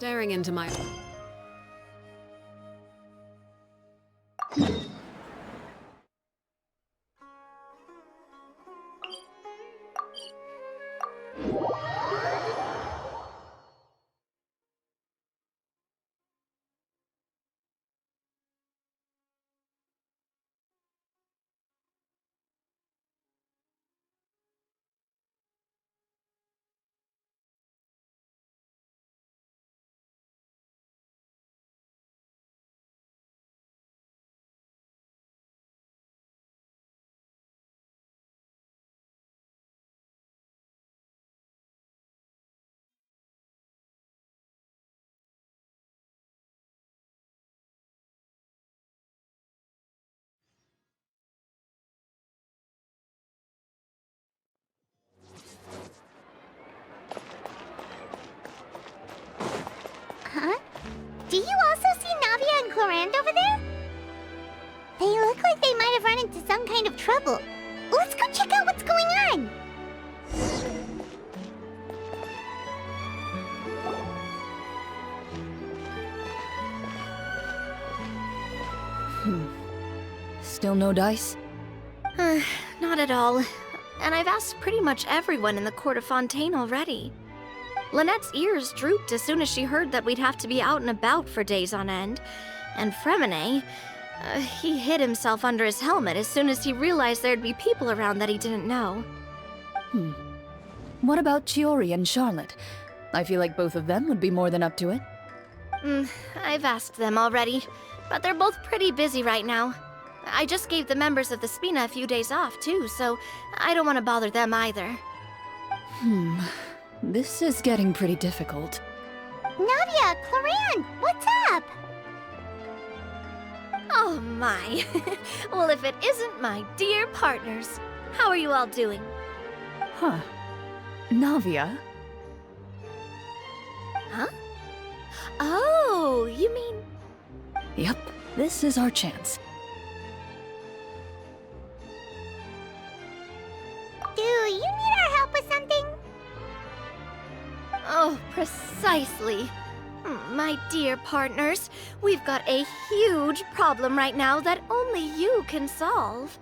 staring into my... Huh? Do you also see Navia and Clorinde over there? They look like they might have run into some kind of trouble. Let's go check out what's going on! Still no dice? Not at all. And I've asked pretty much everyone in the Court of Fontaine already. Lynette's ears drooped as soon as she heard that we'd have to be out and about for days on end. And Fremine, he hid himself under his helmet as soon as he realized there'd be people around that he didn't know. What about Chiori and Charlotte? I feel like both of them would be more than up to it. I've asked them already, but they're both pretty busy right now. I just gave the members of the Spina a few days off, too, so I don't want to bother them either. This is getting pretty difficult. Navia, Clorinde, what's up? Oh my. Well, if it isn't my dear partners. How are you all doing? Huh. Navia? Huh? Oh, you mean... Yep, this is our chance. Do you need our help with something? Oh, precisely. My dear partners, we've got a huge problem right now that only you can solve.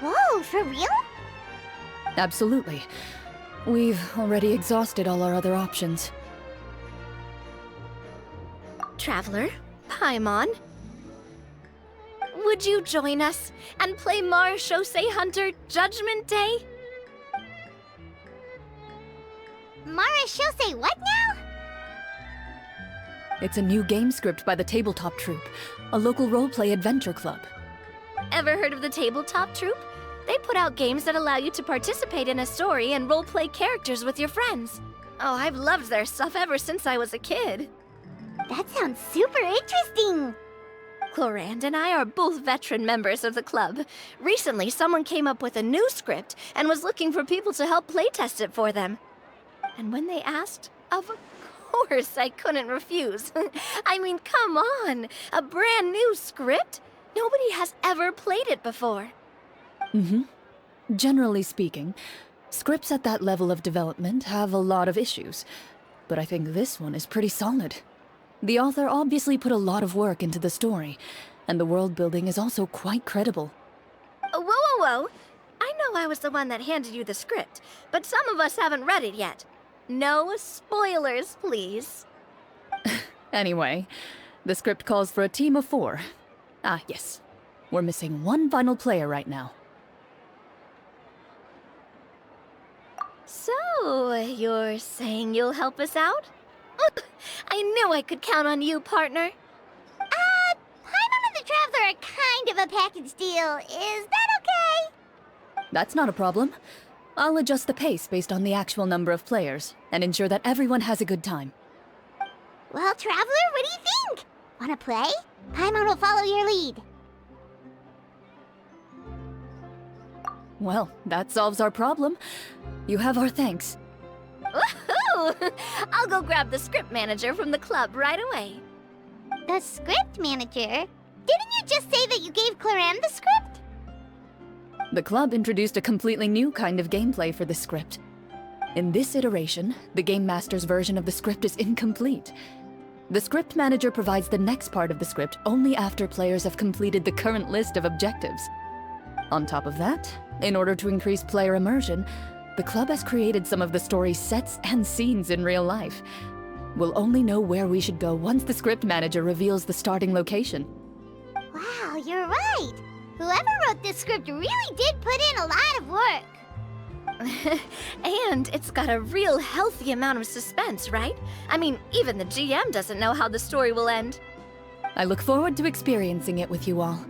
Whoa, for real? Absolutely. We've already exhausted all our other options. Traveler, Paimon, would you join us and play Marechaussee Hunter Judgment Day? Marechaussee what now? It's a new game script by the Tabletop Troupe, a local roleplay adventure club. Ever heard of the Tabletop Troupe? They put out games that allow you to participate in a story and roleplay characters with your friends. Oh, I've loved their stuff ever since I was a kid. That sounds super interesting! Clorinde and I are both veteran members of the club. Recently, someone came up with a new script and was looking for people to help playtest it for them. And when they asked, of course I couldn't refuse. I mean, come on! A brand new script? Nobody has ever played it before. Generally speaking, scripts at that level of development have a lot of issues, but I think this one is pretty solid. The author obviously put a lot of work into the story, and the world building is also quite credible. Whoa. I know I was the one that handed you the script, but some of us haven't read it yet. No spoilers, please. Anyway, the script calls for a team of 4. Ah, yes. We're missing one final player right now. So, you're saying you'll help us out? I knew I could count on you, partner. Paimon and the Traveler are kind of a package deal. Is that okay? That's not a problem. I'll adjust the pace based on the actual number of players, and ensure that everyone has a good time. Well, Traveler, what do you think? Wanna play? Paimon will follow your lead. Well, that solves our problem. You have our thanks. Woohoo! I'll go grab the script manager from the club right away. The script manager? Didn't you just say that you gave Clorinde the script? The club introduced a completely new kind of gameplay for the script. In this iteration, the Game Master's version of the script is incomplete. The script manager provides the next part of the script only after players have completed the current list of objectives. On top of that, in order to increase player immersion, the club has created some of the story's sets and scenes in real life. We'll only know where we should go once the script manager reveals the starting location. Wow, you're right. Whoever wrote this script really did put in a lot of work. And it's got a real healthy amount of suspense, right? I mean, even the GM doesn't know how the story will end. I look forward to experiencing it with you all.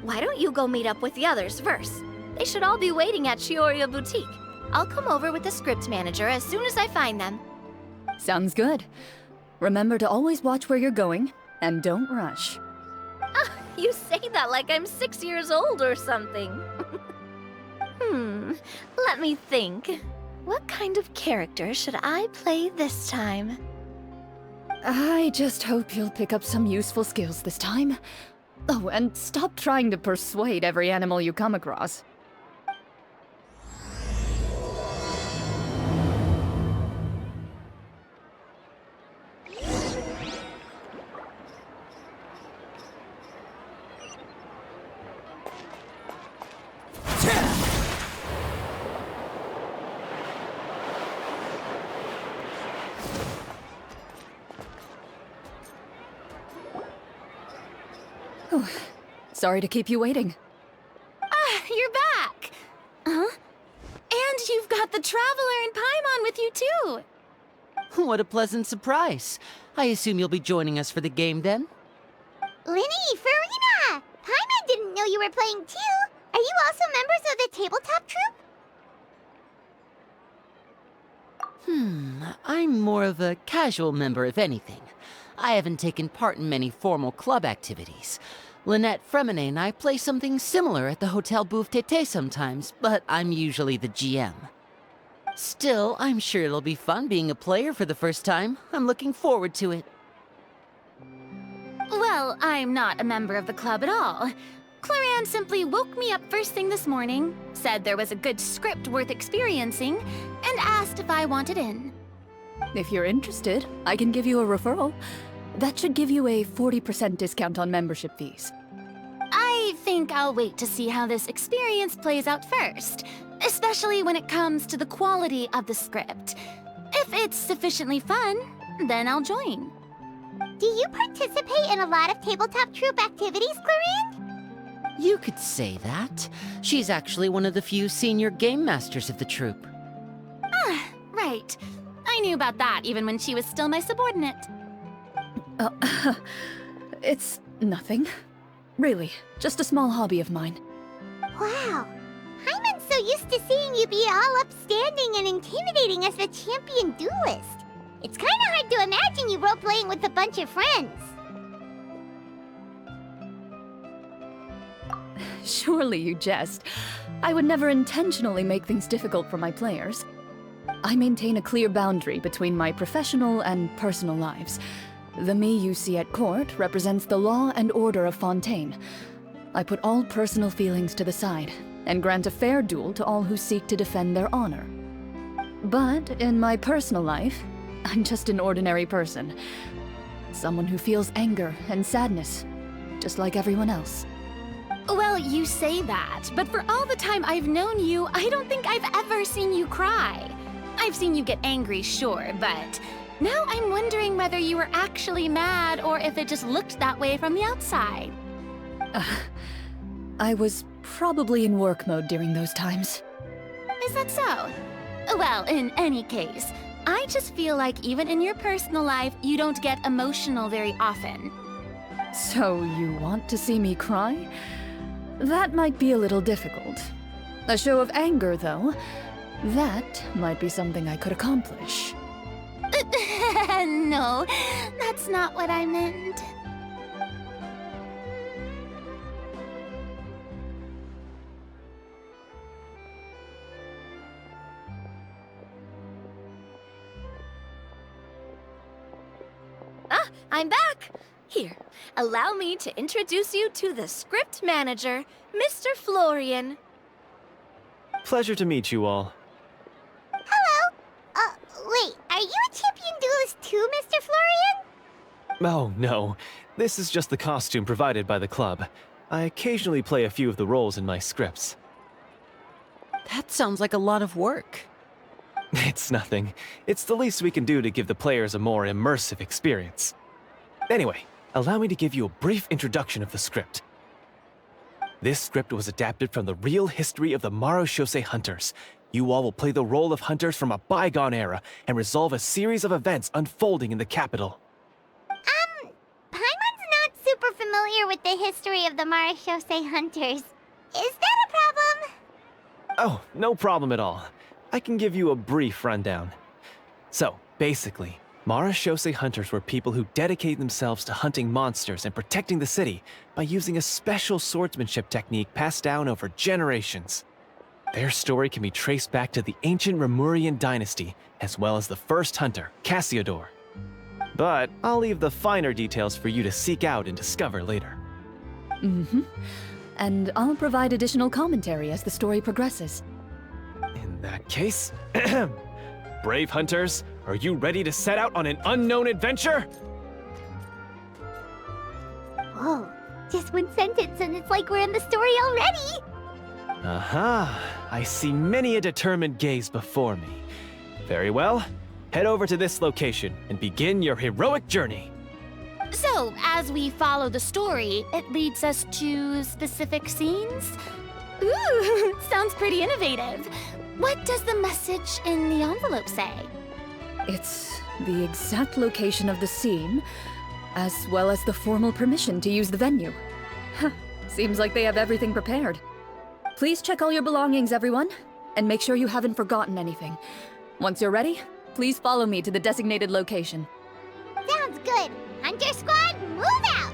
Why don't you go meet up with the others first? They should all be waiting at Chioria Boutique. I'll come over with the script manager as soon as I find them. Sounds good. Remember to always watch where you're going, and don't rush. You say that like I'm 6 years old or something. Let me think. What kind of character should I play this time? I just hope you'll pick up some useful skills this time. Oh, and stop trying to persuade every animal you come across. Oh, sorry to keep you waiting. You're back! Huh? And you've got the Traveler and Paimon with you, too! What a pleasant surprise. I assume you'll be joining us for the game then? Linny, Farina! Paimon didn't know you were playing too. Are you also members of the tabletop troupe? I'm more of a casual member, if anything. I haven't taken part in many formal club activities. Lynette Fremine and I play something similar at the Hotel Bouffe Tété sometimes, but I'm usually the GM. Still, I'm sure it'll be fun being a player for the first time. I'm looking forward to it. Well, I'm not a member of the club at all. Clorinde simply woke me up first thing this morning, said there was a good script worth experiencing, and asked if I wanted in. If you're interested, I can give you a referral. That should give you a 40% discount on membership fees. I think I'll wait to see how this experience plays out first, especially when it comes to the quality of the script. If it's sufficiently fun, then I'll join. Do you participate in a lot of tabletop troupe activities, Clorinde? You could say that. She's actually one of the few senior game masters of the troupe. Right. I knew about that even when she was still my subordinate. It's nothing. Really, just a small hobby of mine. Wow. Paimon's so used to seeing you be all upstanding and intimidating as the champion duelist. It's kinda hard to imagine you role-playing with a bunch of friends. Surely you jest. I would never intentionally make things difficult for my players. I maintain a clear boundary between my professional and personal lives. The me you see at court represents the law and order of Fontaine. I put all personal feelings to the side and grant a fair duel to all who seek to defend their honor. But in my personal life, I'm just an ordinary person. Someone who feels anger and sadness, just like everyone else. Well, you say that, but for all the time I've known you, I don't think I've ever seen you cry. I've seen you get angry, sure, but now I'm wondering whether you were actually mad or if it just looked that way from the outside. I was probably in work mode during those times. Is that so? Well, in any case, I just feel like even in your personal life, you don't get emotional very often. So you want to see me cry? That might be a little difficult. A show of anger, though, that might be something I could accomplish. No, that's not what I meant. I'm back! Here, allow me to introduce you to the script manager, Mr. Florian. Pleasure to meet you all. Hello? Wait, are you a champion duelist too, Mr. Florian? Oh, no. This is just the costume provided by the club. I occasionally play a few of the roles in my scripts. That sounds like a lot of work. It's nothing. It's the least we can do to give the players a more immersive experience. Anyway, allow me to give you a brief introduction of the script. This script was adapted from the real history of the Marashose hunters. You all will play the role of hunters from a bygone era and resolve a series of events unfolding in the capital. Paimon's not super familiar with the history of the Marashose hunters. Is that a problem? Oh, no problem at all. I can give you a brief rundown. So, basically, Marashose hunters were people who dedicated themselves to hunting monsters and protecting the city by using a special swordsmanship technique passed down over generations. Their story can be traced back to the ancient Rapperia dynasty, as well as the first hunter, Cassiodor. But I'll leave the finer details for you to seek out and discover later. And I'll provide additional commentary as the story progresses. In that case, brave hunters, are you ready to set out on an unknown adventure? Whoa, just one sentence and it's like we're in the story already! Aha, I see many a determined gaze before me. Very well, head over to this location and begin your heroic journey. So, as we follow the story, it leads us to specific scenes? Ooh, sounds pretty innovative. What does the message in the envelope say? It's the exact location of the scene, as well as the formal permission to use the venue. Huh, seems like they have everything prepared. Please check all your belongings, everyone, and make sure you haven't forgotten anything. Once you're ready, please follow me to the designated location. Sounds good. Hunter Squad, move out!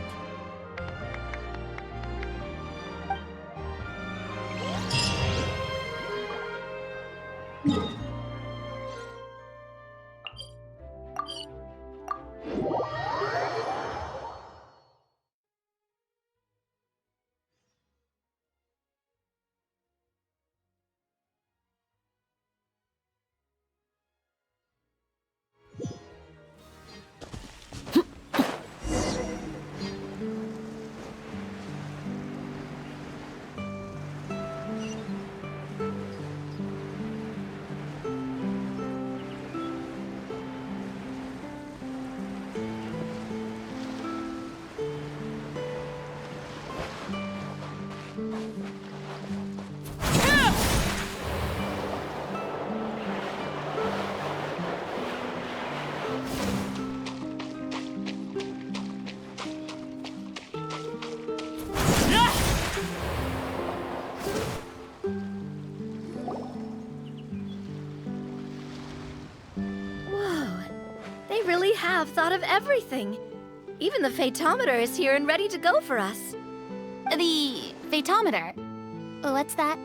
They really have thought of everything. Even the phaetometer is here and ready to go for us. The phaetometer? What's that?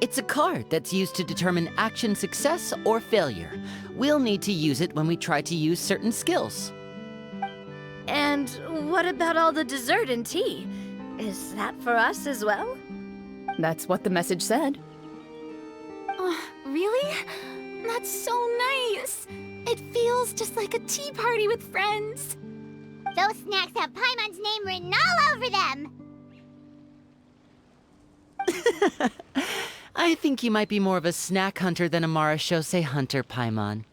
It's a card that's used to determine action success or failure. We'll need to use it when we try to use certain skills. And what about all the dessert and tea? Is that for us as well? That's what the message said. Oh, really? That's so nice. It feels just like a tea party with friends. Those snacks have Paimon's name written all over them! I think you might be more of a snack hunter than a Marashose hunter, Paimon.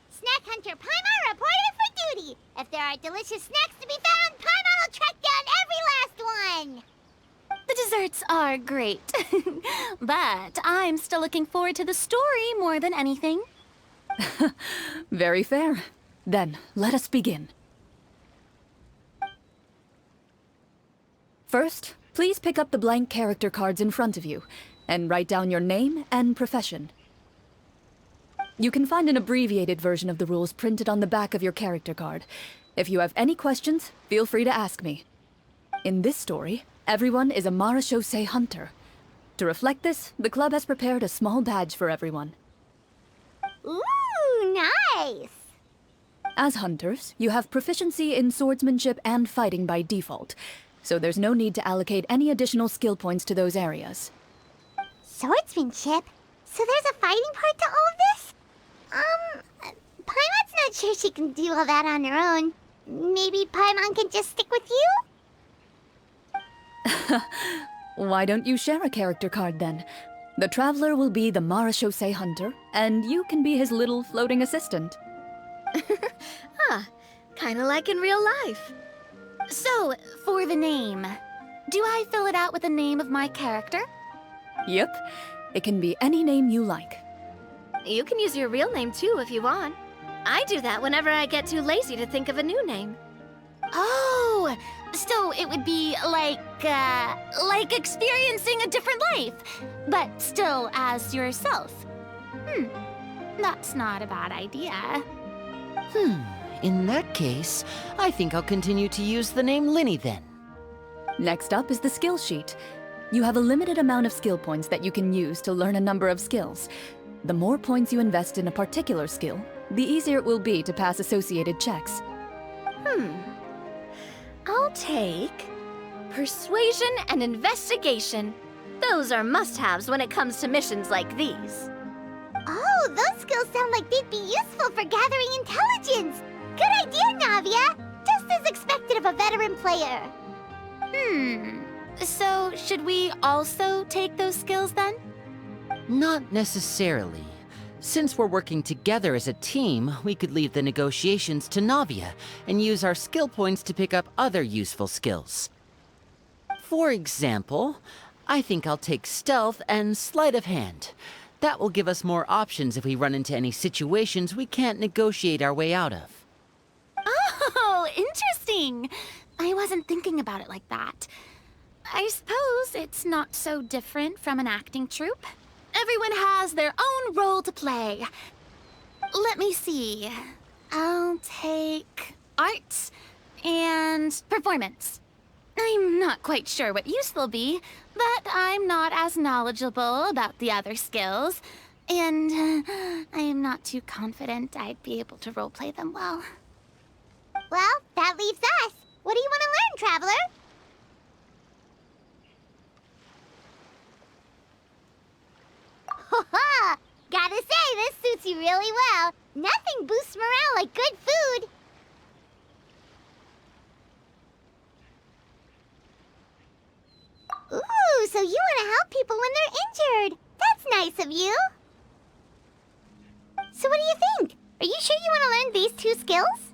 Snack Hunter Paimon reported for duty! If there are delicious snacks to be found, Paimon will track down every last one! The desserts are great. But I'm still looking forward to the story more than anything. Very fair. Then, let us begin. First, please pick up the blank character cards in front of you, and write down your name and profession. You can find an abbreviated version of the rules printed on the back of your character card. If you have any questions, feel free to ask me. In this story, everyone is a Marashose hunter. To reflect this, the club has prepared a small badge for everyone. Ooh, nice! As hunters, you have proficiency in swordsmanship and fighting by default, so there's no need to allocate any additional skill points to those areas. Swordsmanship? So there's a fighting part to all of this? Paimon's not sure she can do all that on her own. Maybe Paimon can just stick with you? Why don't you share a character card then? The Traveler will be the Marechaussee Hunter, and you can be his little floating assistant. Kinda like in real life. So, for the name, do I fill it out with the name of my character? Yep, it can be any name you like. You can use your real name too if you want. I do that whenever I get too lazy to think of a new name. Oh, so it would be like experiencing a different life, but still as yourself. That's not a bad idea. In that case, I think I'll continue to use the name Linny then. Next up is the skill sheet. You have a limited amount of skill points that you can use to learn a number of skills. The more points you invest in a particular skill, the easier it will be to pass associated checks. I'll take persuasion and investigation. Those are must-haves when it comes to missions like these. Oh, those skills sound like they'd be useful for gathering intelligence. Good idea, Navia. Just as expected of a veteran player. So should we also take those skills then? Not necessarily. Since we're working together as a team, we could leave the negotiations to Navia and use our skill points to pick up other useful skills. For example, I think I'll take stealth and sleight of hand. That will give us more options if we run into any situations we can't negotiate our way out of. Oh, interesting. I wasn't thinking about it like that. I suppose it's not so different from an acting troupe. Everyone has their own role to play. Let me see. I'll take arts and performance. I'm not quite sure what use they'll be, but I'm not as knowledgeable about the other skills, and I am not too confident I'd be able to roleplay them well. Well, that leaves us. What do you want to learn, Traveler? Ha! Gotta say, this suits you really well. Nothing boosts morale like good food. Ooh, so you want to help people when they're injured. That's nice of you. So what do you think? Are you sure you want to learn these two skills?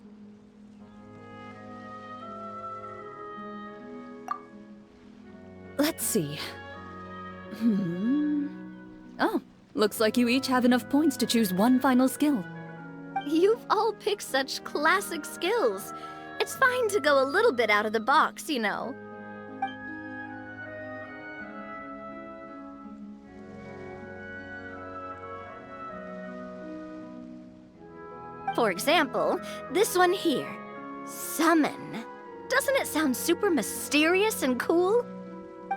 Let's see. Oh, looks like you each have enough points to choose one final skill. You've all picked such classic skills. It's fine to go a little bit out of the box, you know. For example, this one here. Summon. Doesn't it sound super mysterious and cool?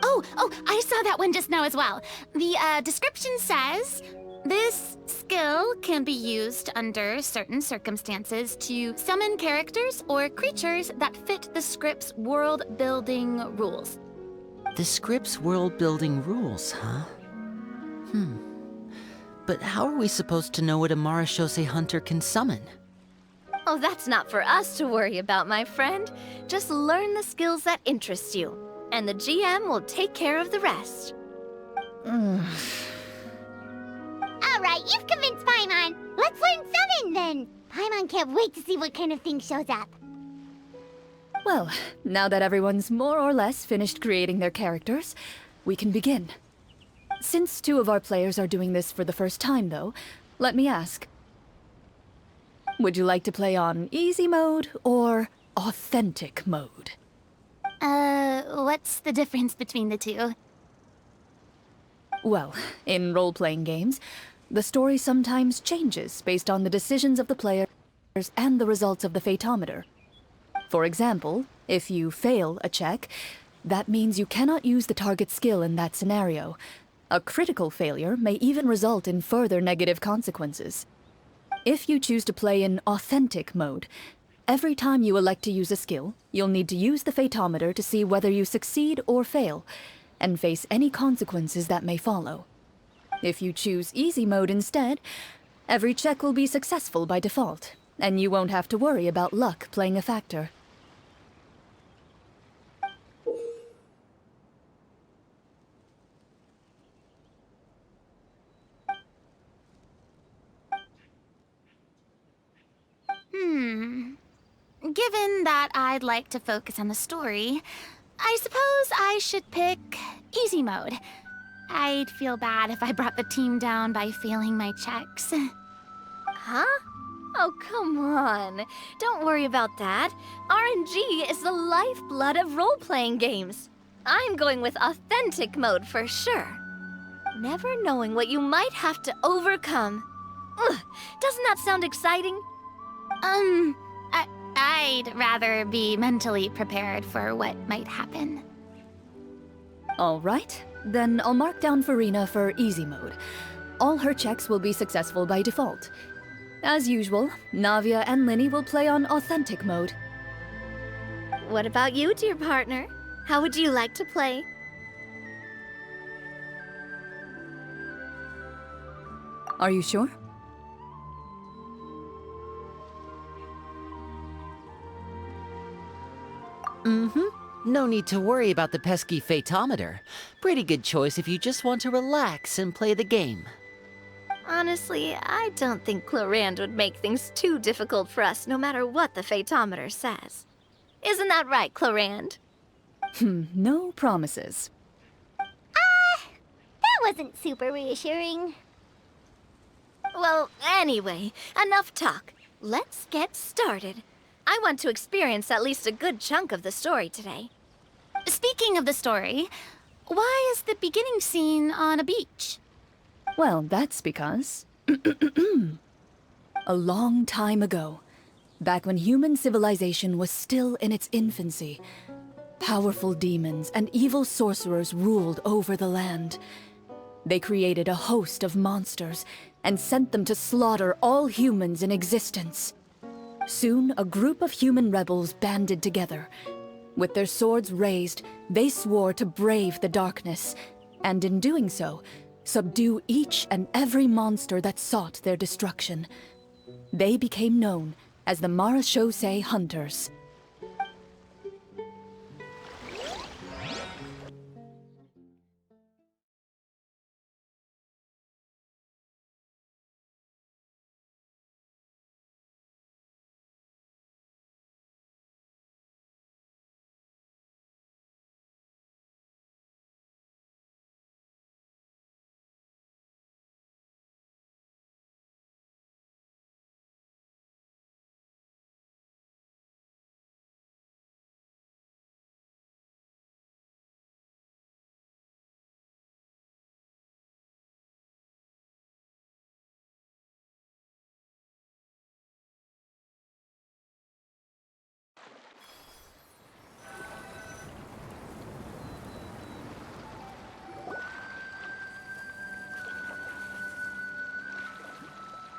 Oh, I saw that one just now as well. The description says, this skill can be used under certain circumstances to summon characters or creatures that fit the script's world-building rules. The script's world-building rules, huh? But how are we supposed to know what a Marechaussee Hunter can summon? Oh, that's not for us to worry about, my friend. Just learn the skills that interest you, and the GM will take care of the rest. All right, you've convinced Paimon. Let's learn Summon, then. Paimon can't wait to see what kind of thing shows up. Well, now that everyone's more or less finished creating their characters, we can begin. Since two of our players are doing this for the first time, though, let me ask. Would you like to play on easy mode or authentic mode? What's the difference between the two? Well, in role-playing games, the story sometimes changes based on the decisions of the players and the results of the Fatometer. For example, if you fail a check, that means you cannot use the target skill in that scenario. A critical failure may even result in further negative consequences. If you choose to play in authentic mode, every time you elect to use a skill, you'll need to use the Fatometer to see whether you succeed or fail, and face any consequences that may follow. If you choose easy mode instead, Every check will be successful by default, and you won't have to worry about luck playing a factor. Given that I'd like to focus on the story, I suppose I should pick easy mode. I'd feel bad if I brought the team down by failing my checks. Huh? Oh, come on. Don't worry about that. RNG is the lifeblood of role-playing games. I'm going with authentic mode for sure. Never knowing what you might have to overcome. Ugh, doesn't that sound exciting? I'd rather be mentally prepared for what might happen. All right, then I'll mark down Farina for easy mode. All her checks will be successful by default. As usual, Navia and Linny will play on authentic mode. What about you, dear partner? How would you like to play? Are you sure? No need to worry about the pesky fatometer. Pretty good choice if you just want to relax and play the game. Honestly, I don't think Clorinde would make things too difficult for us no matter what the fatometer says. Isn't that right, Clorinde? No promises. That wasn't super reassuring. Well, anyway, enough talk. Let's get started. I want to experience at least a good chunk of the story today. Speaking of the story, why is the beginning scene on a beach? Well, that's because... a long time ago, back when human civilization was still in its infancy, powerful demons and evil sorcerers ruled over the land. They created a host of monsters and sent them to slaughter all humans in existence. Soon, a group of human rebels banded together. With their swords raised, they swore to brave the darkness, and in doing so, subdue each and every monster that sought their destruction. They became known as the Marachose Hunters.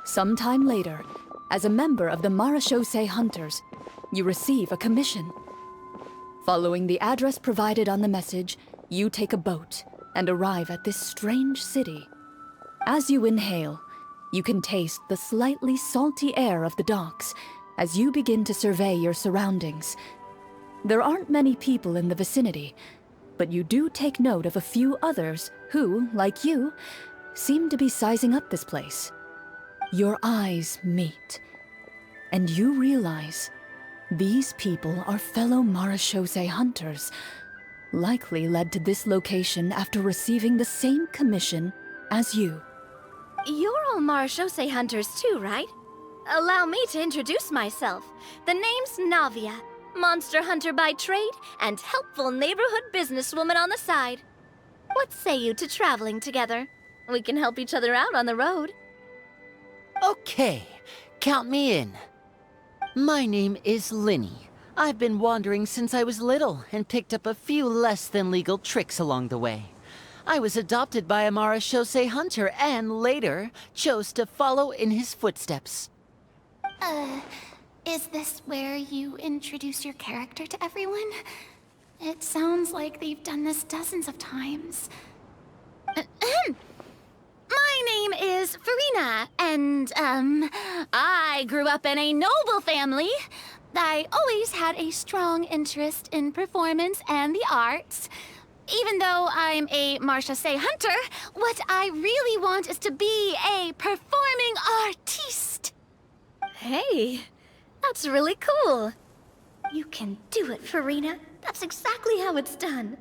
Sometime later, as a member of the Marachose Hunters, you receive a commission. Following the address provided on the message, you take a boat and arrive at this strange city. As you inhale, you can taste the slightly salty air of the docks as you begin to survey your surroundings. There aren't many people in the vicinity, but you do take note of a few others who, like you, seem to be sizing up this place. Your eyes meet, and you realize these people are fellow Marachose hunters, likely led to this location after receiving the same commission as you. You're all Marachose hunters too, right? Allow me to introduce myself. The name's Navia, monster hunter by trade and helpful neighborhood businesswoman on the side. What say you to traveling together? We can help each other out on the road. Okay, count me in. My name is Linny. I've been wandering since I was little and picked up a few less than legal tricks along the way. I was adopted by a Marachose hunter and later chose to follow in his footsteps. Is this where you introduce your character to everyone? It sounds like they've done this dozens of times. My name is name's Farina, and, I grew up in a noble family. I always had a strong interest in performance and the arts. Even though I'm a marche-say hunter, what I really want is to be a performing artiste. Hey, that's really cool. You can do it, Farina. That's exactly how it's done.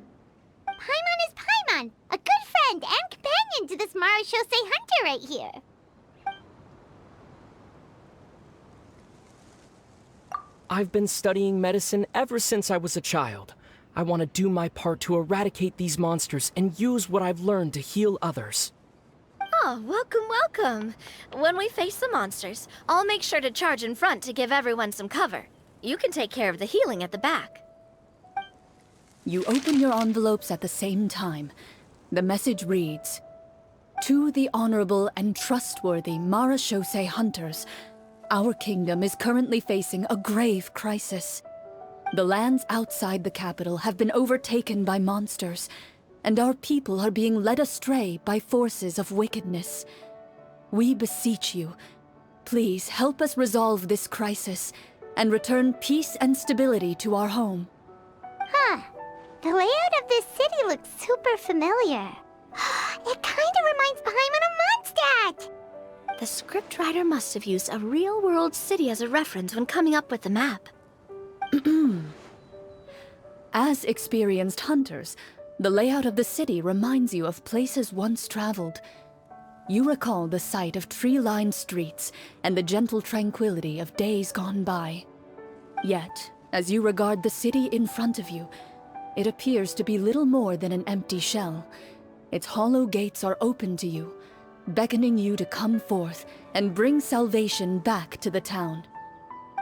Paimon is Paimon, a good friend and companion to this Marashosei hunter right here. I've been studying medicine ever since I was a child. I want to do my part to eradicate these monsters and use what I've learned to heal others. Oh, welcome, welcome. When we face the monsters, I'll make sure to charge in front to give everyone some cover. You can take care of the healing at the back. You open your envelopes at the same time. The message reads, "To the honorable and trustworthy Marashosei hunters, our kingdom is currently facing a grave crisis. The lands outside the capital have been overtaken by monsters, and our people are being led astray by forces of wickedness. We beseech you, please help us resolve this crisis and return peace and stability to our home." Huh. The layout of this city looks super familiar. It kinda reminds Paimon of Mondstadt! The scriptwriter must have used a real-world city as a reference when coming up with the map. As experienced hunters, the layout of the city reminds you of places once traveled. You recall the sight of tree-lined streets and the gentle tranquility of days gone by. Yet, as you regard the city in front of you, it appears to be little more than an empty shell. Its hollow gates are open to you, beckoning you to come forth and bring salvation back to the town.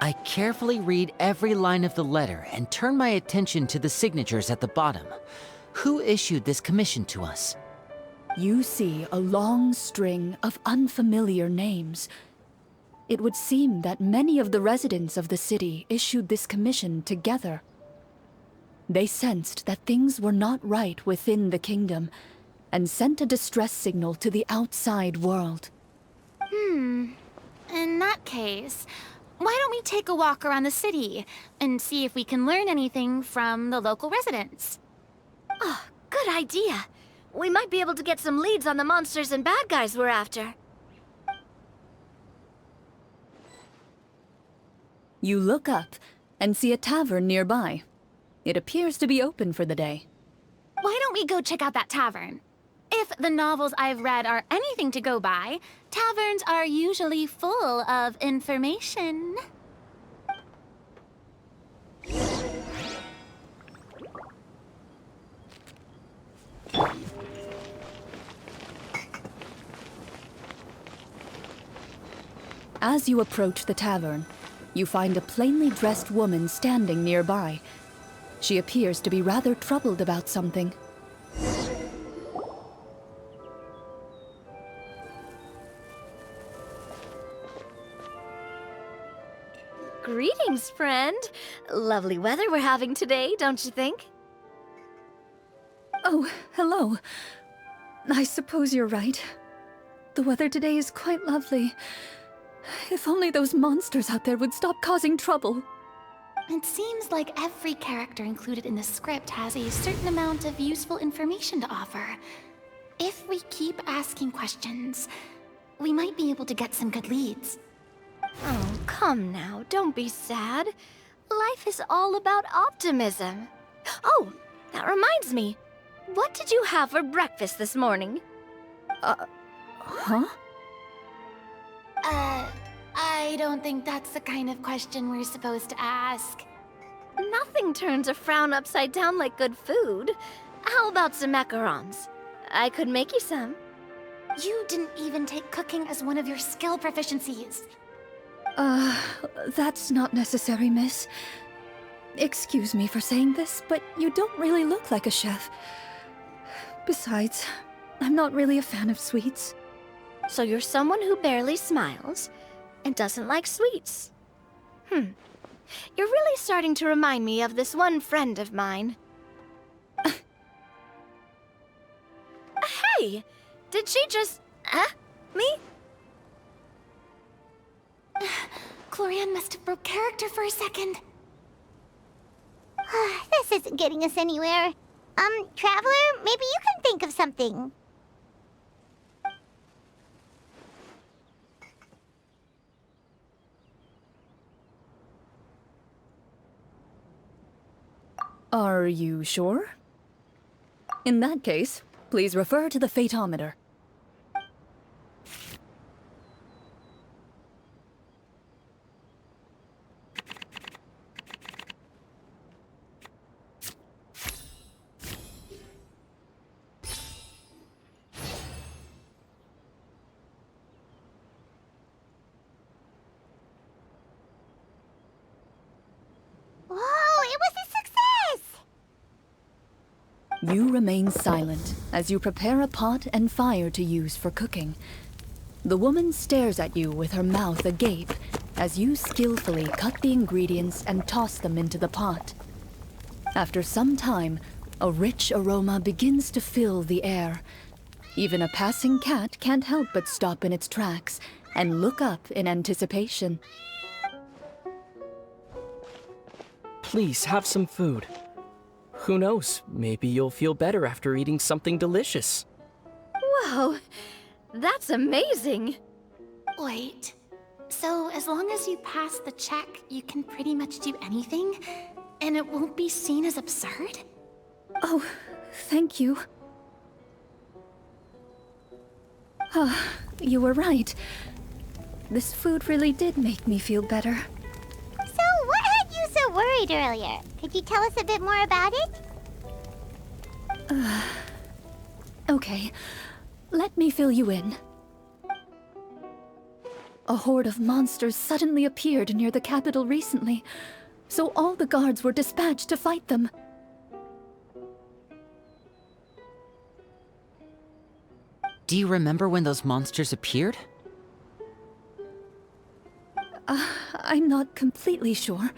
I carefully read every line of the letter and turn my attention to the signatures at the bottom. Who issued this commission to us? You see a long string of unfamiliar names. It would seem that many of the residents of the city issued this commission together. They sensed that things were not right within the kingdom and sent a distress signal to the outside world. In that case, why don't we take a walk around the city and see if we can learn anything from the local residents? Oh, good idea. We might be able to get some leads on the monsters and bad guys we're after. You look up and see a tavern nearby. It appears to be open for the day. Why don't we go check out that tavern? If the novels I've read are anything to go by, taverns are usually full of information. As you approach the tavern, you find a plainly dressed woman standing nearby. She appears to be rather troubled about something. Greetings, friend. Lovely weather we're having today, don't you think? Oh, hello. I suppose you're right. The weather today is quite lovely. If only those monsters out there would stop causing trouble. It seems like every character included in the script has a certain amount of useful information to offer. If we keep asking questions, we might be able to get some good leads. Oh, come now, don't be sad. Life is all about optimism. Oh, that reminds me. What did you have for breakfast this morning? Huh? I don't think that's the kind of question we're supposed to ask. Nothing turns a frown upside down like good food. How about some macarons? I could make you some. You didn't even take cooking as one of your skill proficiencies. That's not necessary, miss. Excuse me for saying this, but you don't really look like a chef. Besides, I'm not really a fan of sweets. So you're someone who barely smiles and doesn't like sweets. You're really starting to remind me of this one friend of mine. Hey! Did she just... me? Clorinde must have broke character for a second. This isn't getting us anywhere. Traveler, maybe you can think of something. Are you sure? In that case, please refer to the phaedometer. Whoa, it was a success! You remain silent as you prepare a pot and fire to use for cooking. The woman stares at you with her mouth agape as you skillfully cut the ingredients and toss them into the pot. After some time, a rich aroma begins to fill the air. Even a passing cat can't help but stop in its tracks and look up in anticipation. Please have some food. Who knows, maybe you'll feel better after eating something delicious. Whoa, that's amazing. Wait. So, as long as you pass the check, you can pretty much do anything? And it won't be seen as absurd? Oh, thank you. You were right. This food really did make me feel better. So, what had you so worried earlier? Could you tell us a bit more about it? Okay, let me fill you in. A horde of monsters suddenly appeared near the capital recently, so all the guards were dispatched to fight them. Do you remember when those monsters appeared? I'm not completely sure.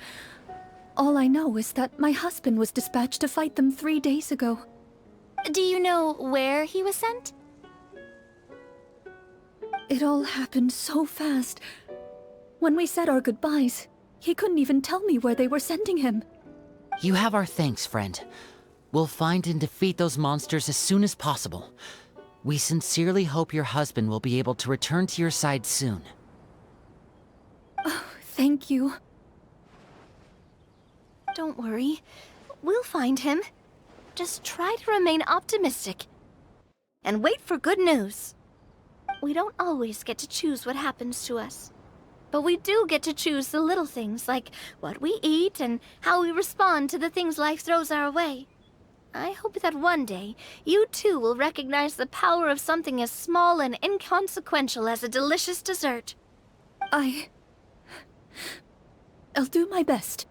All I know is that my husband was dispatched to fight them 3 days ago. Do you know where he was sent? It all happened so fast. When we said our goodbyes, he couldn't even tell me where they were sending him. You have our thanks, friend. We'll find and defeat those monsters as soon as possible. We sincerely hope your husband will be able to return to your side soon. Oh, thank you. Don't worry. We'll find him. Just try to remain optimistic. And wait for good news. We don't always get to choose what happens to us. But we do get to choose the little things, like what we eat and how we respond to the things life throws our way. I hope that one day, you too will recognize the power of something as small and inconsequential as a delicious dessert. I'll do my best.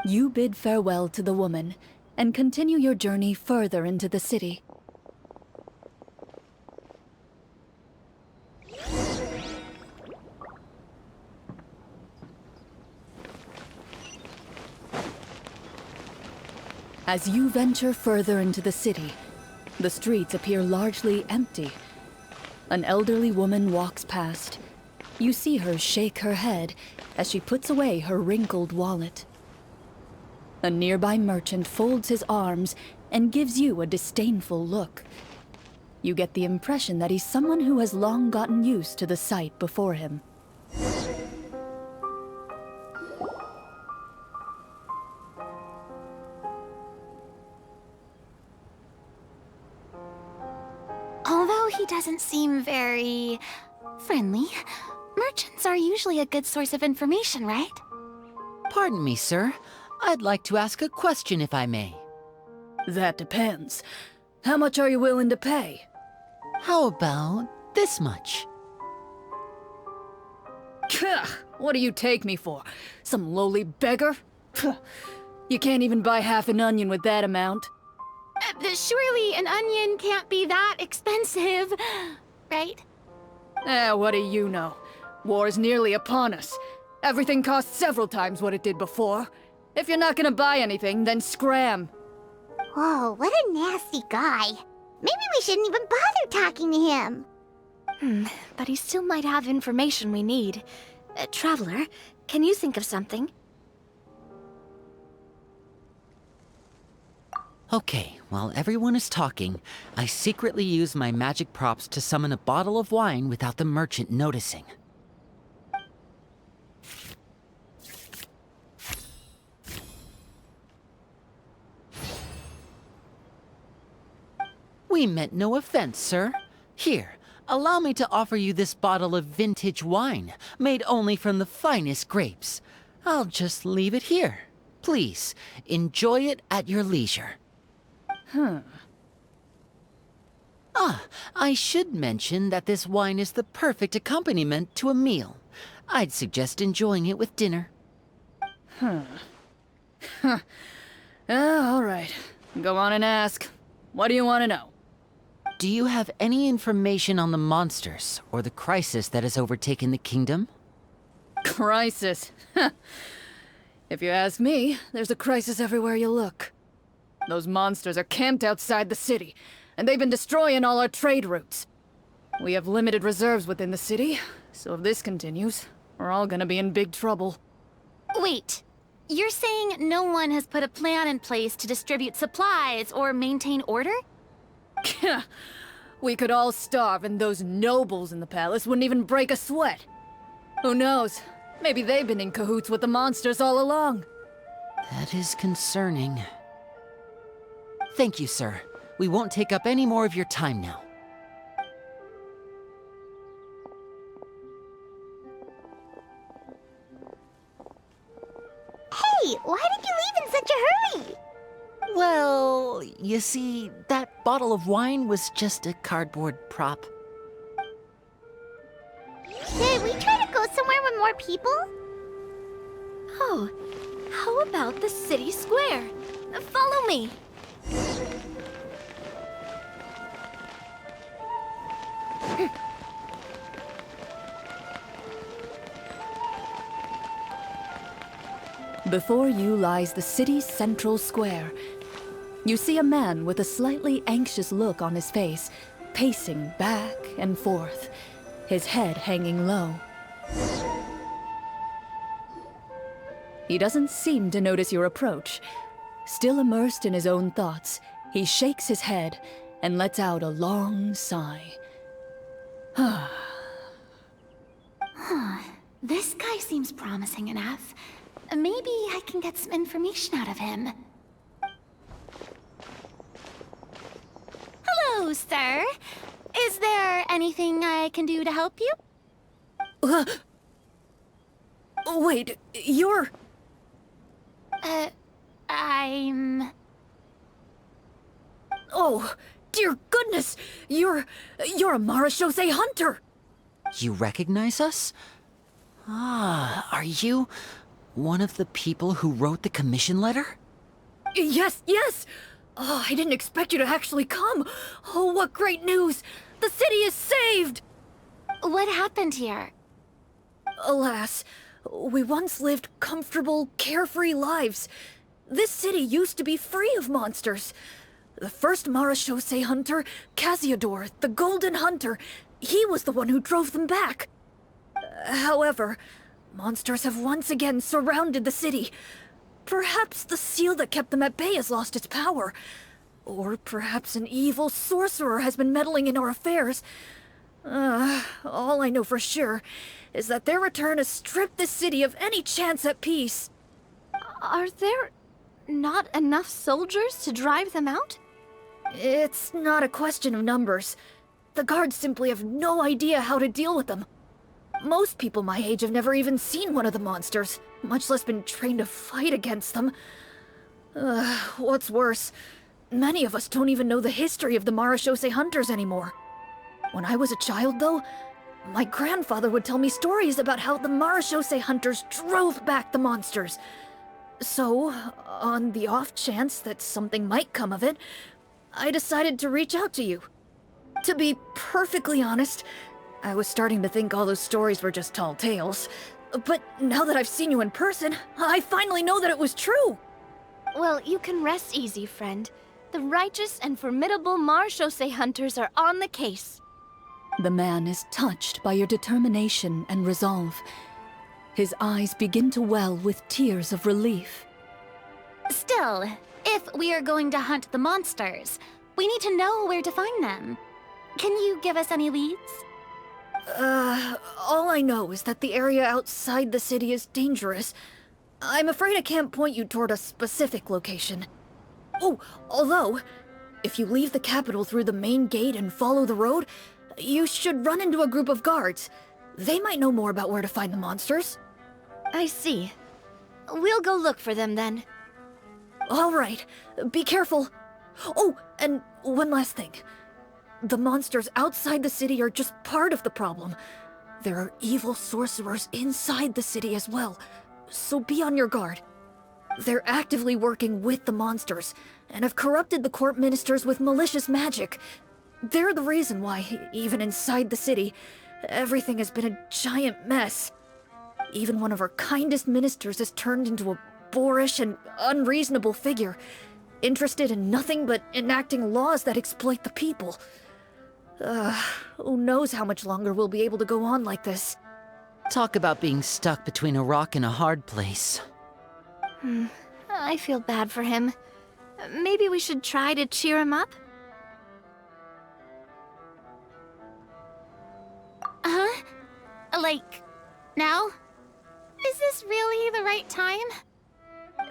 You bid farewell to the woman, and continue your journey further into the city. As you venture further into the city, the streets appear largely empty. An elderly woman walks past. You see her shake her head as she puts away her wrinkled wallet. A nearby merchant folds his arms and gives you a disdainful look. You get the impression that he's someone who has long gotten used to the sight before him. Although he doesn't seem very friendly, merchants are usually a good source of information, right? Pardon me, sir. I'd like to ask a question if I may. That depends. How much are you willing to pay? How about this much? What do you take me for? Some lowly beggar? You can't even buy half an onion with that amount. Surely an onion can't be that expensive, right? What do you know? War's nearly upon us. Everything costs several times what it did before. If you're not gonna buy anything, then scram. Whoa, what a nasty guy. Maybe we shouldn't even bother talking to him. But he still might have information we need. Traveler, can you think of something? Okay, while everyone is talking, I secretly use my magic props to summon a bottle of wine without the merchant noticing. We meant no offense, sir. Here, allow me to offer you this bottle of vintage wine, made only from the finest grapes. I'll just leave it here. Please, enjoy it at your leisure. Ah, I should mention that this wine is the perfect accompaniment to a meal. I'd suggest enjoying it with dinner. All right. Go on and ask. What do you want to know? Do you have any information on the monsters or the crisis that has overtaken the kingdom? Crisis. If you ask me, there's a crisis everywhere you look. Those monsters are camped outside the city, and they've been destroying all our trade routes. We have limited reserves within the city, so if this continues, we're all gonna be in big trouble. Wait, you're saying no one has put a plan in place to distribute supplies or maintain order? We could all starve and those nobles in the palace wouldn't even break a sweat. Who knows? Maybe they've been in cahoots with the monsters all along. That is concerning. Thank you, sir. We won't take up any more of your time now. Hey, why did you leave in such a hurry? Well, you see, that bottle of wine was just a cardboard prop. Did we try to go somewhere with more people? Oh, how about the city square? Follow me. Before you lies the city's central square. You see a man with a slightly anxious look on his face, pacing back and forth, his head hanging low. He doesn't seem to notice your approach. Still immersed in his own thoughts, he shakes his head and lets out a long sigh. This guy seems promising enough. Maybe I can get some information out of him. Hello, sir. Is there anything I can do to help you? Wait, you're... I'm... Oh, dear goodness! You're a Marashose hunter! You recognize us? Ah, are you one of the people who wrote the commission letter? Yes, yes! Oh, I didn't expect you to actually come! Oh, what great news! The city is saved! What happened here? Alas, we once lived comfortable, carefree lives. This city used to be free of monsters. The first Marashose hunter, Casiodor, the Golden Hunter, he was the one who drove them back. However, monsters have once again surrounded the city. Perhaps the seal that kept them at bay has lost its power. Or perhaps an evil sorcerer has been meddling in our affairs. All I know for sure is that their return has stripped the city of any chance at peace. Are there not enough soldiers to drive them out? It's not a question of numbers. The guards simply have no idea how to deal with them. Most people my age have never even seen one of the monsters, much less been trained to fight against them. What's worse, many of us don't even know the history of the Marashose hunters anymore. When I was a child, though, my grandfather would tell me stories about how the Marashose hunters drove back the monsters. So, on the off chance that something might come of it, I decided to reach out to you. To be perfectly honest, I was starting to think all those stories were just tall tales. But now that I've seen you in person, I finally know that it was true! Well, you can rest easy, friend. The righteous and formidable Marashose hunters are on the case. The man is touched by your determination and resolve. His eyes begin to well with tears of relief. Still, if we are going to hunt the monsters, we need to know where to find them. Can you give us any leads? All I know is that the area outside the city is dangerous. I'm afraid I can't point you toward a specific location. Oh, although, if you leave the capital through the main gate and follow the road, you should run into a group of guards. They might know more about where to find the monsters. I see. We'll go look for them then. All right, be careful. Oh, and one last thing. The monsters outside the city are just part of the problem. There are evil sorcerers inside the city as well, so be on your guard. They're actively working with the monsters, and have corrupted the court ministers with malicious magic. They're the reason why, even inside the city, everything has been a giant mess. Even one of our kindest ministers has turned into a boorish and unreasonable figure, interested in nothing but enacting laws that exploit the people. Who knows how much longer we'll be able to go on like this. Talk about being stuck between a rock and a hard place. I feel bad for him. Maybe we should try to cheer him up? Huh? Like, now? Is this really the right time?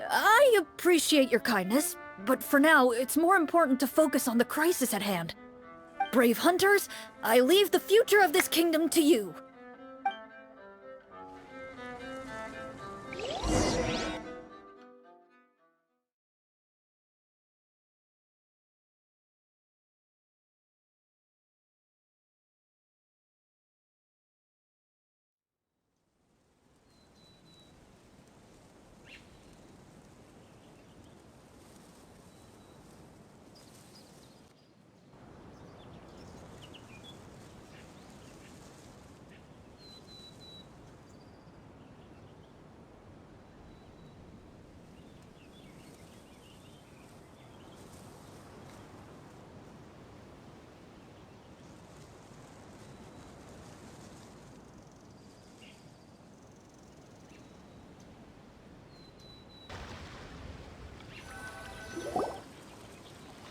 I appreciate your kindness, but for now, it's more important to focus on the crisis at hand. Brave hunters, I leave the future of this kingdom to you.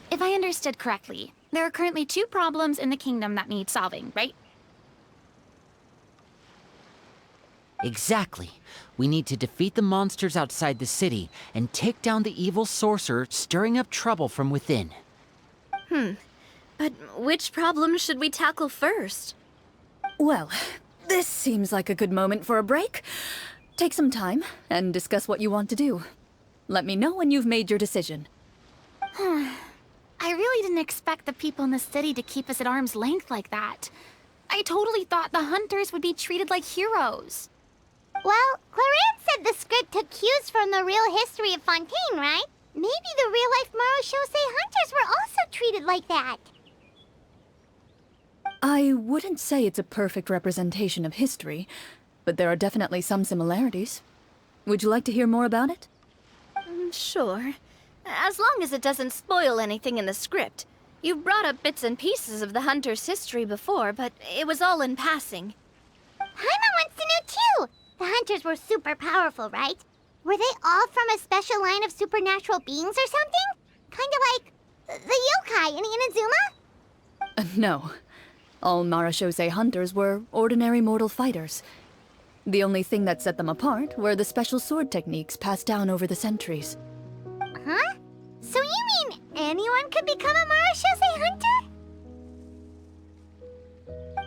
If I understood correctly, there are currently 2 problems in the kingdom that need solving, right? Exactly. We need to defeat the monsters outside the city and take down the evil sorcerer stirring up trouble from within. But which problem should we tackle first? Well, this seems like a good moment for a break. Take some time and discuss what you want to do. Let me know when you've made your decision. I really didn't expect the people in the city to keep us at arm's length like that. I totally thought the hunters would be treated like heroes. Well, Clorinde said the script took cues from the real history of Fontaine, right? Maybe the real-life Marashose hunters were also treated like that. I wouldn't say it's a perfect representation of history, but there are definitely some similarities. Would you like to hear more about it? Sure. As long as it doesn't spoil anything in the script. You've brought up bits and pieces of the hunter's history before, but it was all in passing. Paimon wants to know too! The hunters were super powerful, right? Were they all from a special line of supernatural beings or something? Kind of like the yokai in Inazuma? No. All Marashose hunters were ordinary mortal fighters. The only thing that set them apart were the special sword techniques passed down over the centuries. Huh? So you mean anyone could become a Marashose hunter?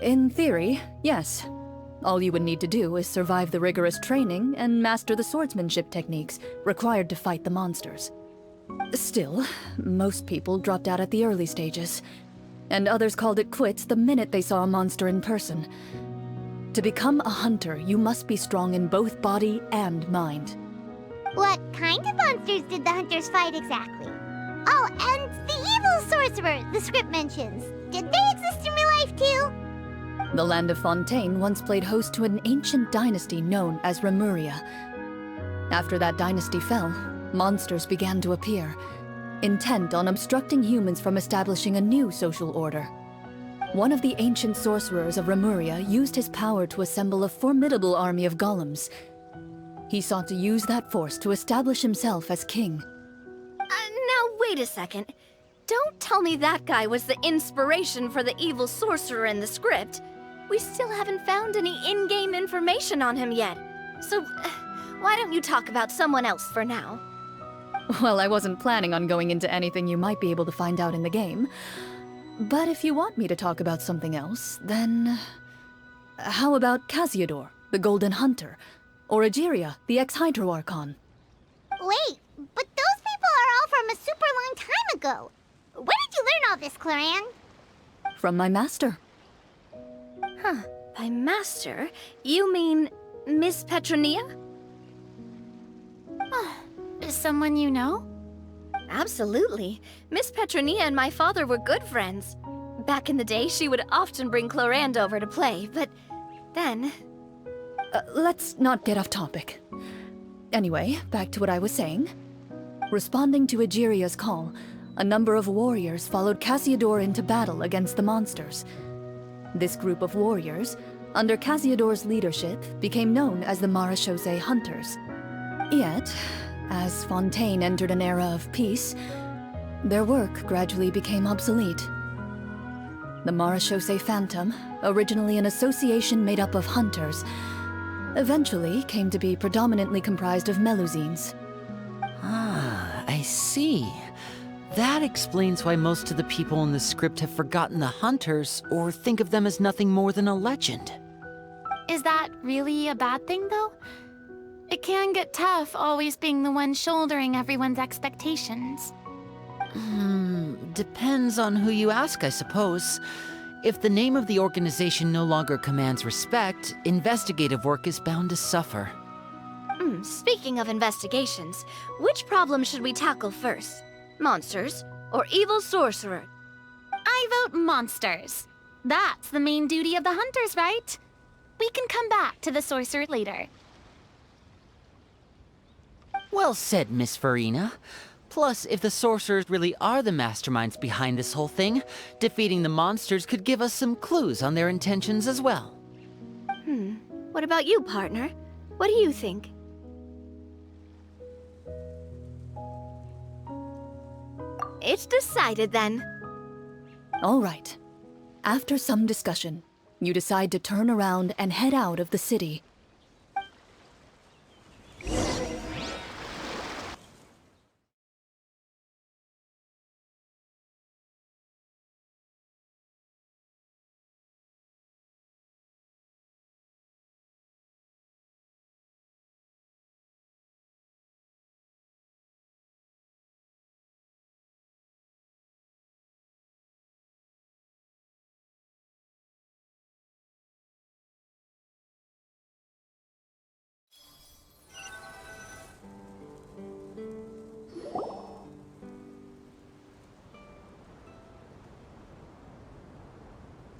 In theory, yes. All you would need to do is survive the rigorous training and master the swordsmanship techniques required to fight the monsters. Still, most people dropped out at the early stages, and others called it quits the minute they saw a monster in person. To become a hunter, you must be strong in both body and mind. What kind of monsters did the hunters fight exactly? Oh, and the evil sorcerer the script mentions. Did they exist in real life too? The land of Fontaine once played host to an ancient dynasty known as Rapperia. After that dynasty fell, monsters began to appear, intent on obstructing humans from establishing a new social order. One of the ancient sorcerers of Rapperia used his power to assemble a formidable army of golems, He sought to use that force to establish himself as king. Now, wait a second. Don't tell me that guy was the inspiration for the evil sorcerer in the script. We still haven't found any in-game information on him yet. So, why don't you talk about someone else for now? Well, I wasn't planning on going into anything you might be able to find out in the game. But if you want me to talk about something else, then... How about Casiodor, the Golden Hunter? Or Egeria, the ex-Hydro Archon? Wait, but those people are all from a super long time ago. Where did you learn all this, Clorinde? From my master. Huh. By master, you mean Miss Petronia? Is someone you know? Absolutely. Miss Petronia and my father were good friends. Back in the day, she would often bring Clorinde over to play, but then... Let's not get off topic. Anyway, back to what I was saying. Responding to Egeria's call, a number of warriors followed Casiodor into battle against the monsters. This group of warriors, under Casiodor's leadership, became known as the Marechaussee Hunters. Yet, as Fontaine entered an era of peace, their work gradually became obsolete. The Marechaussee Phantom, originally an association made up of hunters, eventually came to be predominantly comprised of Melusines. Ah, I see. That explains why most of the people in the script have forgotten the hunters or think of them as nothing more than a legend. Is that really a bad thing, though? It can get tough always being the one shouldering everyone's expectations. Depends on who you ask, I suppose. If the name of the organization no longer commands respect, investigative work is bound to suffer. Speaking of investigations, which problem should we tackle first? Monsters or evil sorcerer? I vote monsters. That's the main duty of the hunters, right? We can come back to the sorcerer later. Well said, Miss Farina. Plus, if the sorcerers really are the masterminds behind this whole thing, defeating the monsters could give us some clues on their intentions as well. What about you, partner? What do you think? It's decided then. All right. After some discussion, you decide to turn around and head out of the city.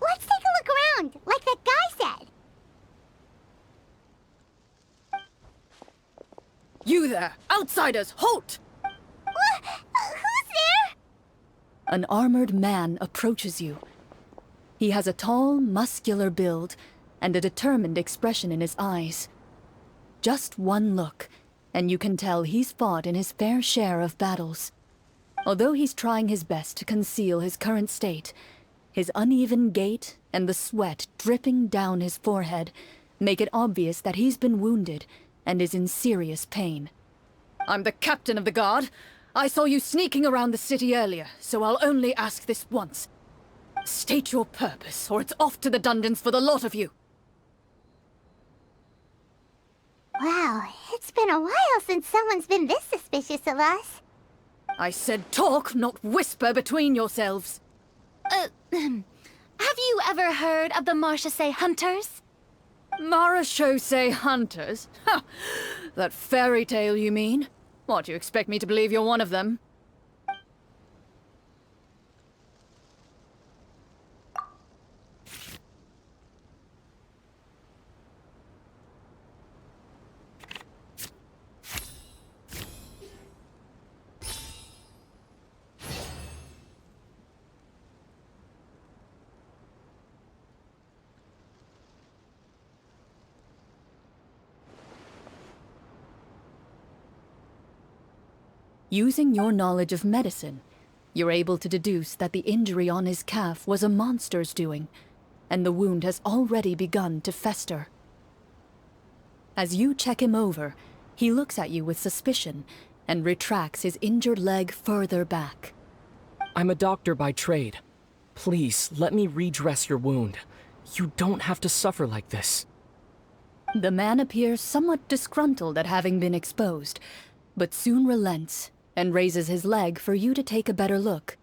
Let's take a look around, like that guy said. You there! Outsiders, halt! Who's there? An armored man approaches you. He has a tall, muscular build and a determined expression in his eyes. Just one look, and you can tell he's fought in his fair share of battles. Although he's trying his best to conceal his current state, his uneven gait and the sweat dripping down his forehead make it obvious that he's been wounded and is in serious pain. I'm the captain of the guard. I saw you sneaking around the city earlier, so I'll only ask this once. State your purpose, or it's off to the dungeons for the lot of you. Wow, it's been a while since someone's been this suspicious of us. I said talk, not whisper between yourselves. Have you ever heard of the Marechaussee Hunters? Marechaussee Hunters? Ha! That fairy tale, you mean? What, you expect me to believe you're one of them? Using your knowledge of medicine, you're able to deduce that the injury on his calf was a monster's doing, and the wound has already begun to fester. As you check him over, he looks at you with suspicion and retracts his injured leg further back. I'm a doctor by trade. Please, let me redress your wound. You don't have to suffer like this. The man appears somewhat disgruntled at having been exposed, but soon relents and raises his leg for you to take a better look.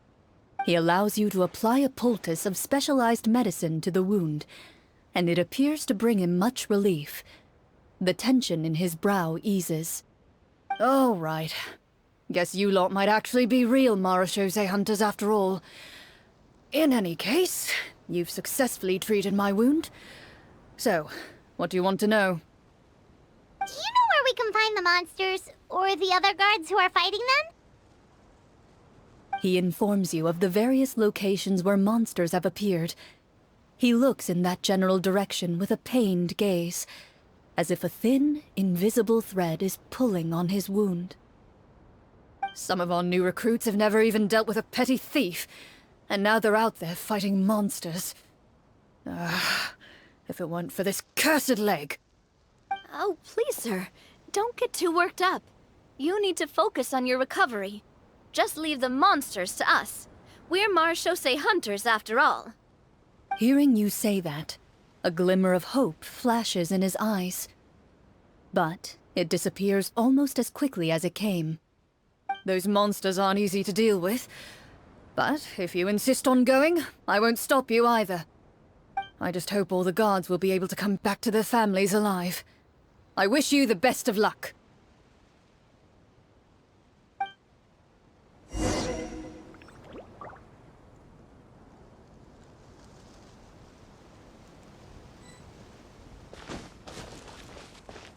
He allows you to apply a poultice of specialized medicine to the wound, and it appears to bring him much relief. The tension in his brow eases. All right. Guess you lot might actually be real Marachose hunters after all. In any case, you've successfully treated my wound. So, what do you want to know? Do you know where we can find the monsters, or the other guards who are fighting them? He informs you of the various locations where monsters have appeared. He looks in that general direction with a pained gaze, as if a thin, invisible thread is pulling on his wound. Some of our new recruits have never even dealt with a petty thief, and now they're out there fighting monsters. If it weren't for this cursed leg. Oh, please, sir. Don't get too worked up. You need to focus on your recovery. Just leave the monsters to us. We're Marachose hunters, after all. Hearing you say that, a glimmer of hope flashes in his eyes. But it disappears almost as quickly as it came. Those monsters aren't easy to deal with. But if you insist on going, I won't stop you either. I just hope all the guards will be able to come back to their families alive. I wish you the best of luck.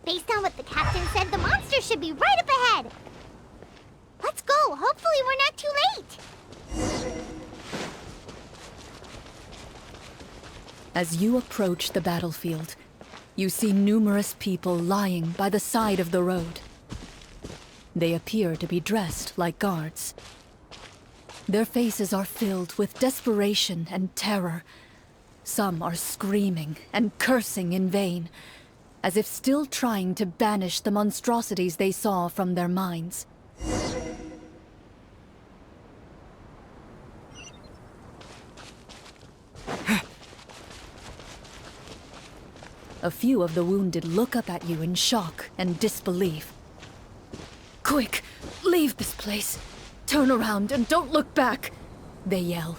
Based on what the captain said, the monsters should be right up ahead. Let's go. Hopefully we're not too late. As you approach the battlefield, you see numerous people lying by the side of the road. They appear to be dressed like guards. Their faces are filled with desperation and terror. Some are screaming and cursing in vain, as if still trying to banish the monstrosities they saw from their minds. A few of the wounded look up at you in shock and disbelief. Quick, leave this place. Turn around and don't look back, they yell.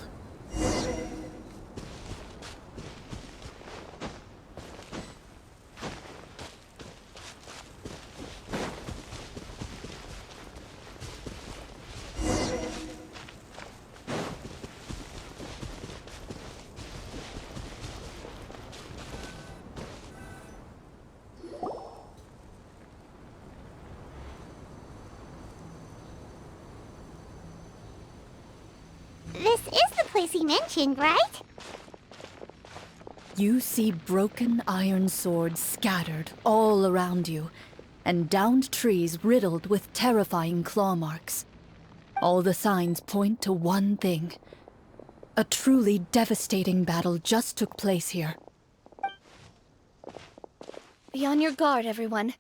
This is the place he mentioned, right? You see broken iron swords scattered all around you, and downed trees riddled with terrifying claw marks. All the signs point to one thing. A truly devastating battle just took place here. Be on your guard, everyone.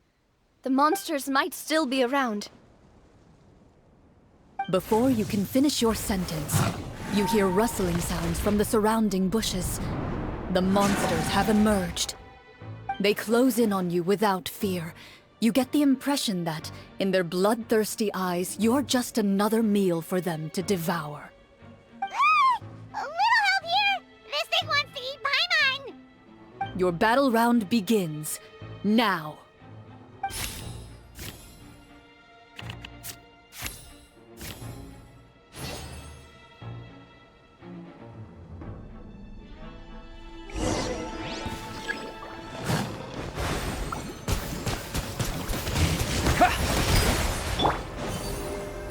The monsters might still be around. Before you can finish your sentence, you hear rustling sounds from the surrounding bushes. The monsters have emerged. They close in on you without fear. You get the impression that, in their bloodthirsty eyes, you're just another meal for them to devour. A little help here! This thing wants to eat Paimon! Your battle round begins now.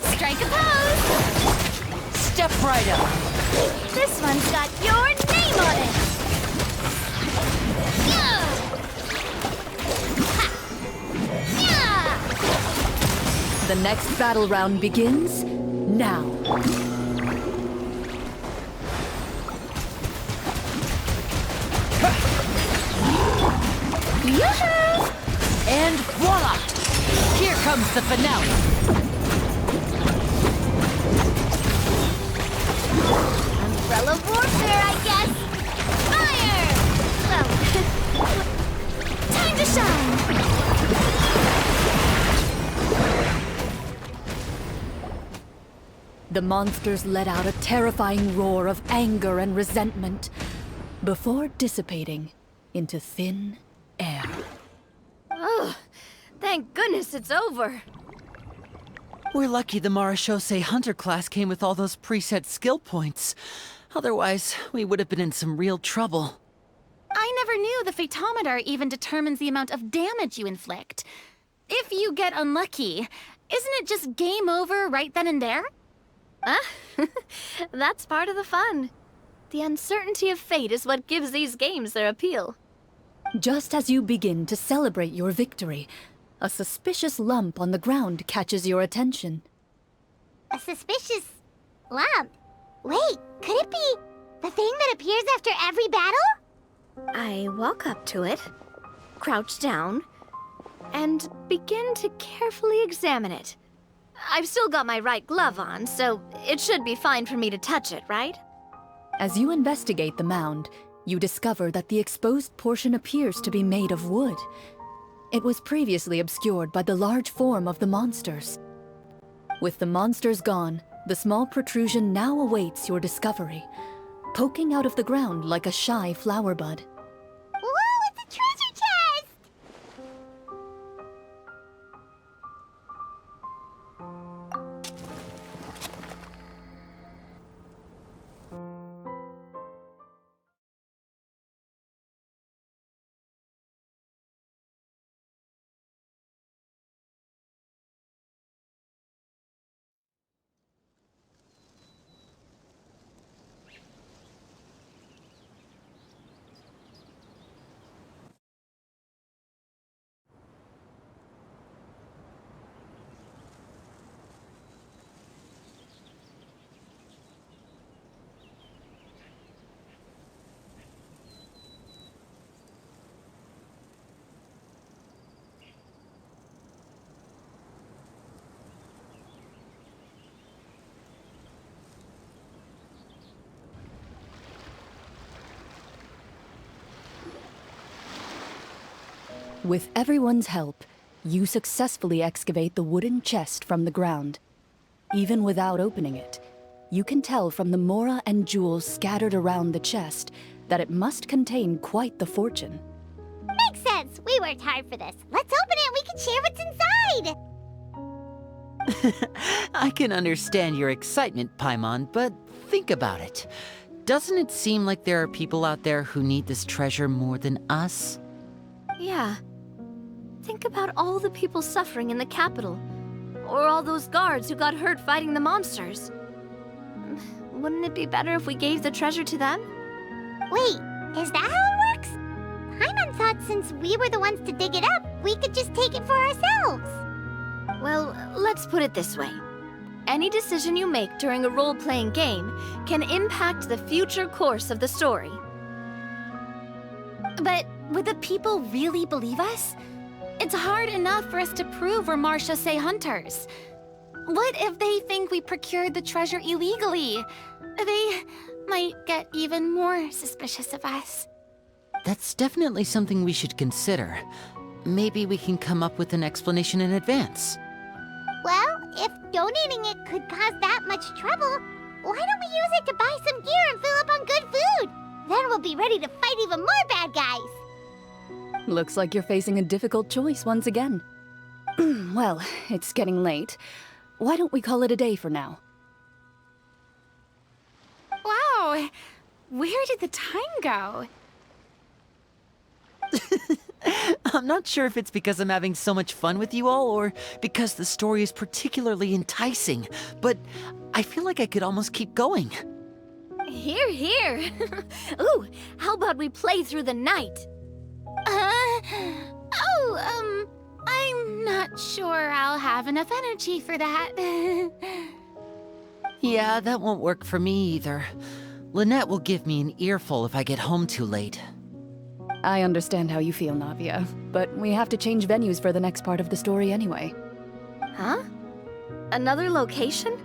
Strike a pose! Step right up. This one's got your name on it! Yeah! The next battle round begins now. Yoo-hoo! And voila! Here comes the finale. Umbrella warfare, I guess. Fire! Well, time to shine! The monsters let out a terrifying roar of anger and resentment before dissipating into thin air. Ugh, thank goodness it's over. We're lucky the Marashose Hunter class came with all those preset skill points. Otherwise, we would have been in some real trouble. I never knew the Fatometer even determines the amount of damage you inflict. If you get unlucky, isn't it just game over right then and there? That's part of the fun. The uncertainty of fate is what gives these games their appeal. Just as you begin to celebrate your victory, a suspicious lump on the ground catches your attention. A suspicious lump. Wait, could it be the thing that appears after every battle? I walk up to it, crouch down, and begin to carefully examine it. I've still got my right glove on, so it should be fine for me to touch it, right? As you investigate the mound, you discover that the exposed portion appears to be made of wood. It was previously obscured by the large form of the monsters. With the monsters gone, the small protrusion now awaits your discovery, poking out of the ground like a shy flower bud. Whoa, it's a treasure chest! With everyone's help, you successfully excavate the wooden chest from the ground. Even without opening it, you can tell from the mora and jewels scattered around the chest that it must contain quite the fortune. Makes sense. We worked hard for this. Let's open it. We can share what's inside. I can understand your excitement, Paimon, but think about it. Doesn't it seem like there are people out there who need this treasure more than us? Yeah. Think about all the people suffering in the capital. Or all those guards who got hurt fighting the monsters. Wouldn't it be better if we gave the treasure to them? Wait, is that how it works? Paimon thought since we were the ones to dig it up, we could just take it for ourselves. Well, let's put it this way. Any decision you make during a role-playing game can impact the future course of the story. But would the people really believe us? It's hard enough for us to prove we're Marashose hunters. What if they think we procured the treasure illegally? They might get even more suspicious of us. That's definitely something we should consider. Maybe we can come up with an explanation in advance. Well, if donating it could cause that much trouble, why don't we use it to buy some gear and fill up on good food? Then we'll be ready to fight even more bad guys. Looks like you're facing a difficult choice once again. Well, it's getting late. Why don't we call it a day for now? Wow, where did the time go? I'm not sure if it's because I'm having so much fun with you all, or because the story is particularly enticing, but I feel like I could almost keep going. Here, here. Ooh, how about we play through the night? I'm not sure I'll have enough energy for that. Yeah, that won't work for me either. Lynette will give me an earful if I get home too late. I understand how you feel, Navia, but we have to change venues for the next part of the story anyway. Huh? Another location?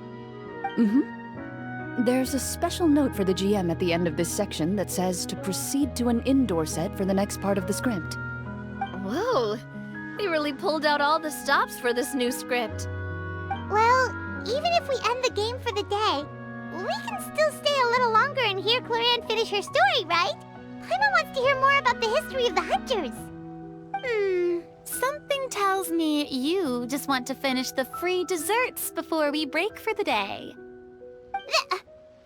There's a special note for the GM at the end of this section that says to proceed to an indoor set for the next part of the script. Whoa! They really pulled out all the stops for this new script. Well, even if we end the game for the day, we can still stay a little longer and hear Clorinde finish her story, right? Paimon wants to hear more about the history of the Hunters. Something tells me you just want to finish the free desserts before we break for the day.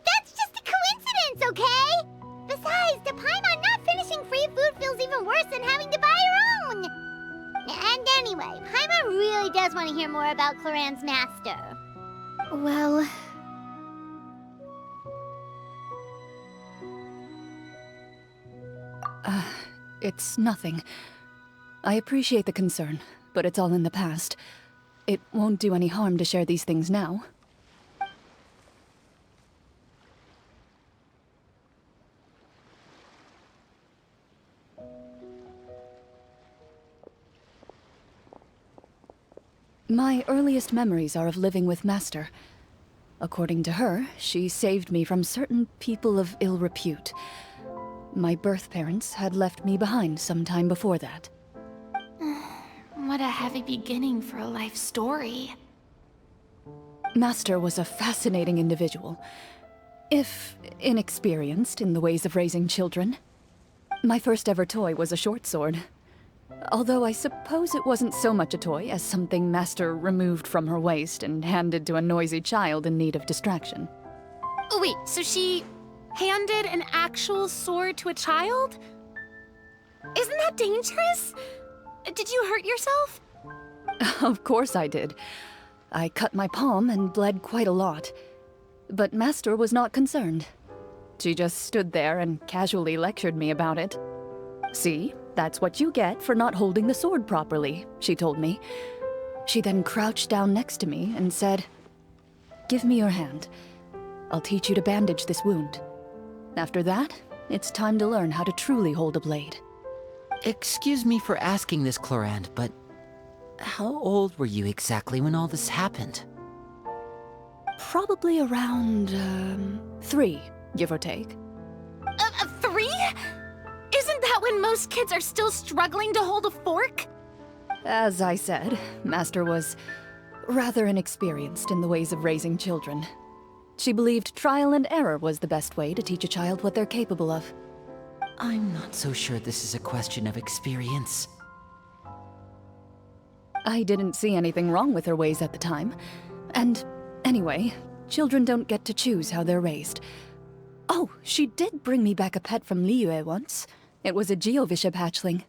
That's just a coincidence, okay? Besides, to Paimon, not finishing free food feels even worse than having to buy her own. And anyway, Paimon really does want to hear more about Clorinde's master. Well... It's nothing. I appreciate the concern, but it's all in the past. It won't do any harm to share these things now. My earliest memories are of living with Master. According to her, she saved me from certain people of ill repute. My birth parents had left me behind some time before that. What a heavy beginning for a life story. Master was a fascinating individual, if inexperienced in the ways of raising children. My first ever toy was a short sword. Although I suppose it wasn't so much a toy as something Master removed from her waist and handed to a noisy child in need of distraction. Oh, wait, so she handed an actual sword to a child? Isn't that dangerous? Did you hurt yourself? Of course I did. I cut my palm and bled quite a lot. But Master was not concerned. She just stood there and casually lectured me about it. See, that's what you get for not holding the sword properly, she told me. She then crouched down next to me and said, "Give me your hand. I'll teach you to bandage this wound. After that, it's time to learn how to truly hold a blade." Excuse me for asking this, Clorinde, but how old were you exactly when all this happened? Probably around, 3, give or take. 3? Isn't that when most kids are still struggling to hold a fork? As I said, Master was rather inexperienced in the ways of raising children. She believed trial and error was the best way to teach a child what they're capable of. I'm not so sure this is a question of experience. I didn't see anything wrong with her ways at the time. And anyway, children don't get to choose how they're raised. Oh, she did bring me back a pet from Liyue once. It was a Geovishap hatchling.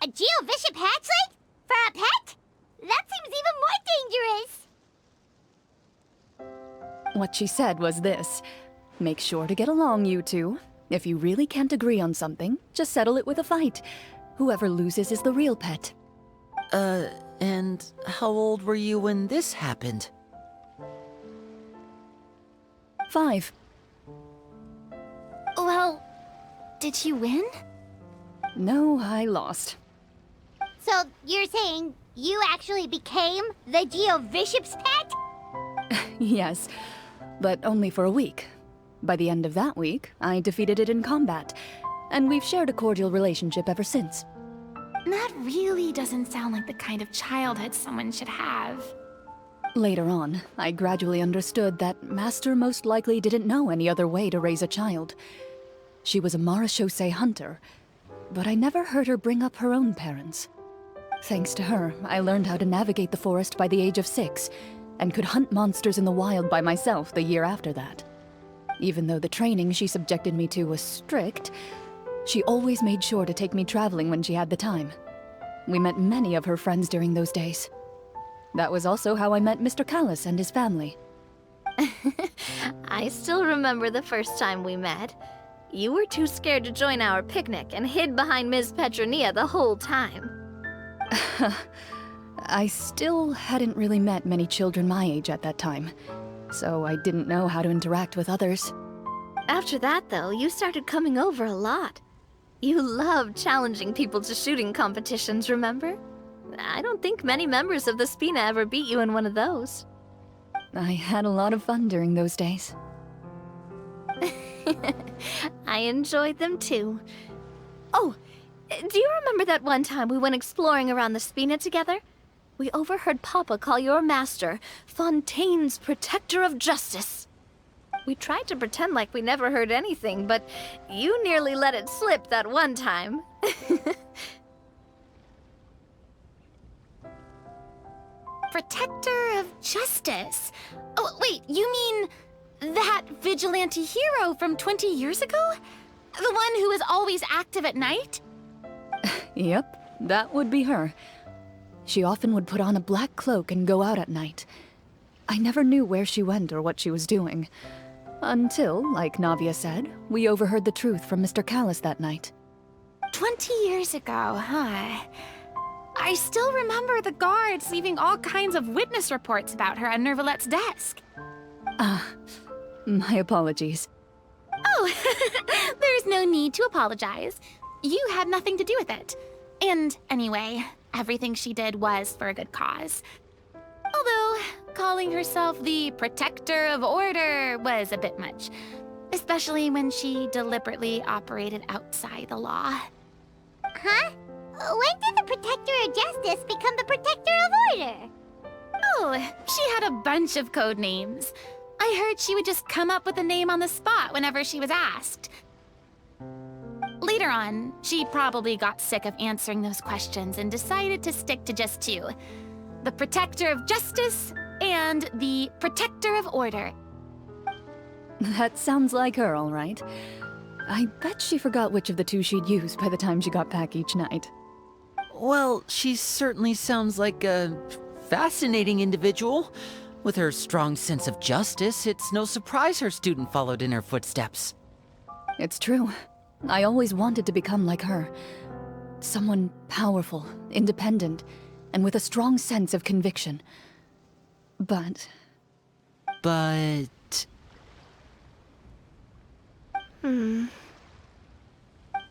A Geovishap hatchling? For a pet? That seems even more dangerous. What she said was this: make sure to get along, you two. If you really can't agree on something, just settle it with a fight. Whoever loses is the real pet. And how old were you when this happened? 5. Well, did you win? No, I lost. So you're saying you actually became the Geovishap's pet? Yes, but only for a week. By the end of that week, I defeated it in combat, and we've shared a cordial relationship ever since. That really doesn't sound like the kind of childhood someone should have. Later on, I gradually understood that Master most likely didn't know any other way to raise a child. She was a Marachose hunter, but I never heard her bring up her own parents. Thanks to her, I learned how to navigate the forest by the age of 6, and could hunt monsters in the wild by myself the year after that. Even though the training she subjected me to was strict, she always made sure to take me traveling when she had the time. We met many of her friends during those days. That was also how I met Mr. Callis and his family. I still remember the first time we met. You were too scared to join our picnic and hid behind Ms. Petronia the whole time. I still hadn't really met many children my age at that time, so I didn't know how to interact with others. After that, though, you started coming over a lot. You loved challenging people to shooting competitions, remember? I don't think many members of the Spina ever beat you in one of those. I had a lot of fun during those days. I enjoyed them too. Oh, do you remember that one time we went exploring around the Spina together? We overheard Papa call your master Fontaine's Protector of Justice. We tried to pretend like we never heard anything, but you nearly let it slip that one time. Protector of Justice. Oh, wait, you mean that vigilante hero from 20 years ago? The one who is always active at night? Yep, that would be her. She often would put on a black cloak and go out at night. I never knew where she went or what she was doing. Until, like Navia said, we overheard the truth from Mr. Callis that night. 20 years ago, huh? I still remember the guards leaving all kinds of witness reports about her on Nervalette's desk. My apologies. Oh, there's no need to apologize. You had nothing to do with it. And anyway, everything she did was for a good cause. Although, calling herself the Protector of Order was a bit much. Especially when she deliberately operated outside the law. Huh? When did the Protector of Justice become the Protector of Order? Oh, she had a bunch of code names. I heard she would just come up with a name on the spot whenever she was asked. Later on, she probably got sick of answering those questions and decided to stick to just two. The Protector of Justice and the Protector of Order. That sounds like her, all right. I bet she forgot which of the two she'd use by the time she got back each night. Well, she certainly sounds like a fascinating individual. With her strong sense of justice, it's no surprise her student followed in her footsteps. It's true. I always wanted to become like her. Someone powerful, independent, and with a strong sense of conviction. But...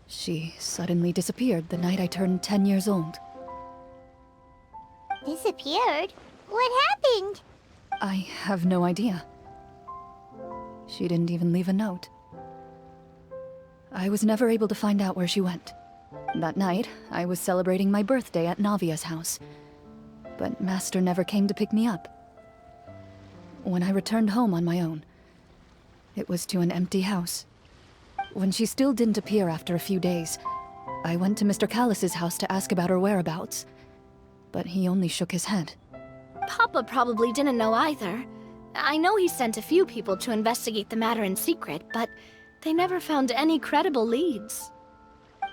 She suddenly disappeared the night I turned 10 years old. Disappeared? What happened? I have no idea. She didn't even leave a note. I was never able to find out where she went. That night, I was celebrating my birthday at Navia's house. But Master never came to pick me up. When I returned home on my own, it was to an empty house. When she still didn't appear after a few days, I went to Mr. Callis's house to ask about her whereabouts. But he only shook his head. Papa probably didn't know either. I know he sent a few people to investigate the matter in secret, but they never found any credible leads.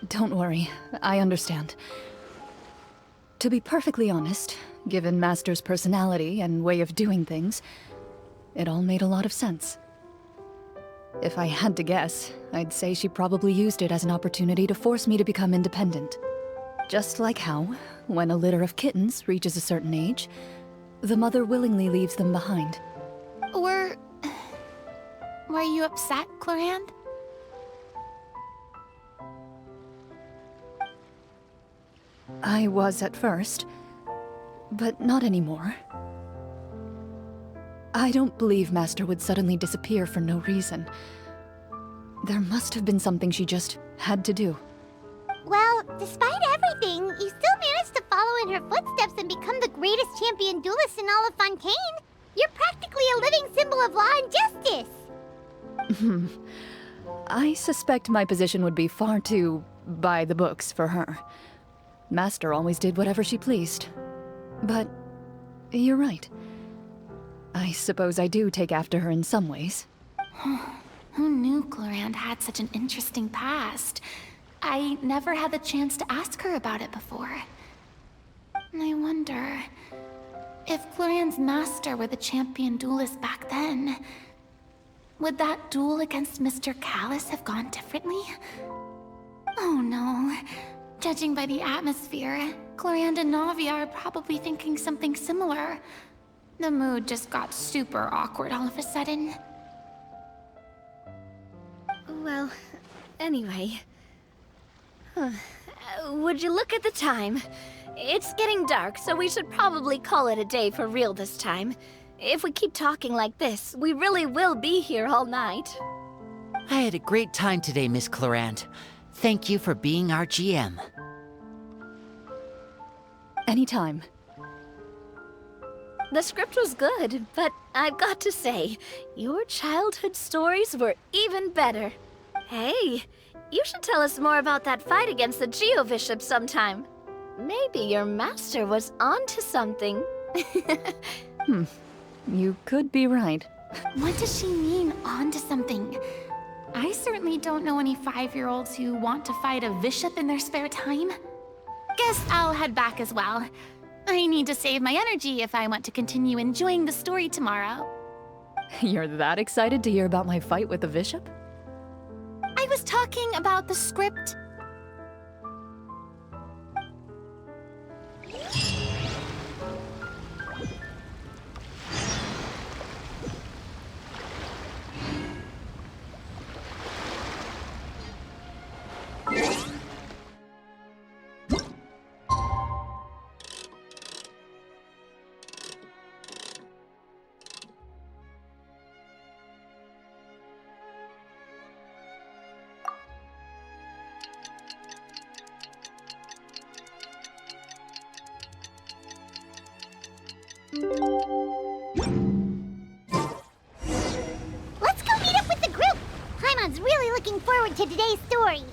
Don't worry, I understand. To be perfectly honest, given Master's personality and way of doing things, it all made a lot of sense. If I had to guess, I'd say she probably used it as an opportunity to force me to become independent. Just like how, when a litter of kittens reaches a certain age, the mother willingly leaves them behind. Were you upset, Clorinde? I was at first, but not anymore. I don't believe Master would suddenly disappear for no reason. There must have been something she just had to do. Well, despite everything, you still managed to follow in her footsteps and become the greatest champion duelist in all of Fontaine. You're practically a living symbol of law and justice. I suspect my position would be far too by the books for her. Master always did whatever she pleased. But you're right. I suppose I do take after her in some ways. Who knew Clorinde had such an interesting past? I never had the chance to ask her about it before. I wonder... if Clorinde's master were the champion duelist back then, would that duel against Mr. Callis have gone differently? Oh no. Judging by the atmosphere, Clorinde and Navia are probably thinking something similar. The mood just got super awkward all of a sudden. Well, anyway. Would you look at the time? It's getting dark, so we should probably call it a day for real this time. If we keep talking like this, we really will be here all night. I had a great time today, Miss Clorinde. Thank you for being our GM. Anytime. The script was good, but I've got to say, your childhood stories were even better. Hey, you should tell us more about that fight against the Geo-Bishop sometime. Maybe your master was onto something. You could be right. What does she mean, onto something? I certainly don't know any 5-year-olds who want to fight a bishop in their spare time. Guess I'll head back as well. I need to save my energy if I want to continue enjoying the story tomorrow. You're that excited to hear about my fight with the bishop? I was talking about the script. Let's go meet up with the group! Paimon's really looking forward to today's story.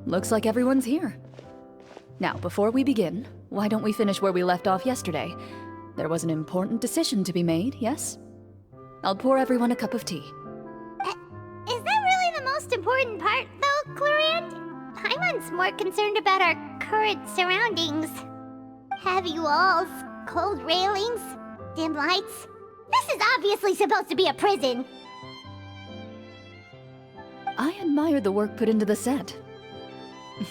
Looks like everyone's here. Now, before we begin, why don't we finish where we left off yesterday? There was an important decision to be made, yes? I'll pour everyone a cup of tea. Is that really the most important part, though, Clorinde? Paimon's more concerned about our current surroundings. Heavy walls, cold railings, dim lights. This is obviously supposed to be a prison. I admire the work put into the set.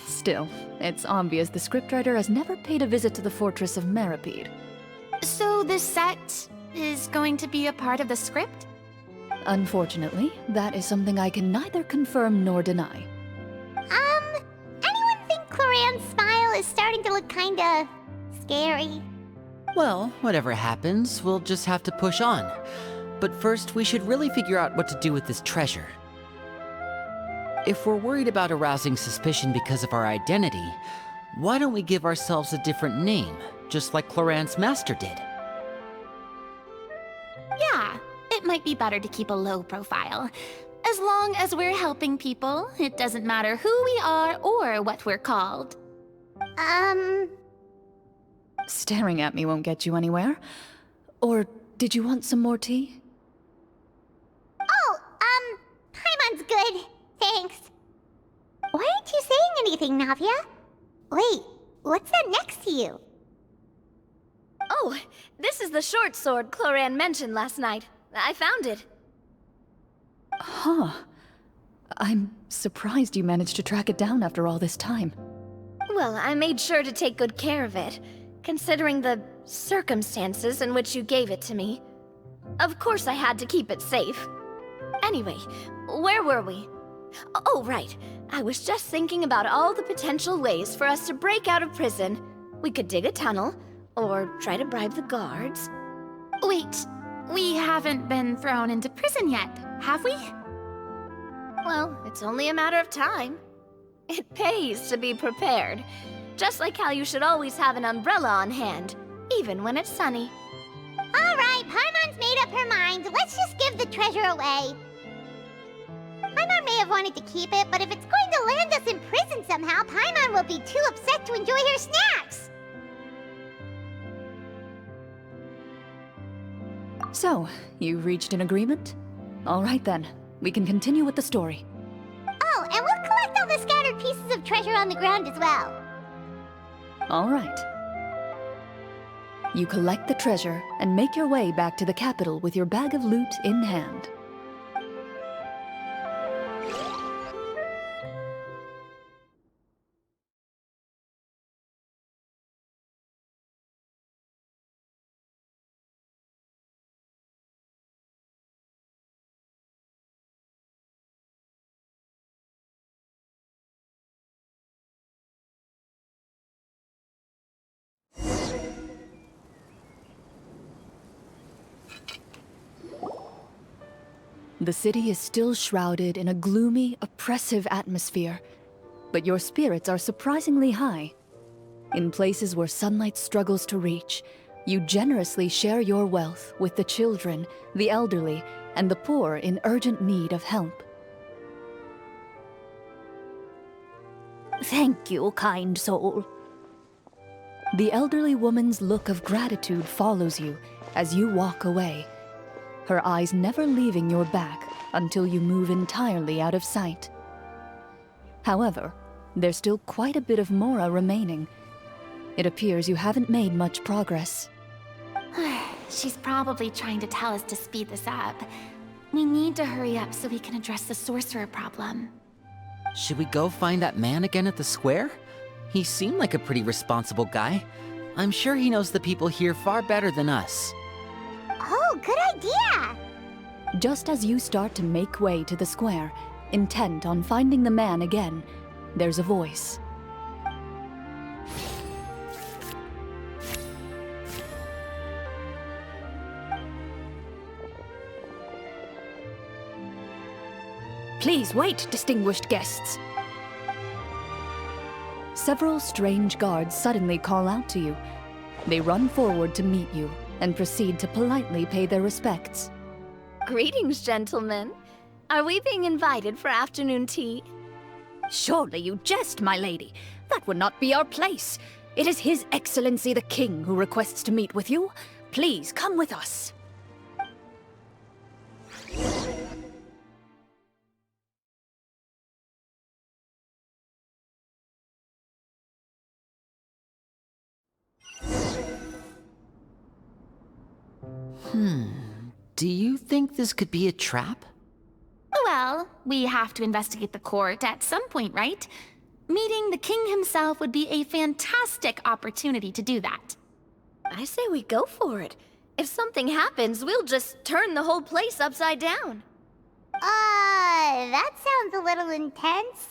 Still, it's obvious the scriptwriter has never paid a visit to the fortress of Rapperia. So the set is going to be a part of the script? Unfortunately, that is something I can neither confirm nor deny. Anyone think Clorinde's smile is starting to look kinda scary? Well, whatever happens, we'll just have to push on. But first, we should really figure out what to do with this treasure. If we're worried about arousing suspicion because of our identity, why don't we give ourselves a different name, just like Clorinde's master did? Yeah, it might be better to keep a low profile. As long as we're helping people, it doesn't matter who we are or what we're called. Staring at me won't get you anywhere. Or did you want some more tea? Oh, Paimon's good. Thanks. Why aren't you saying anything, Navia? Wait, what's that next to you? Oh, this is the short sword Clorinde mentioned last night. I found it. Huh. I'm surprised you managed to track it down after all this time. Well, I made sure to take good care of it, considering the circumstances in which you gave it to me. Of course I had to keep it safe. Anyway, where were we? Oh, right. I was just thinking about all the potential ways for us to break out of prison. We could dig a tunnel, or try to bribe the guards. Wait, we haven't been thrown into prison yet, have we? Well, it's only a matter of time. It pays to be prepared. Just like how you should always have an umbrella on hand, even when it's sunny. All right, Paimon's made up her mind. Let's just give the treasure away. Paimon may have wanted to keep it, but if it's going to land us in prison somehow, Paimon will be too upset to enjoy her snacks. So, you've reached an agreement? All right then, we can continue with the story. Oh, and we'll collect all the scattered pieces of treasure on the ground as well. All right. You collect the treasure and make your way back to the capital with your bag of loot in hand. The city is still shrouded in a gloomy, oppressive atmosphere, but your spirits are surprisingly high. In places where sunlight struggles to reach, you generously share your wealth with the children, the elderly, and the poor in urgent need of help. Thank you, kind soul. The elderly woman's look of gratitude follows you as you walk away, her eyes never leaving your back until you move entirely out of sight. However, there's still quite a bit of Mora remaining. It appears you haven't made much progress. She's probably trying to tell us to speed this up. We need to hurry up so we can address the sorcerer problem. Should we go find that man again at the square? He seemed like a pretty responsible guy. I'm sure he knows the people here far better than us. Oh, good idea! Just as you start to make way to the square, intent on finding the man again, there's a voice. Please wait, distinguished guests. Several strange guards suddenly call out to you. They run forward to meet you and proceed to politely pay their respects. Greetings, gentlemen. Are we being invited for afternoon tea? Surely you jest, my lady. That would not be our place. It is His Excellency the King who requests to meet with you. Please come with us. Do you think this could be a trap? Well, we have to investigate the court at some point, right? Meeting the king himself would be a fantastic opportunity to do that. I say we go for it. If something happens, we'll just turn the whole place upside down. That sounds a little intense.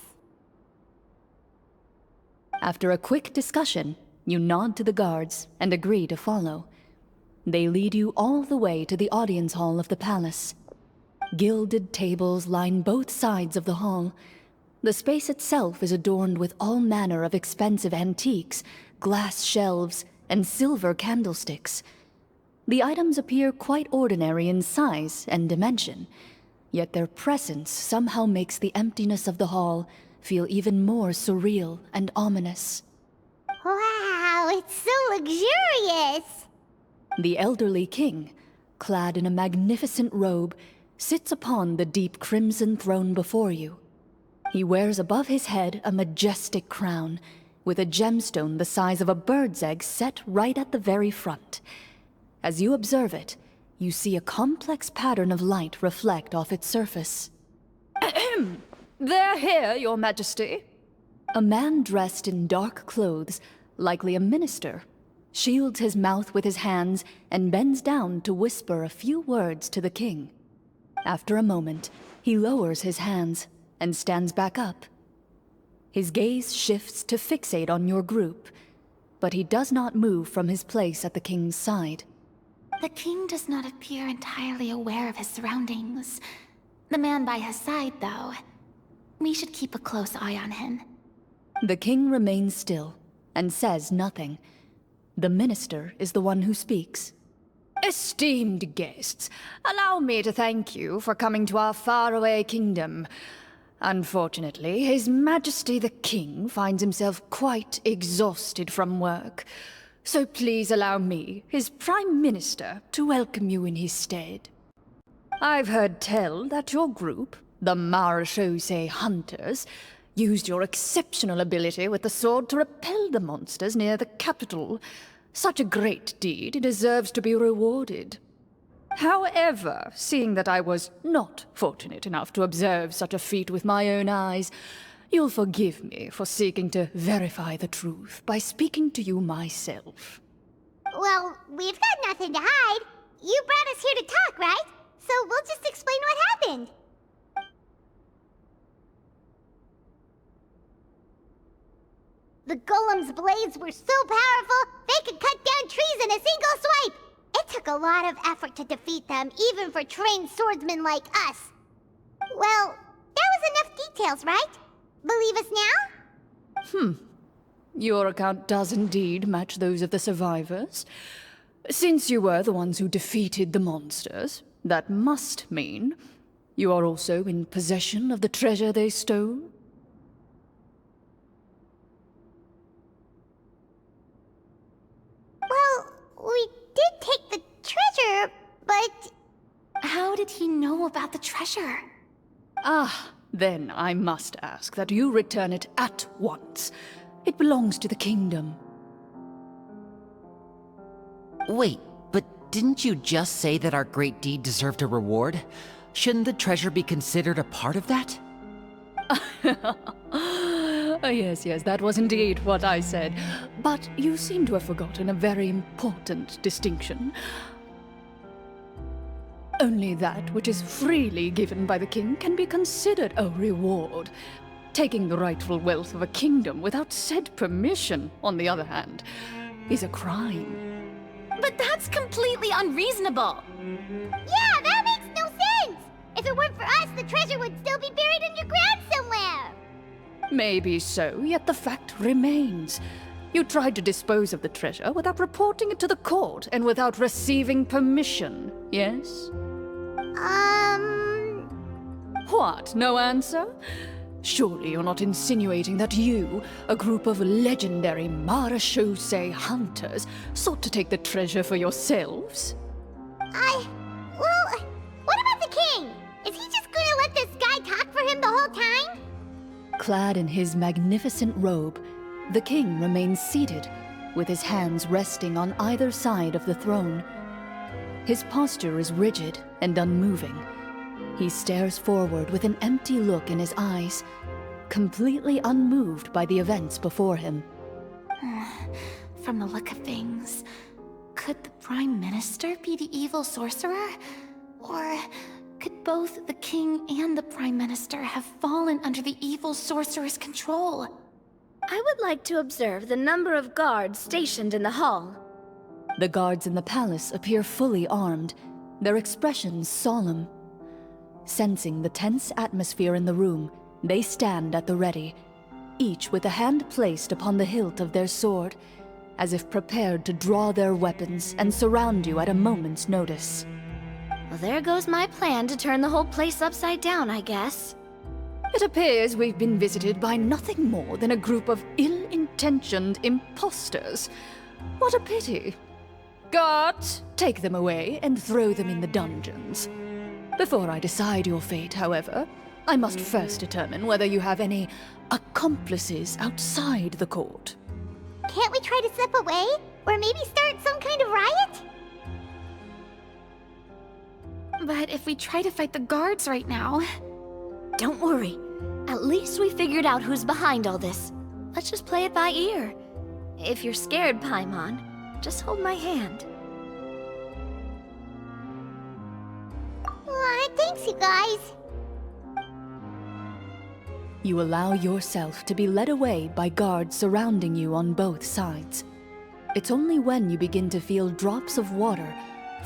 After a quick discussion, you nod to the guards and agree to follow. They lead you all the way to the audience hall of the palace. Gilded tables line both sides of the hall. The space itself is adorned with all manner of expensive antiques, glass shelves, and silver candlesticks. The items appear quite ordinary in size and dimension, yet their presence somehow makes the emptiness of the hall feel even more surreal and ominous. Wow, it's so luxurious! The elderly king, clad in a magnificent robe, sits upon the deep crimson throne before you. He wears above his head a majestic crown, with a gemstone the size of a bird's egg set right at the very front. As you observe it, you see a complex pattern of light reflect off its surface. They're here, Your Majesty. A man dressed in dark clothes, likely a minister, shields his mouth with his hands and bends down to whisper a few words to the king. After a moment, he lowers his hands and stands back up. His gaze shifts to fixate on your group, but he does not move from his place at the king's side. The king does not appear entirely aware of his surroundings. The man by his side, though. We should keep a close eye on him. The king remains still and says nothing. The minister is the one who speaks. Esteemed guests, allow me to thank you for coming to our faraway kingdom. Unfortunately, His Majesty the King finds himself quite exhausted from work. So please allow me, his Prime Minister, to welcome you in his stead. I've heard tell that your group, the Marechaussee Hunters, used your exceptional ability with the sword to repel the monsters near the capital. Such a great deed deserves to be rewarded. However, seeing that I was not fortunate enough to observe such a feat with my own eyes, you'll forgive me for seeking to verify the truth by speaking to you myself. Well, we've got nothing to hide. You brought us here to talk, right? So we'll just explain what happened. The golem's blades were so powerful, they could cut down trees in a single swipe! It took a lot of effort to defeat them, even for trained swordsmen like us. Well, that was enough details, right? Believe us now? Your account does indeed match those of the survivors. Since you were the ones who defeated the monsters, that must mean you are also in possession of the treasure they stole? Well, we did take the treasure, but... How did he know about the treasure? Ah, then I must ask that you return it at once. It belongs to the kingdom. Wait, but didn't you just say that our great deed deserved a reward? Shouldn't the treasure be considered a part of that? Yes, that was indeed what I said. But you seem to have forgotten a very important distinction. Only that which is freely given by the king can be considered a reward. Taking the rightful wealth of a kingdom without said permission, on the other hand, is a crime. But that's completely unreasonable. Yeah, that makes no sense! If it weren't for us, the treasure would still be buried underground somewhere! Maybe so, yet the fact remains. You tried to dispose of the treasure without reporting it to the court and without receiving permission, yes? What, no answer? Surely you're not insinuating that you, a group of legendary Marechaussee hunters, sought to take the treasure for yourselves? Well, what about the king? Is he just gonna let this guy talk for him the whole time? Clad in his magnificent robe, the king remains seated, with his hands resting on either side of the throne. His posture is rigid and unmoving. He stares forward with an empty look in his eyes, completely unmoved by the events before him. From the look of things, could the Prime Minister be the evil sorcerer? Or could both the king and the Prime Minister have fallen under the evil sorcerer's control? I would like to observe the number of guards stationed in the hall. The guards in the palace appear fully armed, their expressions solemn. Sensing the tense atmosphere in the room, they stand at the ready, each with a hand placed upon the hilt of their sword, as if prepared to draw their weapons and surround you at a moment's notice. Well, there goes my plan to turn the whole place upside down, I guess. It appears we've been visited by nothing more than a group of ill-intentioned imposters. What a pity. Guards, take them away and throw them in the dungeons. Before I decide your fate, however, I must first determine whether you have any accomplices outside the court. Can't we try to slip away? Or maybe start some kind of riot? But if we try to fight the guards right now... Don't worry. At least we figured out who's behind all this. Let's just play it by ear. If you're scared, Paimon, just hold my hand. Aw, thanks, you guys. You allow yourself to be led away by guards surrounding you on both sides. It's only when you begin to feel drops of water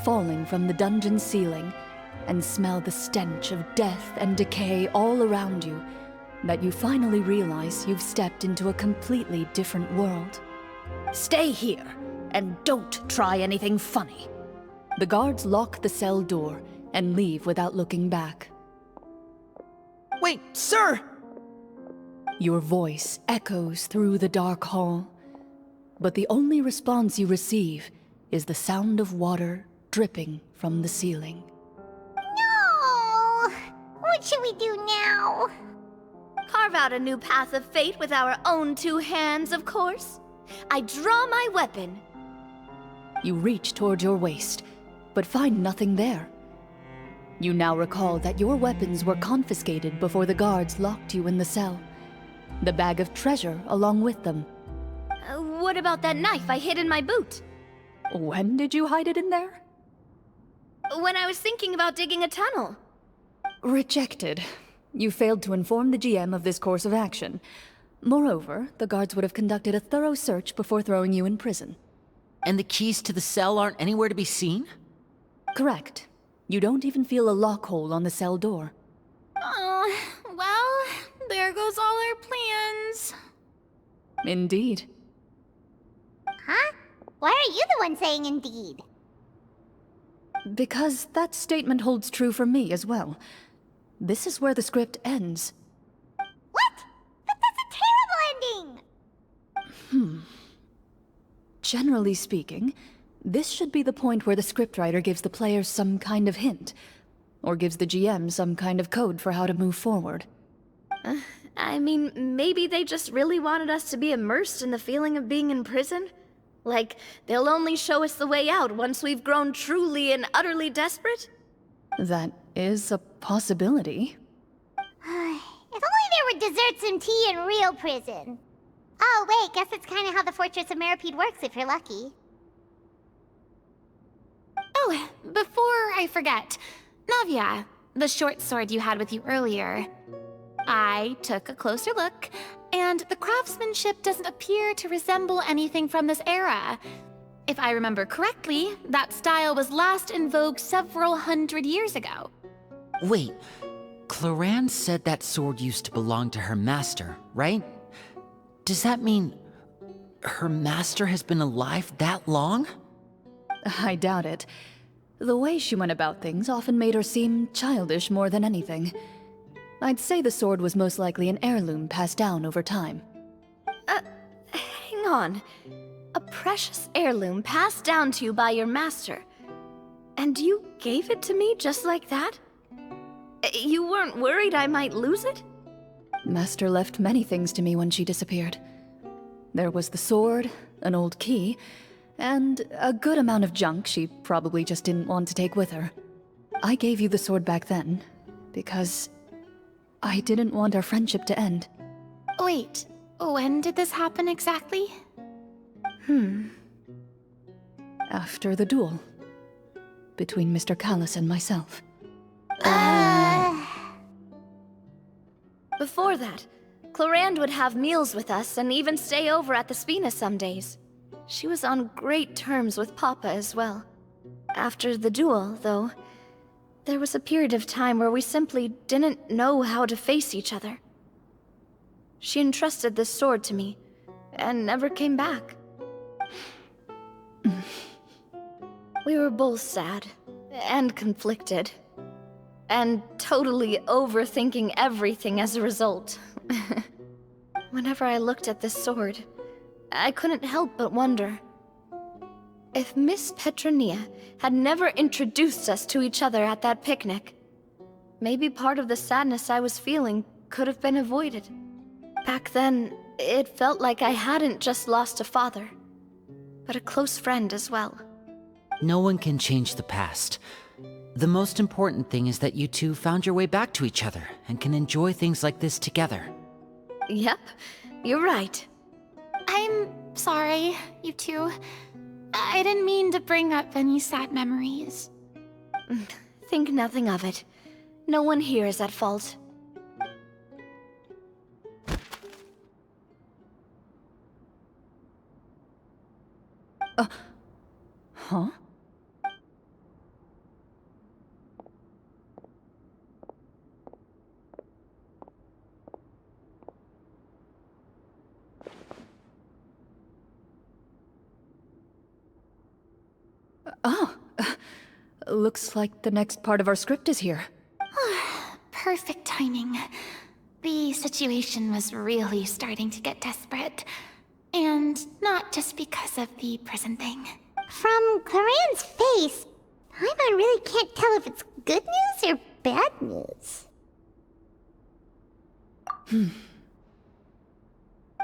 falling from the dungeon ceiling and smell the stench of death and decay all around you that you finally realize you've stepped into a completely different world. Stay here, and don't try anything funny. The guards lock the cell door and leave without looking back. Wait, sir! Your voice echoes through the dark hall, but the only response you receive is the sound of water dripping from the ceiling. No! What should we do now? Carve out a new path of fate with our own two hands, of course. I draw my weapon. You reach toward your waist, but find nothing there. You now recall that your weapons were confiscated before the guards locked you in the cell. The bag of treasure along with them. What about that knife I hid in my boot? When did you hide it in there? When I was thinking about digging a tunnel. Rejected. You failed to inform the GM of this course of action. Moreover, the guards would have conducted a thorough search before throwing you in prison. And the keys to the cell aren't anywhere to be seen? Correct. You don't even feel a lock hole on the cell door. Oh, well, there goes all our plans. Indeed. Huh? Why are you the one saying indeed? Because that statement holds true for me as well. This is where the script ends. What? But that's a terrible ending! Generally speaking, this should be the point where the scriptwriter gives the players some kind of hint, or gives the GM some kind of code for how to move forward. I mean, maybe they just really wanted us to be immersed in the feeling of being in prison? Like, they'll only show us the way out once we've grown truly and utterly desperate? That is a possibility. If only there were desserts and tea in real prison. Oh, wait, guess that's kind of how the Fortress of Meripede works if you're lucky. Oh, before I forget, Navia, the short sword you had with you earlier. I took a closer look, and the craftsmanship doesn't appear to resemble anything from this era. If I remember correctly, that style was last in vogue several hundred years ago. Wait, Clorinde said that sword used to belong to her master, right? Does that mean her master has been alive that long? I doubt it. The way she went about things often made her seem childish more than anything. I'd say the sword was most likely an heirloom passed down over time. Hang on. A precious heirloom passed down to you by your master. And you gave it to me just like that? You weren't worried I might lose it? Master left many things to me when she disappeared. There was the sword, an old key, and a good amount of junk she probably just didn't want to take with her. I gave you the sword back then, because I didn't want our friendship to end. Wait, when did this happen exactly? After the duel. Between Mr. Callis and myself. Before that, Clorinde would have meals with us and even stay over at the Spina some days. She was on great terms with Papa as well. After the duel, though, there was a period of time where we simply didn't know how to face each other. She entrusted this sword to me, and never came back. We were both sad, and conflicted, and totally overthinking everything as a result. Whenever I looked at this sword, I couldn't help but wonder if Miss Petronia had never introduced us to each other at that picnic. Maybe part of the sadness I was feeling could have been avoided. Back then, it felt like I hadn't just lost a father, but a close friend as well. No one can change the past. The most important thing is that you two found your way back to each other and can enjoy things like this together. Yep, you're right. I'm sorry, you two. I didn't mean to bring up any sad memories. Think nothing of it. No one here is at fault. Huh? Oh, looks like the next part of our script is here. Perfect timing. The situation was really starting to get desperate. And not just because of the prison thing. From Clorinde's face, I really can't tell if it's good news or bad news.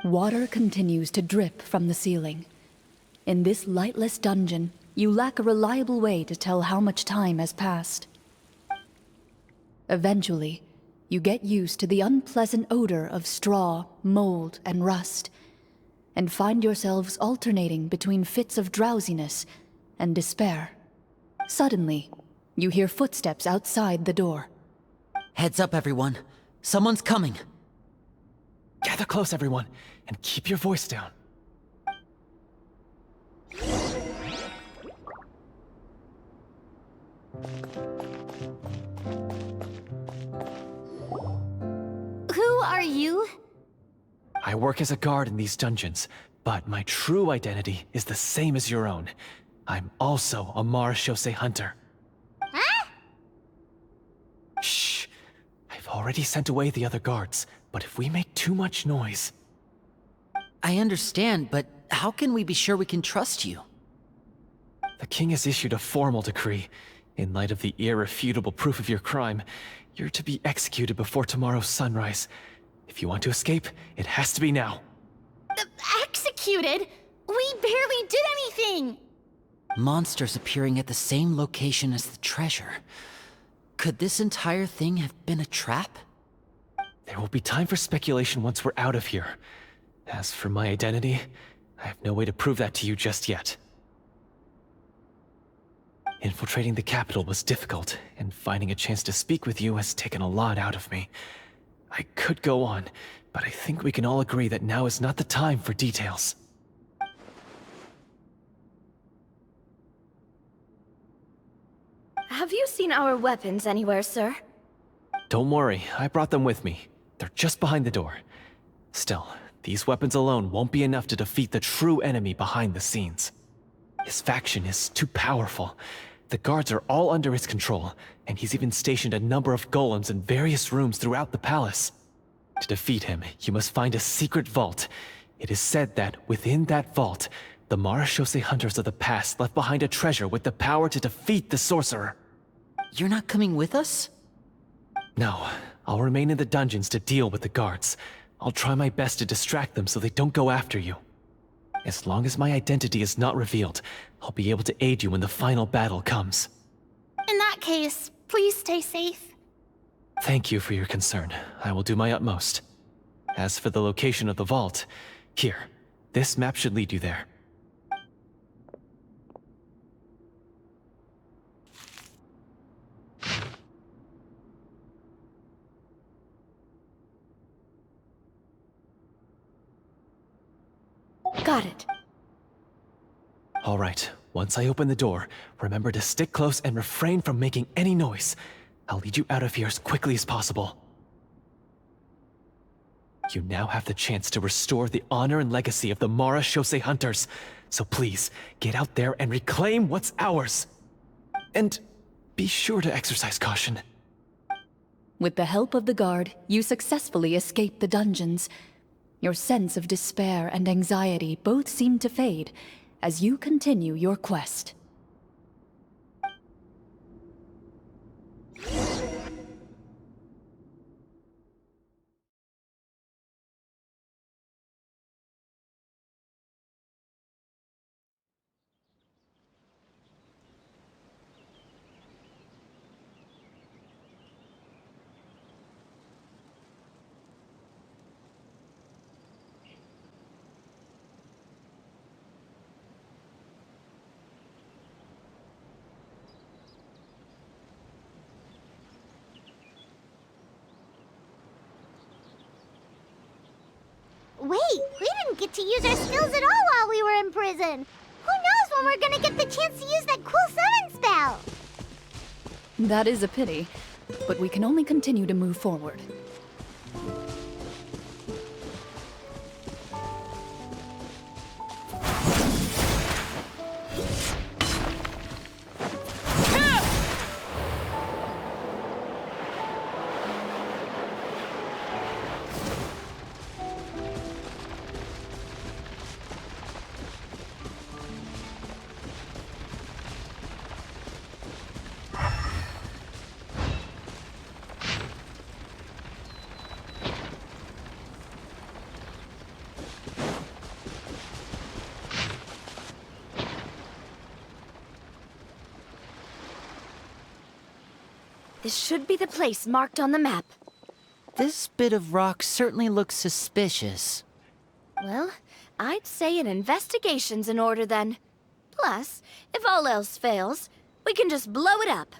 Water continues to drip from the ceiling. In this lightless dungeon, you lack a reliable way to tell how much time has passed. Eventually, you get used to the unpleasant odor of straw, mold, and rust, and find yourselves alternating between fits of drowsiness and despair. Suddenly, you hear footsteps outside the door. Heads up, everyone. Someone's coming. Gather close, everyone, and keep your voice down. Who are you? I work as a guard in these dungeons, but my true identity is the same as your own. I'm also a Marashose hunter. Huh? Shh. I've already sent away the other guards, but if we make too much noise... I understand, but how can we be sure we can trust you? The king has issued a formal decree. In light of the irrefutable proof of your crime, you're to be executed before tomorrow's sunrise. If you want to escape, it has to be now. Executed? We barely did anything! Monsters appearing at the same location as the treasure. Could this entire thing have been a trap? There will be time for speculation once we're out of here. As for my identity, I have no way to prove that to you just yet. Infiltrating the capital was difficult, and finding a chance to speak with you has taken a lot out of me. I could go on, but I think we can all agree that now is not the time for details. Have you seen our weapons anywhere, sir? Don't worry, I brought them with me. They're just behind the door. Still, these weapons alone won't be enough to defeat the true enemy behind the scenes. His faction is too powerful. The guards are all under his control, and he's even stationed a number of golems in various rooms throughout the palace. To defeat him, you must find a secret vault. It is said that within that vault, the Marashose hunters of the past left behind a treasure with the power to defeat the sorcerer. You're not coming with us? No, I'll remain in the dungeons to deal with the guards. I'll try my best to distract them so they don't go after you. As long as my identity is not revealed, I'll be able to aid you when the final battle comes. In that case, please stay safe. Thank you for your concern. I will do my utmost. As for the location of the vault, here, this map should lead you there. Got it. All right, once I open the door, remember to stick close and refrain from making any noise. I'll lead you out of here as quickly as possible. You now have the chance to restore the honor and legacy of the Marashose hunters. So please, get out there and reclaim what's ours. And be sure to exercise caution. With the help of the guard, you successfully escape the dungeons. Your sense of despair and anxiety both seem to fade as you continue your quest. Wait, we didn't get to use our skills at all while we were in prison. Who knows when we're gonna get the chance to use that cool summon spell? That is a pity, but we can only continue to move forward. This should be the place marked on the map. This bit of rock certainly looks suspicious. Well, I'd say an investigation's in order then. Plus, if all else fails, we can just blow it up.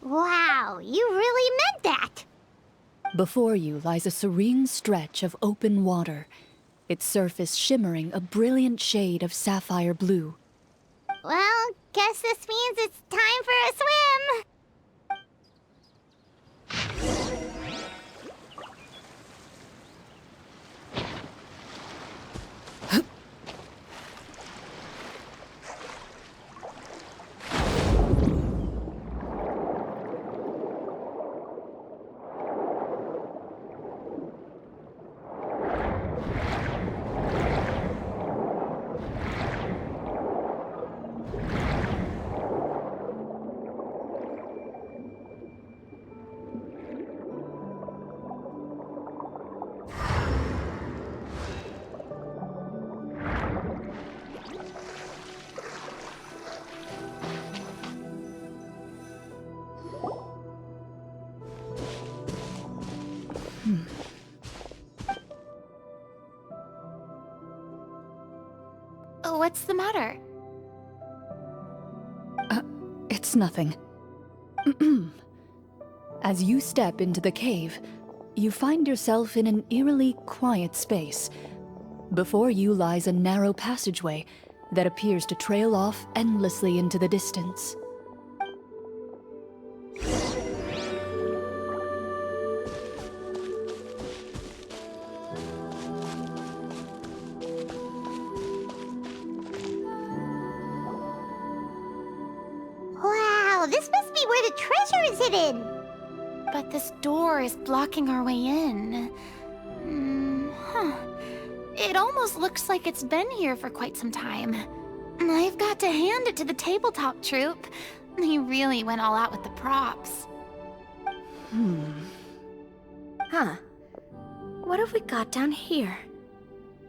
Wow, you really meant that! Before you lies a serene stretch of open water, its surface shimmering a brilliant shade of sapphire blue. Well, guess this means it's time for a swim! Oh, what's the matter? It's nothing. As you step into the cave, you find yourself in an eerily quiet space. Before you lies a narrow passageway that appears to trail off endlessly into the distance. Wow, this must be where the treasure is hidden! But this door is blocking our way in. It almost looks like it's been here for quite some time. I've got to hand it to the tabletop troupe. They really went all out with the props. Huh. What have we got down here?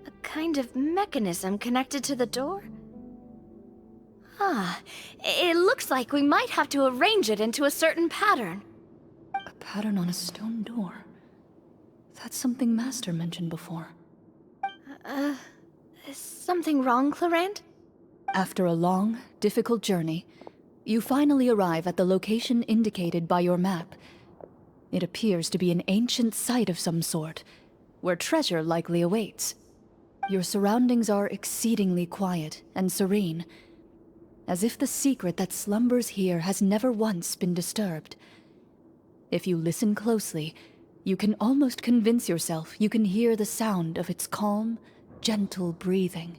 A kind of mechanism connected to the door? Ah, it looks like we might have to arrange it into a certain pattern. A pattern on a stone door. That's something Master mentioned before. Is something wrong, Clorinde? After a long, difficult journey, you finally arrive at the location indicated by your map. It appears to be an ancient site of some sort, where treasure likely awaits. Your surroundings are exceedingly quiet and serene, as if the secret that slumbers here has never once been disturbed. If you listen closely, you can almost convince yourself you can hear the sound of its calm, gentle breathing.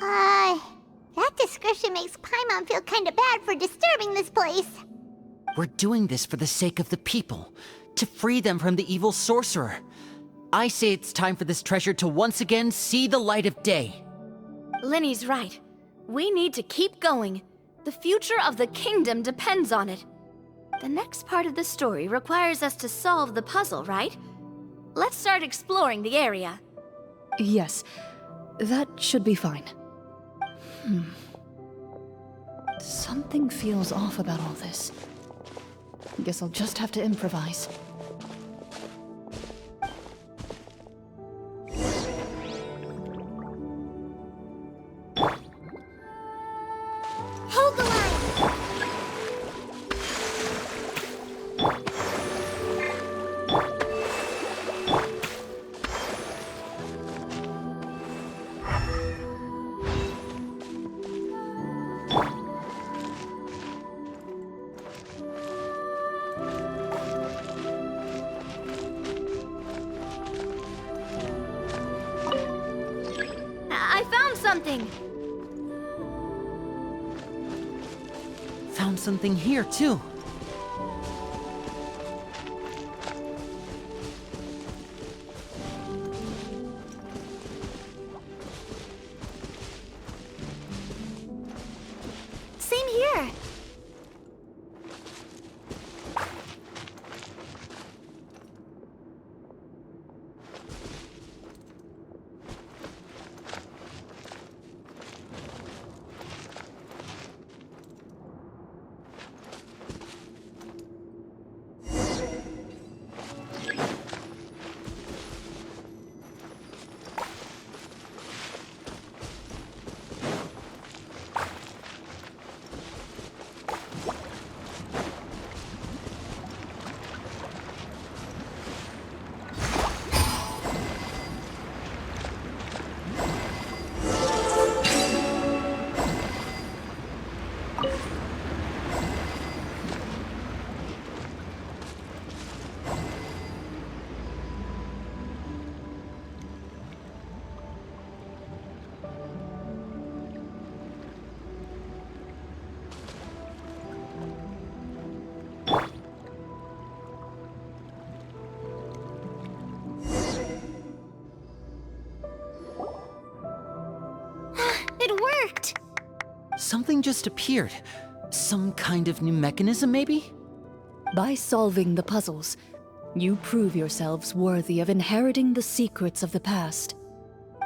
That description makes Paimon feel kinda bad for disturbing this place. We're doing this for the sake of the people, to free them from the evil sorcerer. I say it's time for this treasure to once again see the light of day. Linny's right. We need to keep going. The future of the kingdom depends on it. The next part of the story requires us to solve the puzzle, right? Let's start exploring the area. Yes, that should be fine. Something feels off about all this. Guess I'll just have to improvise. Hold the line! something. Found something here, too. Same here. It worked! Something just appeared. Some kind of new mechanism, maybe? By solving the puzzles, you prove yourselves worthy of inheriting the secrets of the past.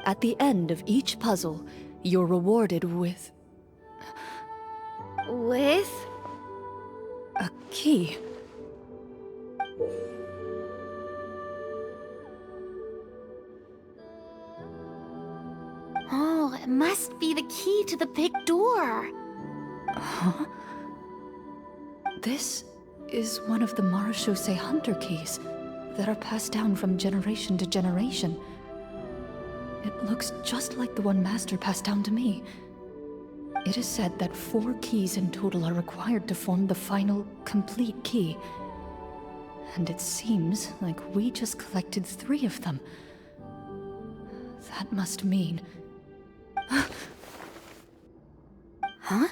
At the end of each puzzle, you're rewarded with With? a key. Oh, it must be the key to the big door. Huh? This is one of the Marechaussee Hunter keys that are passed down from generation to generation. It looks just like the one Master passed down to me. It is said that 4 keys in total are required to form the final, complete key. And it seems like we just collected 3 of them. That must mean... Huh?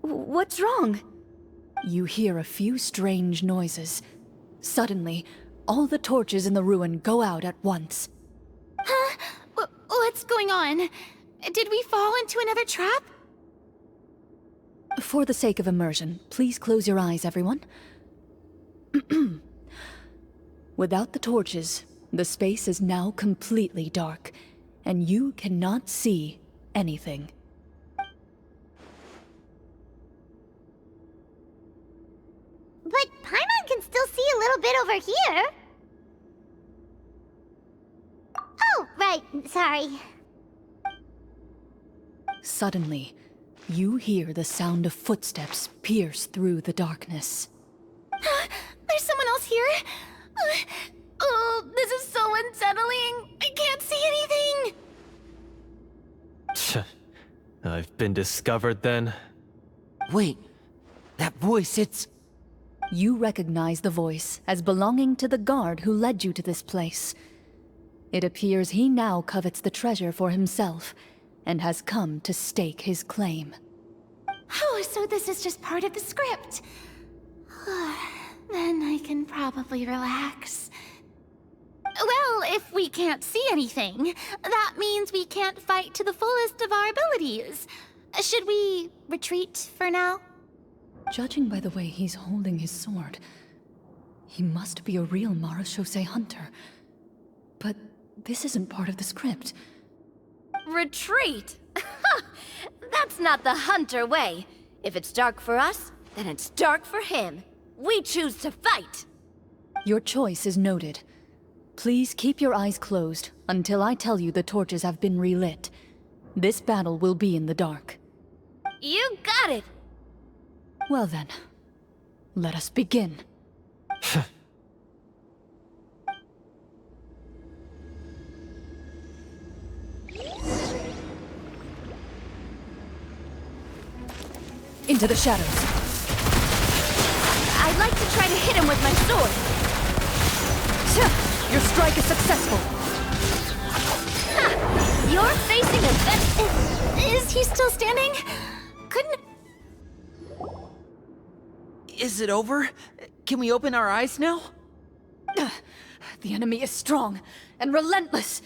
What's wrong? You hear a few strange noises. Suddenly, all the torches in the ruin go out at once. Huh? What's going on? Did we fall into another trap? For the sake of immersion, please close your eyes, everyone. Without the torches, the space is now completely dark, and you cannot see anything. But Paimon can still see a little bit over here. Oh, right, sorry. Suddenly, you hear the sound of footsteps pierce through the darkness. There's someone else here? Oh, this is so unsettling. I can't see anything. I've been discovered then. Wait, that voice, it's... You recognize the voice as belonging to the guard who led you to this place. It appears he now covets the treasure for himself, and has come to stake his claim. Oh, so this is just part of the script. Then I can probably relax. Well, if we can't see anything, that means we can't fight to the fullest of our abilities. Should we retreat for now? Judging by the way he's holding his sword, he must be a real Marechaussee hunter. But this isn't part of the script. Retreat? That's not the hunter way. If it's dark for us, then it's dark for him. We choose to fight. Your choice is noted. Please keep your eyes closed until I tell you the torches have been relit. This battle will be in the dark. You got it. Well then, let us begin. Into the shadows. I'd like to try to hit him with my sword. Your strike is successful. Ha! You're facing a Is he still standing? Couldn't... Is it over? Can we open our eyes now? The enemy is strong and relentless,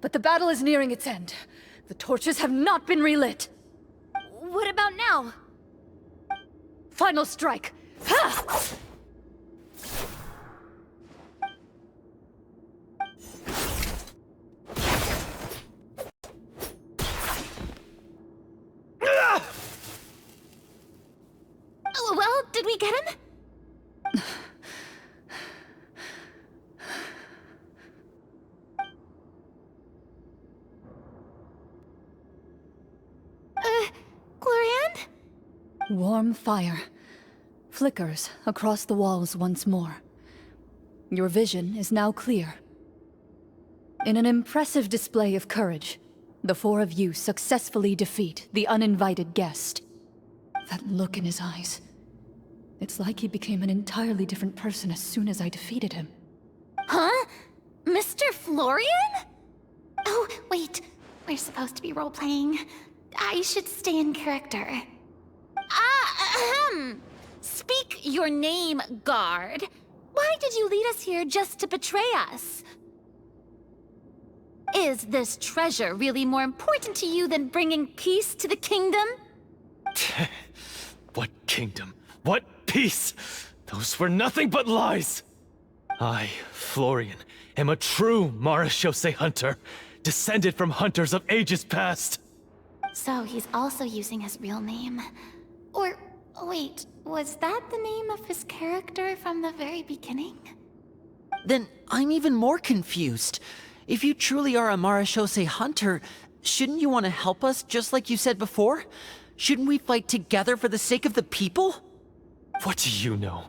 but the battle is nearing its end. The torches have not been relit. What about now? Final strike. Ha! Oh, well, did we get him? Clorinde? Warm fire flickers across the walls once more. Your vision is now clear. In an impressive display of courage, the four of you successfully defeat the uninvited guest. That look in his eyes. It's like he became an entirely different person as soon as I defeated him. Huh? Mr. Florian? Oh, wait. We're supposed to be role-playing. I should stay in character. Speak your name, guard. Why did you lead us here just to betray us? Is this treasure really more important to you than bringing peace to the kingdom? What kingdom? What peace? Those were nothing but lies! I, Florian, am a true marechaussee hunter, descended from hunters of ages past. So he's also using his real name. Or, wait, was that the name of his character from the very beginning? Then I'm even more confused. If you truly are a marechaussee hunter, shouldn't you want to help us just like you said before? Shouldn't we fight together for the sake of the people? What do you know?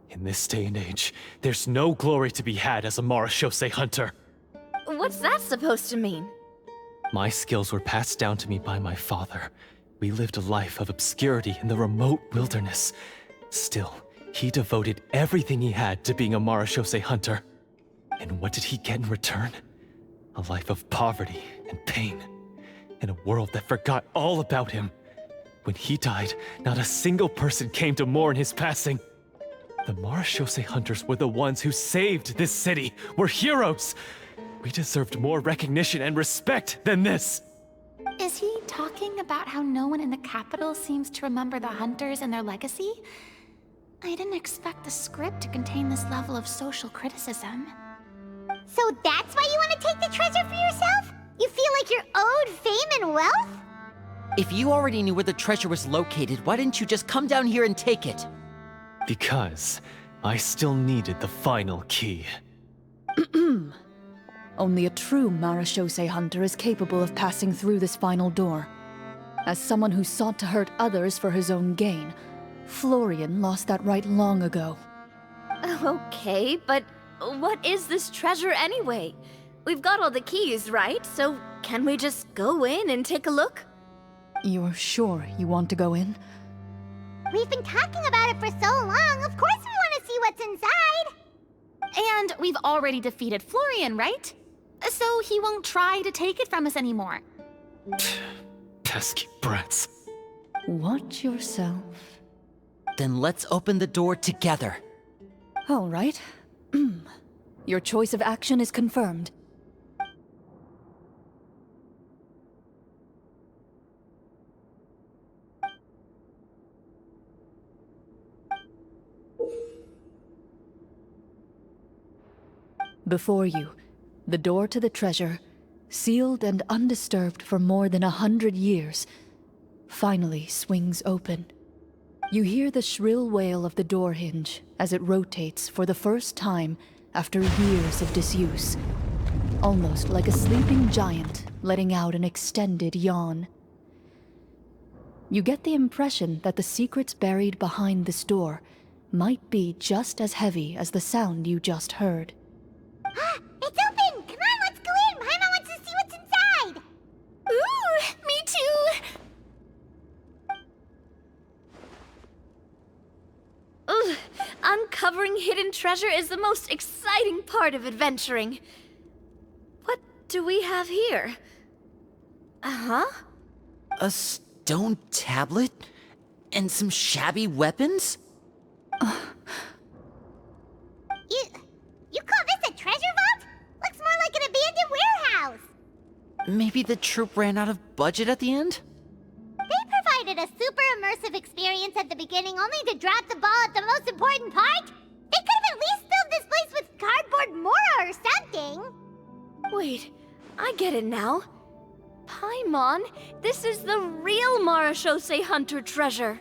In this day and age, there's no glory to be had as a marechaussee hunter. What's that supposed to mean? My skills were passed down to me by my father. We lived a life of obscurity in the remote wilderness. Still, he devoted everything he had to being a marechaussee hunter. And what did he get in return? A life of poverty and pain. In a world that forgot all about him. When he died, not a single person came to mourn his passing. The marechaussee hunters were the ones who saved this city. We're heroes! We deserved more recognition and respect than this! Is he talking about how no one in the capital seems to remember the hunters and their legacy? I didn't expect the script to contain this level of social criticism. So that's why you want to take the treasure for yourself? You feel like you're owed fame and wealth? If you already knew where the treasure was located, why didn't you just come down here and take it? Because I still needed the final key. Only a true marechaussee hunter is capable of passing through this final door. As someone who sought to hurt others for his own gain, Florian lost that right long ago. Okay, but what is this treasure anyway? We've got all the keys, right? So can we just go in and take a look? You're sure you want to go in? We've been talking about it for so long, of course we want to see what's inside! And we've already defeated Florian, right? So he won't try to take it from us anymore. Pesky brats. Watch yourself. Then let's open the door together. All right. Your choice of action is confirmed. Before you, the door to the treasure, sealed and undisturbed for more than 100 years, finally swings open. You hear the shrill wail of the door hinge as it rotates for the first time after years of disuse, almost like a sleeping giant letting out an extended yawn. You get the impression that the secrets buried behind this door might be just as heavy as the sound you just heard. It's open! Come on, let's go in! Paimon wants to see what's inside! Ooh, me too! Ugh, uncovering hidden treasure is the most exciting part of adventuring. What do we have here? Uh-huh. A stone tablet? And some shabby weapons? You call this a treasure vault? Looks more like an abandoned warehouse. Maybe the troupe ran out of budget at the end? They provided a super immersive experience at the beginning only to drop the ball at the most important part. They could have at least filled this place with cardboard Mora or something. Wait, I get it now. Paimon, this is the real Marachose Hunter treasure.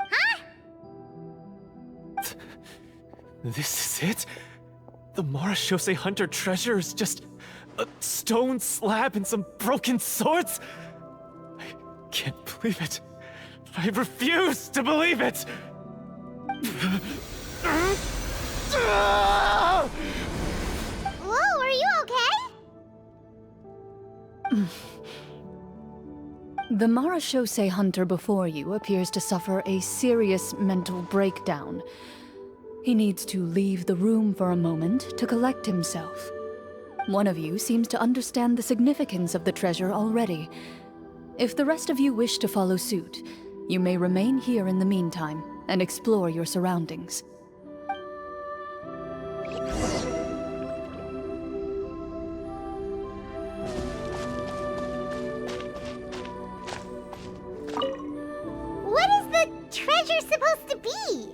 Huh? This is it? The Marachose Hunter treasure is just a stone slab and some broken swords? I can't believe it. I refuse to believe it! Whoa, are you okay? The Marachose Hunter before you appears to suffer a serious mental breakdown. He needs to leave the room for a moment to collect himself. One of you seems to understand the significance of the treasure already. If the rest of you wish to follow suit, you may remain here in the meantime and explore your surroundings. What is the treasure supposed to be?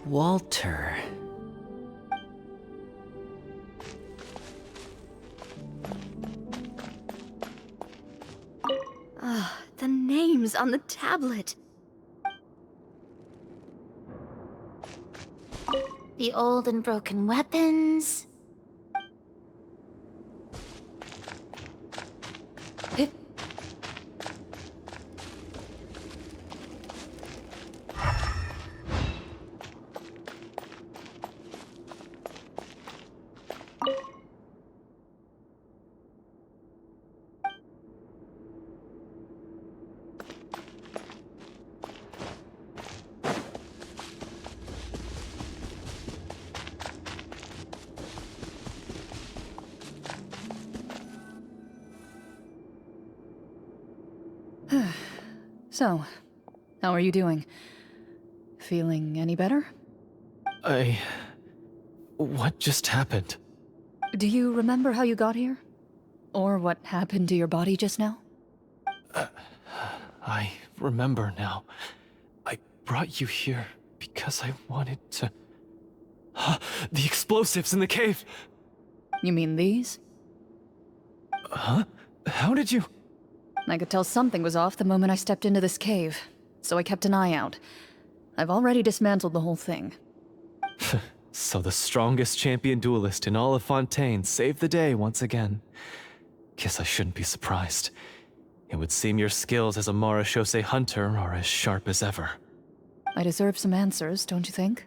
Walter. The names on the tablet. The old and broken weapons. So, how are you doing? Feeling any better? What just happened? Do you remember how you got here? Or what happened to your body just now? I remember now. I brought you here because I wanted to... The explosives in the cave! You mean these? Huh? How did you... I could tell something was off the moment I stepped into this cave, so I kept an eye out. I've already dismantled the whole thing. So the strongest champion duelist in all of Fontaine saved the day once again. Guess I shouldn't be surprised. It would seem your skills as a Marachose hunter are as sharp as ever. I deserve some answers, don't you think?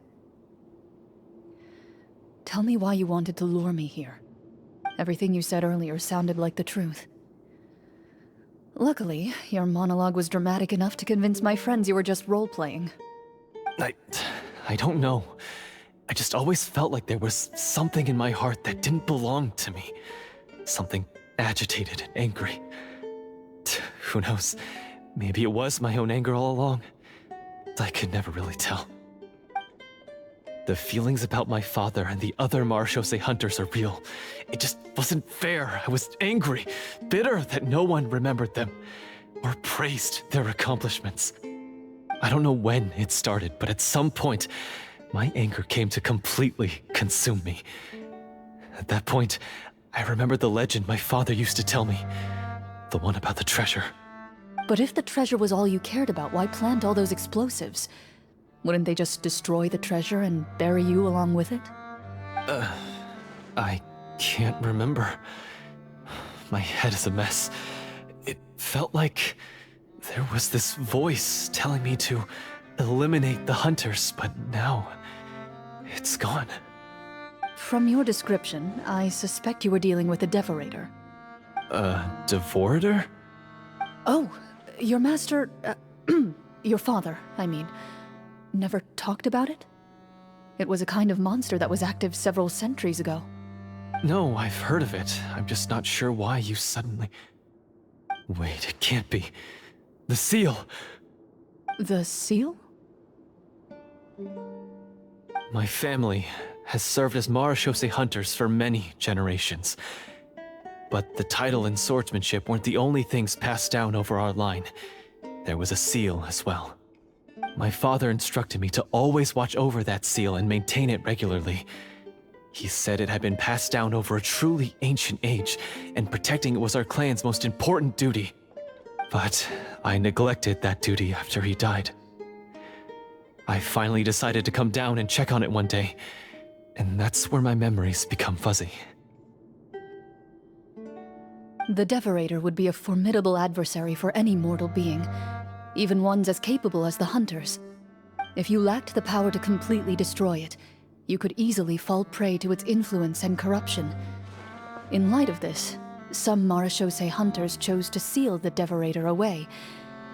Tell me why you wanted to lure me here. Everything you said earlier sounded like the truth. Luckily, your monologue was dramatic enough to convince my friends you were just role-playing. I don't know. I just always felt like there was something in my heart that didn't belong to me. Something agitated and angry. Who knows? Maybe it was my own anger all along. I could never really tell. The feelings about my father and the other Marachose hunters are real. It just wasn't fair. I was angry, bitter that no one remembered them or praised their accomplishments. I don't know when it started, but at some point, my anger came to completely consume me. At that point, I remembered the legend my father used to tell me. The one about the treasure. But if the treasure was all you cared about, why plant all those explosives? Wouldn't they just destroy the treasure and bury you along with it? I can't remember. My head is a mess. It felt like there was this voice telling me to eliminate the hunters, but now it's gone. From your description, I suspect you were dealing with a Devorator. Devorator? Oh, your master... your father, I mean. Never talked about it? It was a kind of monster that was active several centuries ago. No, I've heard of it. I'm just not sure why you suddenly... Wait, it can't be. The seal! The seal? My family has served as Marechaussee hunters for many generations. But the title and swordsmanship weren't the only things passed down over our line. There was a seal as well. My father instructed me to always watch over that seal and maintain it regularly. He said it had been passed down over a truly ancient age, and protecting it was our clan's most important duty. But I neglected that duty after he died. I finally decided to come down and check on it one day, and that's where my memories become fuzzy. The Devorator would be a formidable adversary for any mortal being, even ones as capable as the Hunters. If you lacked the power to completely destroy it, you could easily fall prey to its influence and corruption. In light of this, some Marechaussee hunters chose to seal the Devorator away,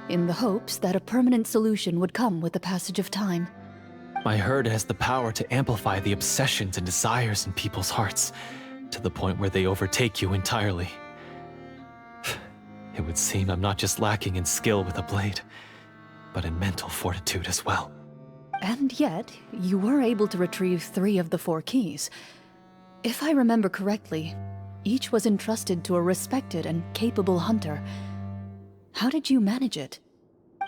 in the hopes that a permanent solution would come with the passage of time. I heard it has the power to amplify the obsessions and desires in people's hearts, to the point where they overtake you entirely. It would seem I'm not just lacking in skill with a blade, but in mental fortitude as well. And yet, you were able to retrieve 3 of the 4 keys. If I remember correctly, each was entrusted to a respected and capable hunter. How did you manage it?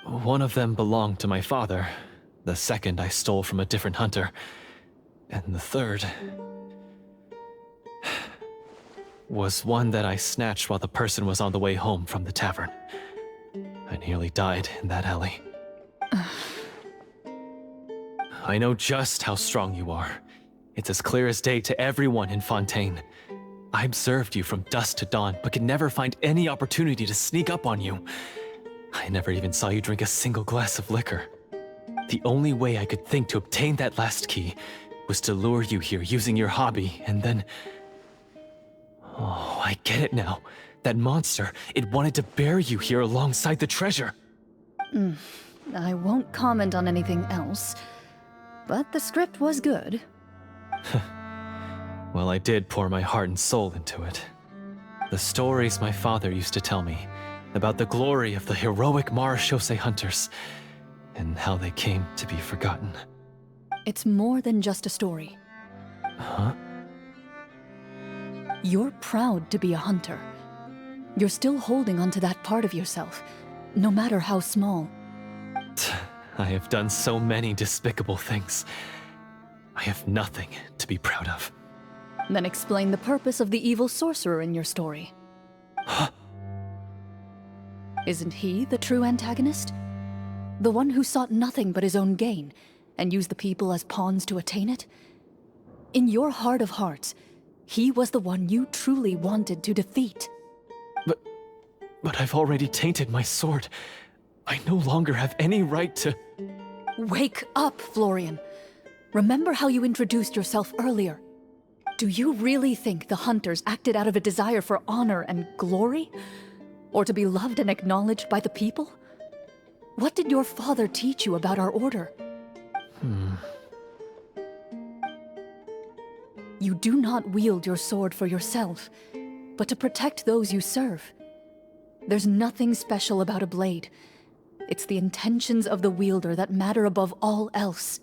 One of them belonged to my father. The second I stole from a different hunter. And the third... was one that I snatched while the person was on the way home from the tavern. I nearly died in that alley. I know just how strong you are. It's as clear as day to everyone in Fontaine. I observed you from dusk to dawn, but could never find any opportunity to sneak up on you. I never even saw you drink a single glass of liquor. The only way I could think to obtain that last key was to lure you here using your hobby, and then... Oh, I get it now. That monster, it wanted to bury you here alongside the treasure. I won't comment on anything else, but the script was good. Well, I did pour my heart and soul into it. The stories my father used to tell me about the glory of the heroic Marechaussee hunters and how they came to be forgotten. It's more than just a story. Huh? You're proud to be a hunter. You're still holding onto that part of yourself, no matter how small. I have done so many despicable things. I have nothing to be proud of. Then explain the purpose of the evil sorcerer in your story. Huh? Isn't he the true antagonist? The one who sought nothing but his own gain, and used the people as pawns to attain it? In your heart of hearts, he was the one you truly wanted to defeat. But I've already tainted my sword. I no longer have any right to... Wake up, Florian. Remember how you introduced yourself earlier. Do you really think the hunters acted out of a desire for honor and glory? Or to be loved and acknowledged by the people? What did your father teach you about our order? You do not wield your sword for yourself, but to protect those you serve. There's nothing special about a blade. It's the intentions of the wielder that matter above all else.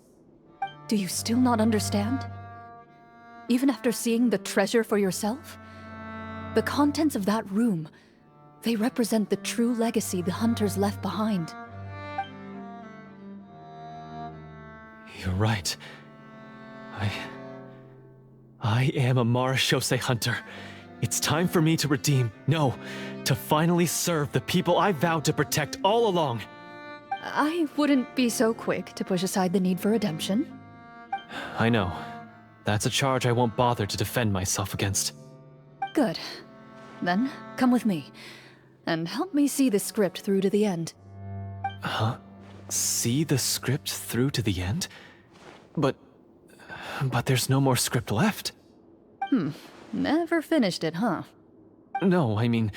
Do you still not understand? Even after seeing the treasure for yourself? The contents of that room, they represent the true legacy the hunters left behind. You're right. I am a Marechaussee hunter. It's time for me to redeem, no, to finally serve the people I vowed to protect all along. I wouldn't be so quick to push aside the need for redemption. I know. That's a charge I won't bother to defend myself against. Good. Then, come with me, and help me see the script through to the end. Huh? See the script through to the end? But there's no more script left. Never finished it, huh? No, I mean,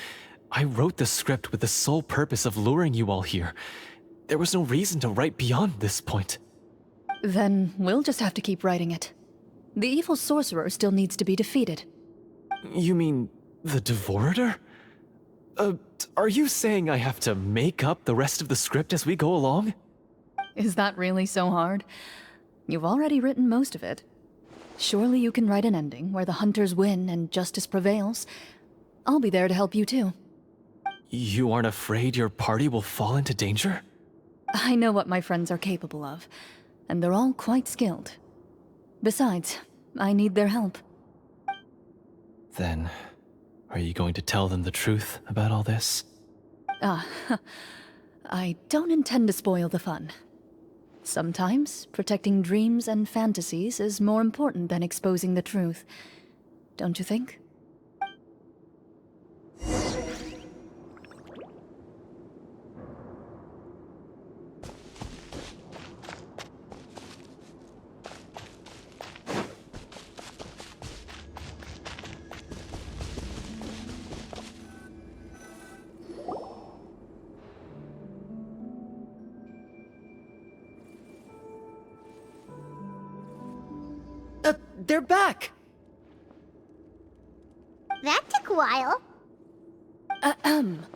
I wrote the script with the sole purpose of luring you all here. There was no reason to write beyond this point. Then we'll just have to keep writing it. The evil sorcerer still needs to be defeated. You mean the Devorator? Are you saying I have to make up the rest of the script as we go along? Is that really so hard? You've already written most of it. Surely you can write an ending where the hunters win and justice prevails. I'll be there to help you too. You aren't afraid your party will fall into danger? I know what my friends are capable of, and they're all quite skilled. Besides, I need their help. Then, are you going to tell them the truth about all this? I don't intend to spoil the fun. Sometimes, protecting dreams and fantasies is more important than exposing the truth. Don't you think? They're back! That took a while. Ahem!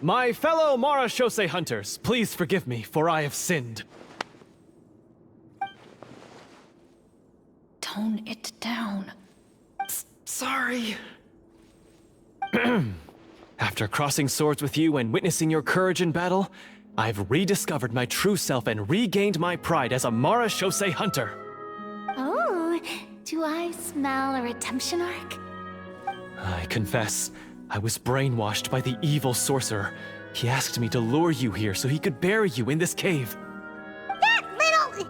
My fellow Marashose hunters, please forgive me, for I have sinned. Tone it down. Sorry. After crossing swords with you and witnessing your courage in battle, I've rediscovered my true self and regained my pride as a Marashose hunter. Oh, do I smell a redemption arc? I confess, I was brainwashed by the evil sorcerer. He asked me to lure you here so he could bury you in this cave. That little...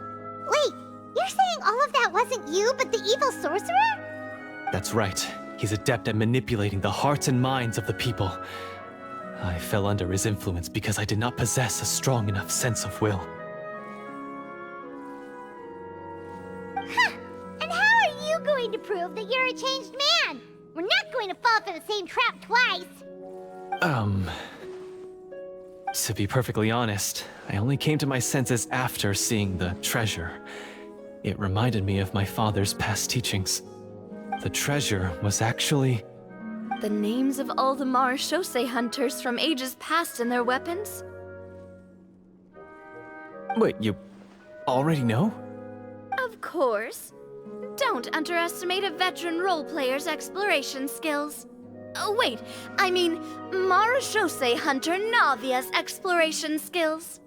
Wait, you're saying all of that wasn't you, but the evil sorcerer? That's right. He's adept at manipulating the hearts and minds of the people. I fell under his influence because I did not possess a strong enough sense of will. Huh. And how are you going to prove that you're a changed man? We're not going to fall for the same trap twice. To be perfectly honest, I only came to my senses after seeing the treasure. It reminded me of my father's past teachings. The treasure was actually... The names of all the Marashose hunters from ages past and their weapons? Wait, you already know? Of course. Don't underestimate a veteran role player's exploration skills. Oh, wait, I mean Marashose hunter Navia's exploration skills.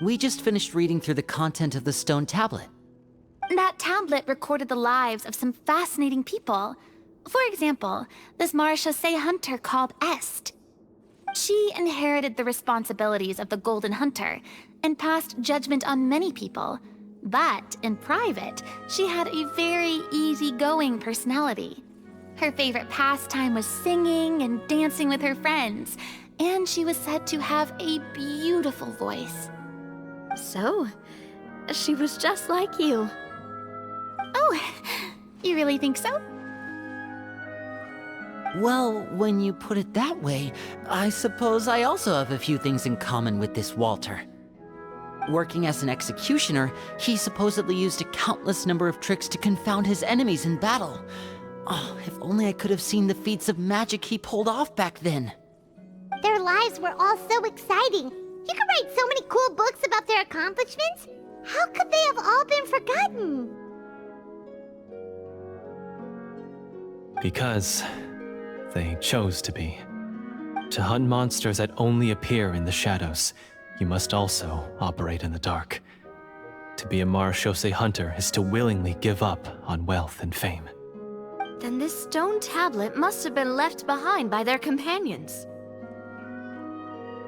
We just finished reading through the content of the stone tablet. That tablet recorded the lives of some fascinating people. For example, this Marashose hunter called Est. She inherited the responsibilities of the Golden Hunter and passed judgment on many people. But in private, she had a very easygoing personality. Her favorite pastime was singing and dancing with her friends, and she was said to have a beautiful voice. So, she was just like you. Oh, you really think so? Well, when you put it that way, I suppose I also have a few things in common with this Walter. Working as an executioner, he supposedly used a countless number of tricks to confound his enemies in battle. Oh, if only I could have seen the feats of magic he pulled off back then. Their lives were all so exciting. You could write so many cool books about their accomplishments. How could they have all been forgotten? Because they chose to be. To hunt monsters that only appear in the shadows, you must also operate in the dark. To be a Marashose hunter is to willingly give up on wealth and fame. Then this stone tablet must have been left behind by their companions.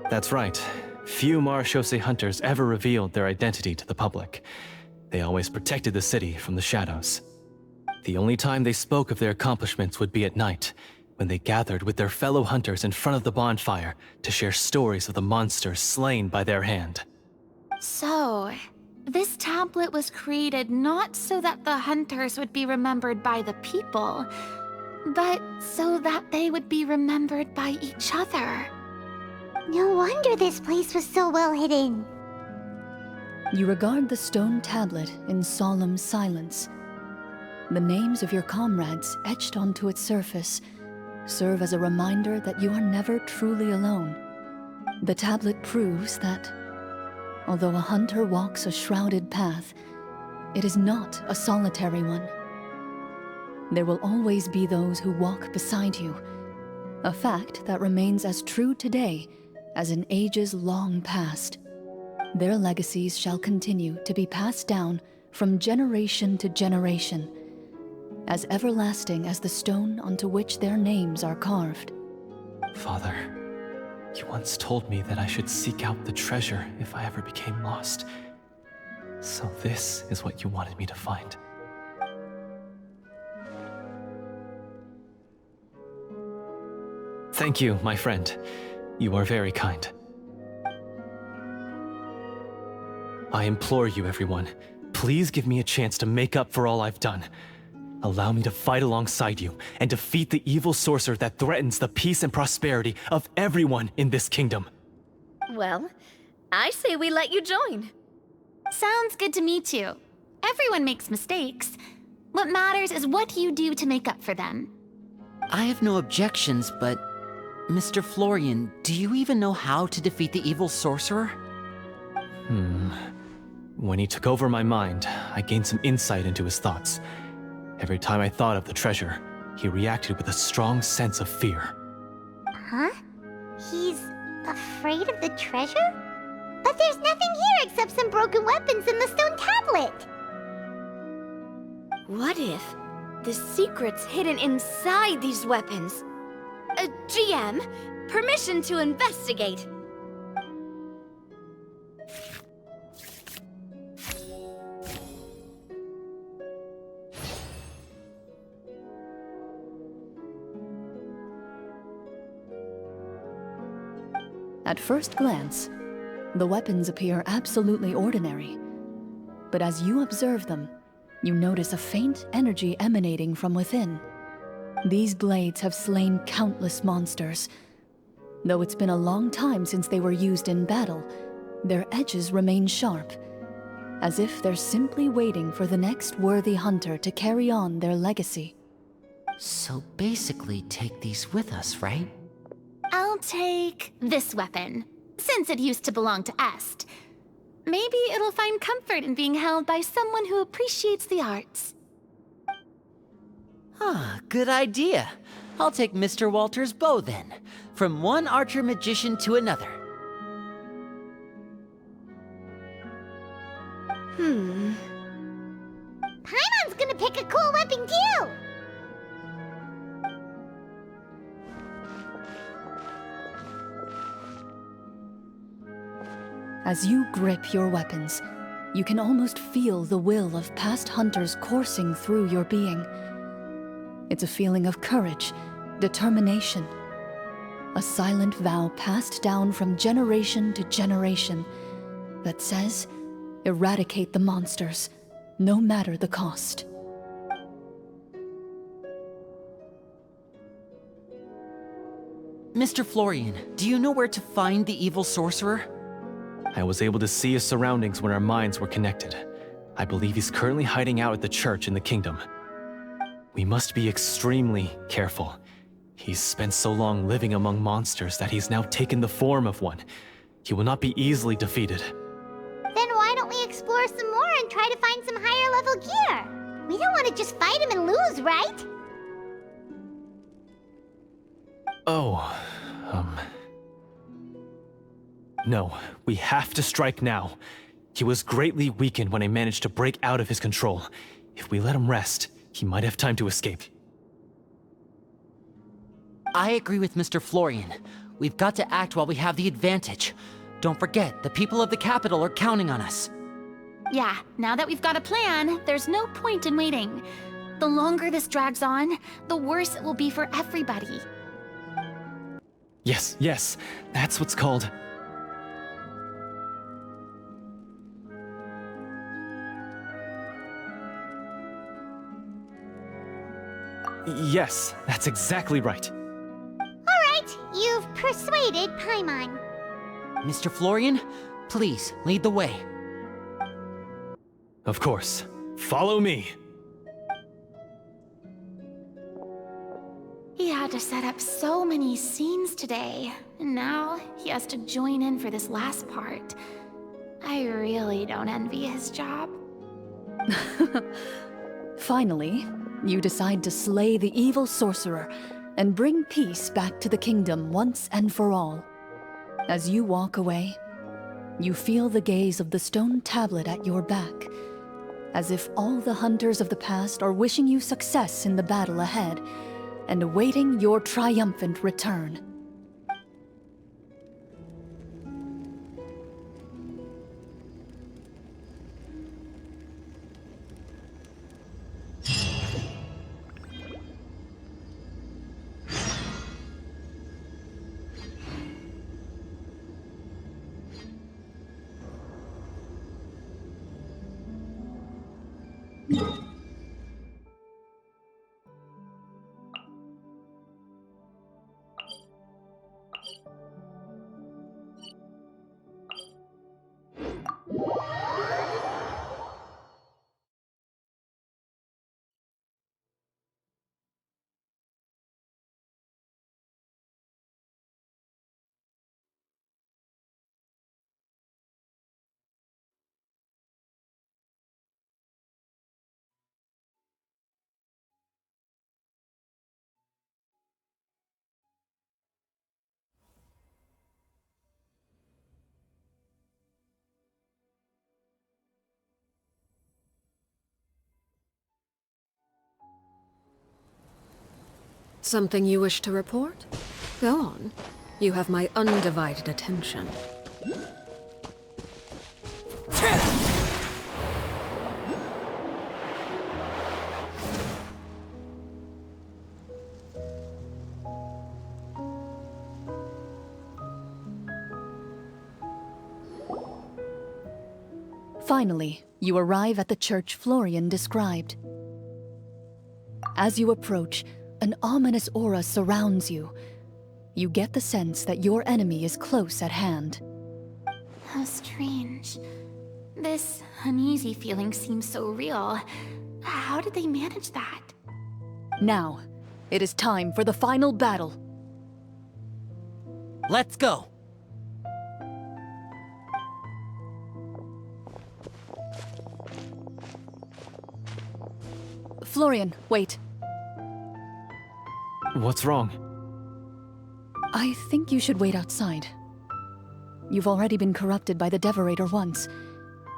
That's right. Few Marashose hunters ever revealed their identity to the public. They always protected the city from the shadows. The only time they spoke of their accomplishments would be at night, when they gathered with their fellow hunters in front of the bonfire to share stories of the monsters slain by their hand. So, this tablet was created not so that the hunters would be remembered by the people, but so that they would be remembered by each other. No wonder this place was so well hidden. You regard the stone tablet in solemn silence. The names of your comrades etched onto its surface serve as a reminder that you are never truly alone. The tablet proves that, although a hunter walks a shrouded path, it is not a solitary one. There will always be those who walk beside you, a fact that remains as true today as in ages long past. Their legacies shall continue to be passed down from generation to generation, as everlasting as the stone onto which their names are carved. Father, you once told me that I should seek out the treasure if I ever became lost. So this is what you wanted me to find. Thank you, my friend. You are very kind. I implore you, everyone, please give me a chance to make up for all I've done. Allow me to fight alongside you and defeat the evil sorcerer that threatens the peace and prosperity of everyone in this kingdom. Well, I say we let you join. Sounds good to me too. Everyone makes mistakes. What matters is what you do to make up for them. I have no objections, but Mr. Florian, do you even know how to defeat the evil sorcerer? When he took over my mind, I gained some insight into his thoughts. Every time I thought of the treasure, he reacted with a strong sense of fear. Huh? He's afraid of the treasure? But there's nothing here except some broken weapons and the stone tablet. What if the secret's hidden inside these weapons? GM, permission to investigate. At first glance, the weapons appear absolutely ordinary. But as you observe them, you notice a faint energy emanating from within. These blades have slain countless monsters. Though it's been a long time since they were used in battle, their edges remain sharp, as if they're simply waiting for the next worthy hunter to carry on their legacy. So basically take these with us, right? I'll take this weapon, since it used to belong to Est. Maybe it'll find comfort in being held by someone who appreciates the arts. Ah, good idea. I'll take Mr. Walter's bow then, from one archer magician to another. Paimon's gonna pick a cool weapon too! As you grip your weapons, you can almost feel the will of past hunters coursing through your being. It's a feeling of courage, determination, a silent vow passed down from generation to generation that says, eradicate the monsters, no matter the cost. Mr. Florian, do you know where to find the evil sorcerer? I was able to see his surroundings when our minds were connected. I believe he's currently hiding out at the church in the kingdom. We must be extremely careful. He's spent so long living among monsters that he's now taken the form of one. He will not be easily defeated. Then why don't we explore some more and try to find some higher level gear? We don't want to just fight him and lose, right? No, we have to strike now. He was greatly weakened when I managed to break out of his control. If we let him rest, he might have time to escape. I agree with Mr. Florian. We've got to act while we have the advantage. Don't forget, the people of the capital are counting on us. Yeah, now that we've got a plan, there's no point in waiting. The longer this drags on, the worse it will be for everybody. Yes, that's what's called... Yes, that's exactly right. Alright, you've persuaded Paimon. Mr. Florian, please lead the way. Of course. Follow me. He had to set up so many scenes today, and now he has to join in for this last part. I really don't envy his job. Finally, you decide to slay the evil sorcerer and bring peace back to the kingdom once and for all. As you walk away, you feel the gaze of the stone tablet at your back, as if all the hunters of the past are wishing you success in the battle ahead and awaiting your triumphant return. Something you wish to report? Go on. You have my undivided attention. Finally, you arrive at the church Florian described. As you approach, an ominous aura surrounds you. You get the sense that your enemy is close at hand. How strange. This uneasy feeling seems so real. How did they manage that? Now, it is time for the final battle. Let's go! Florian, wait. What's wrong? I think you should wait outside. You've already been corrupted by the Devorator once.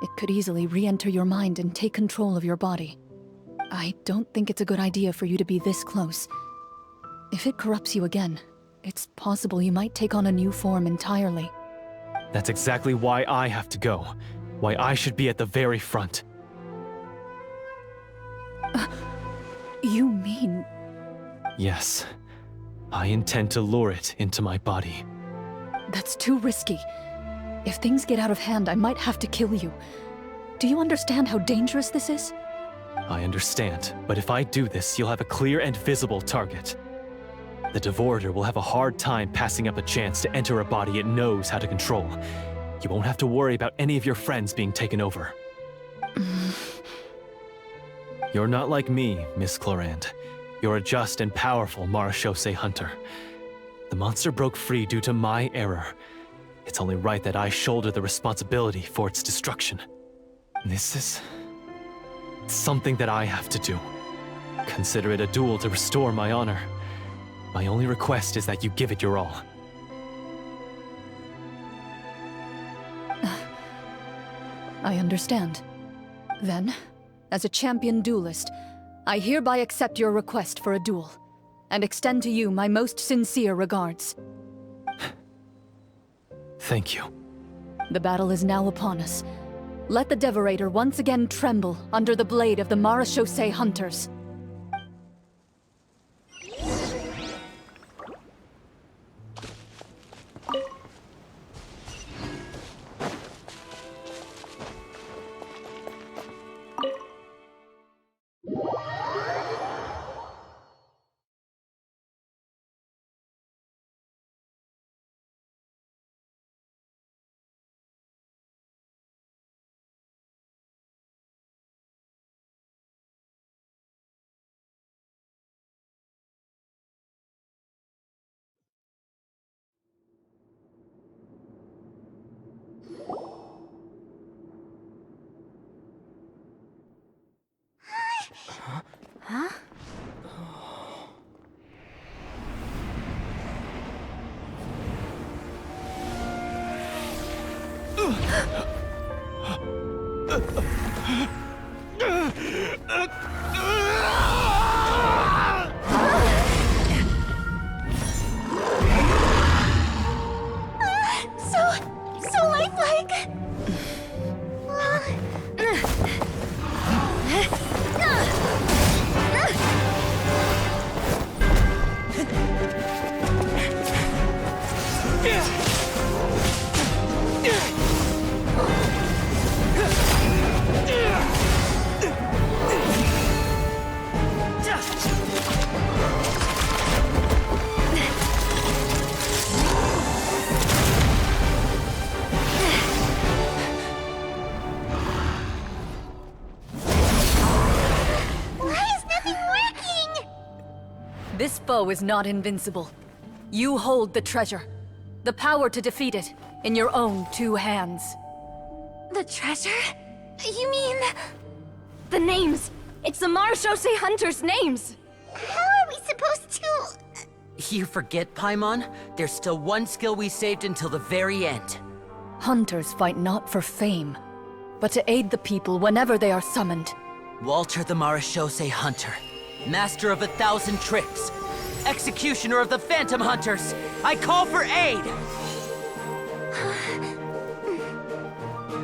It could easily re-enter your mind and take control of your body. I don't think it's a good idea for you to be this close. If it corrupts you again, it's possible you might take on a new form entirely. That's exactly why I have to go. Why I should be at the very front. You mean... Yes. I intend to lure it into my body. That's too risky. If things get out of hand, I might have to kill you. Do you understand how dangerous this is? I understand, but if I do this, you'll have a clear and visible target. The Devorator will have a hard time passing up a chance to enter a body it knows how to control. You won't have to worry about any of your friends being taken over. You're not like me, Miss Clorinde. You're a just and powerful marechaussee hunter. The monster broke free due to my error. It's only right that I shoulder the responsibility for its destruction. This is... something that I have to do. Consider it a duel to restore my honor. My only request is that you give it your all. I understand. Then, as a champion duelist, I hereby accept your request for a duel, and extend to you my most sincere regards. Thank you. The battle is now upon us. Let the Devorator once again tremble under the blade of the marechaussee hunters. So lifelike! This foe is not invincible. You hold the treasure. The power to defeat it in your own 2 hands. The treasure? You mean... The names! It's the Marechaussee Hunters' names! How are we supposed to... You forget, Paimon? There's still one skill we saved until the very end. Hunters fight not for fame, but to aid the people whenever they are summoned. Walter the Marechaussee Hunter, master of 1,000 tricks, executioner of the Phantom Hunters, I call for aid!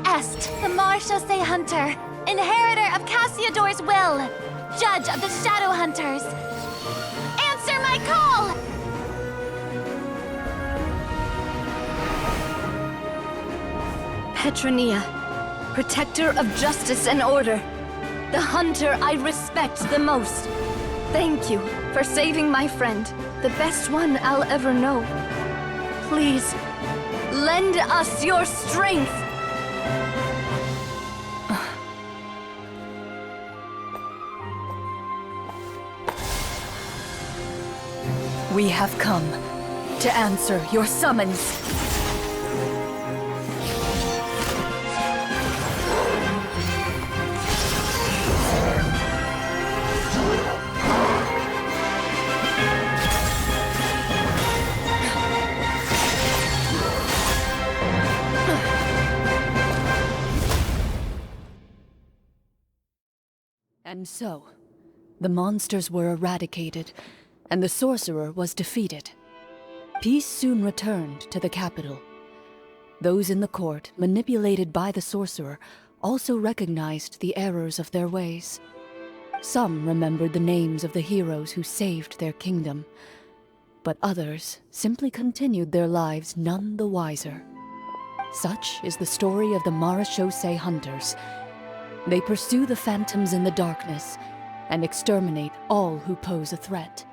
Est, the Marechaussee Hunter, inheritor of Cassiodor's will, judge of the Shadow Hunters. Answer my call! Petronia, protector of justice and order. The hunter I respect the most. Thank you for saving my friend, the best one I'll ever know. Please, lend us your strength! We have come to answer your summons. And so, the monsters were eradicated, and the sorcerer was defeated. Peace soon returned to the capital. Those in the court, manipulated by the sorcerer, also recognized the errors of their ways. Some remembered the names of the heroes who saved their kingdom, but others simply continued their lives none the wiser. Such is the story of the Marechaussee Hunters. They pursue the phantoms in the darkness and exterminate all who pose a threat.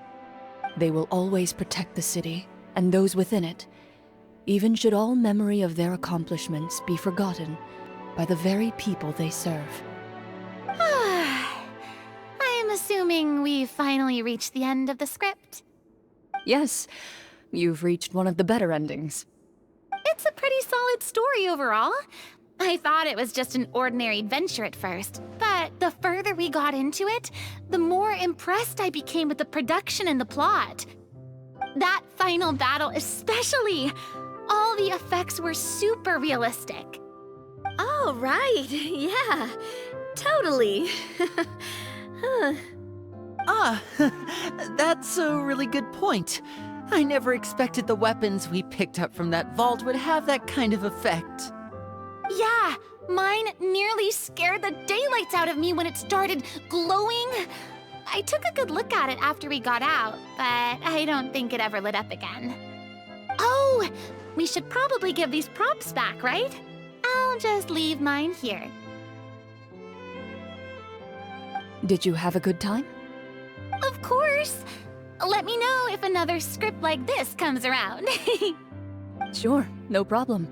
They will always protect the city and those within it, even should all memory of their accomplishments be forgotten by the very people they serve. I am assuming we've finally reached the end of the script. Yes, you've reached one of the better endings. It's a pretty solid story overall. I thought it was just an ordinary adventure at first, but the further we got into it, the more impressed I became with the production and the plot. That final battle especially! All the effects were super realistic. Oh, right. Yeah, totally. That's a really good point. I never expected the weapons we picked up from that vault would have that kind of effect. Yeah, mine nearly scared the daylights out of me when it started glowing. I took a good look at it after we got out, but I don't think it ever lit up again. Oh, we should probably give these props back, right? I'll just leave mine here. Did you have a good time? Of course. Let me know if another script like this comes around. Sure, no problem.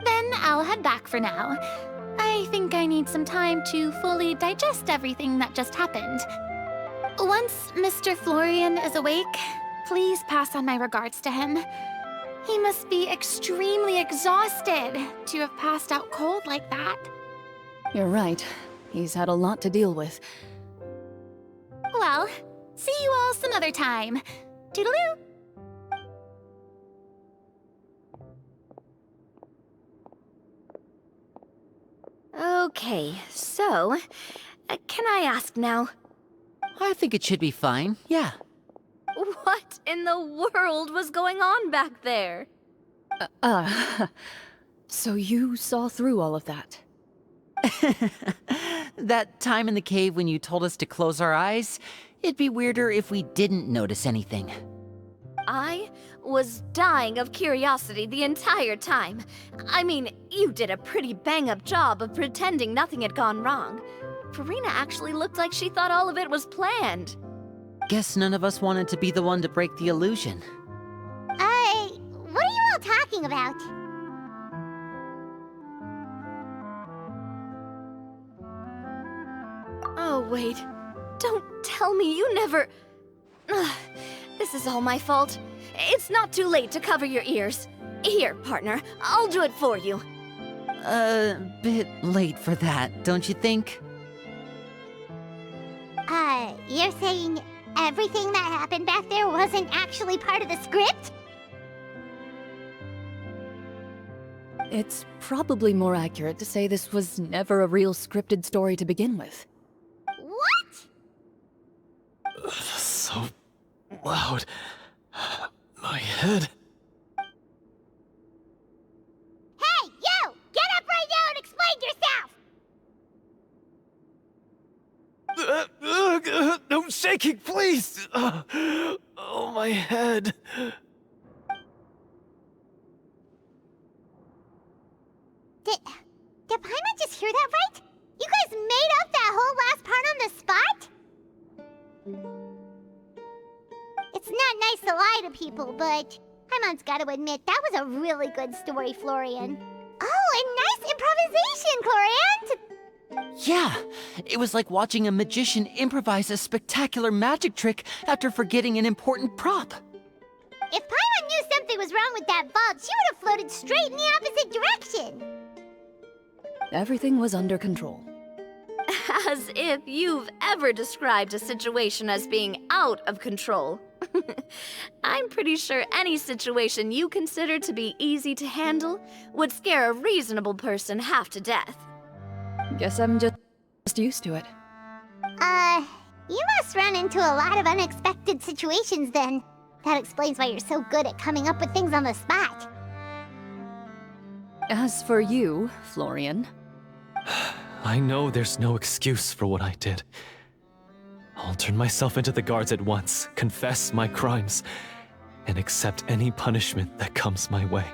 Then I'll head back for now. I think I need some time to fully digest everything that just happened. Once Mr. Florian is awake, please pass on my regards to him. He must be extremely exhausted to have passed out cold like that. You're right. He's had a lot to deal with. Well, see you all some other time. Toodaloo! Okay, so, can I ask now? I think it should be fine, yeah. What in the world was going on back there? So you saw through all of that? That time in the cave when you told us to close our eyes, it'd be weirder if we didn't notice anything. I was dying of curiosity the entire time. I mean, you did a pretty bang-up job of pretending nothing had gone wrong. Farina actually looked like she thought all of it was planned. Guess none of us wanted to be the one to break the illusion. What are you all talking about? Oh, wait. Don't tell me you never... Ugh, this is all my fault. It's not too late to cover your ears. Here, partner, I'll do it for you. Bit late for that, don't you think? You're saying everything that happened back there wasn't actually part of the script? It's probably more accurate to say this was never a real scripted story to begin with. What? So loud. My head. Hey, you! Get up right now and explain yourself! No shaking, please! Oh, my head. Did Paimon just hear that right? You guys made up that whole last part on the spot? It's not nice to lie to people, but Paimon's gotta admit, that was a really good story, Florian. Oh, and nice improvisation, Clorinde! Yeah, it was like watching a magician improvise a spectacular magic trick after forgetting an important prop. If Paimon knew something was wrong with that vault, she would have floated straight in the opposite direction! Everything was under control. As if you've ever described a situation as being out of control. I'm pretty sure any situation you consider to be easy to handle would scare a reasonable person half to death. Guess I'm just used to it. You must run into a lot of unexpected situations then. That explains why you're so good at coming up with things on the spot. As for you, Florian... I know there's no excuse for what I did. I'll turn myself into the guards at once, confess my crimes, and accept any punishment that comes my way.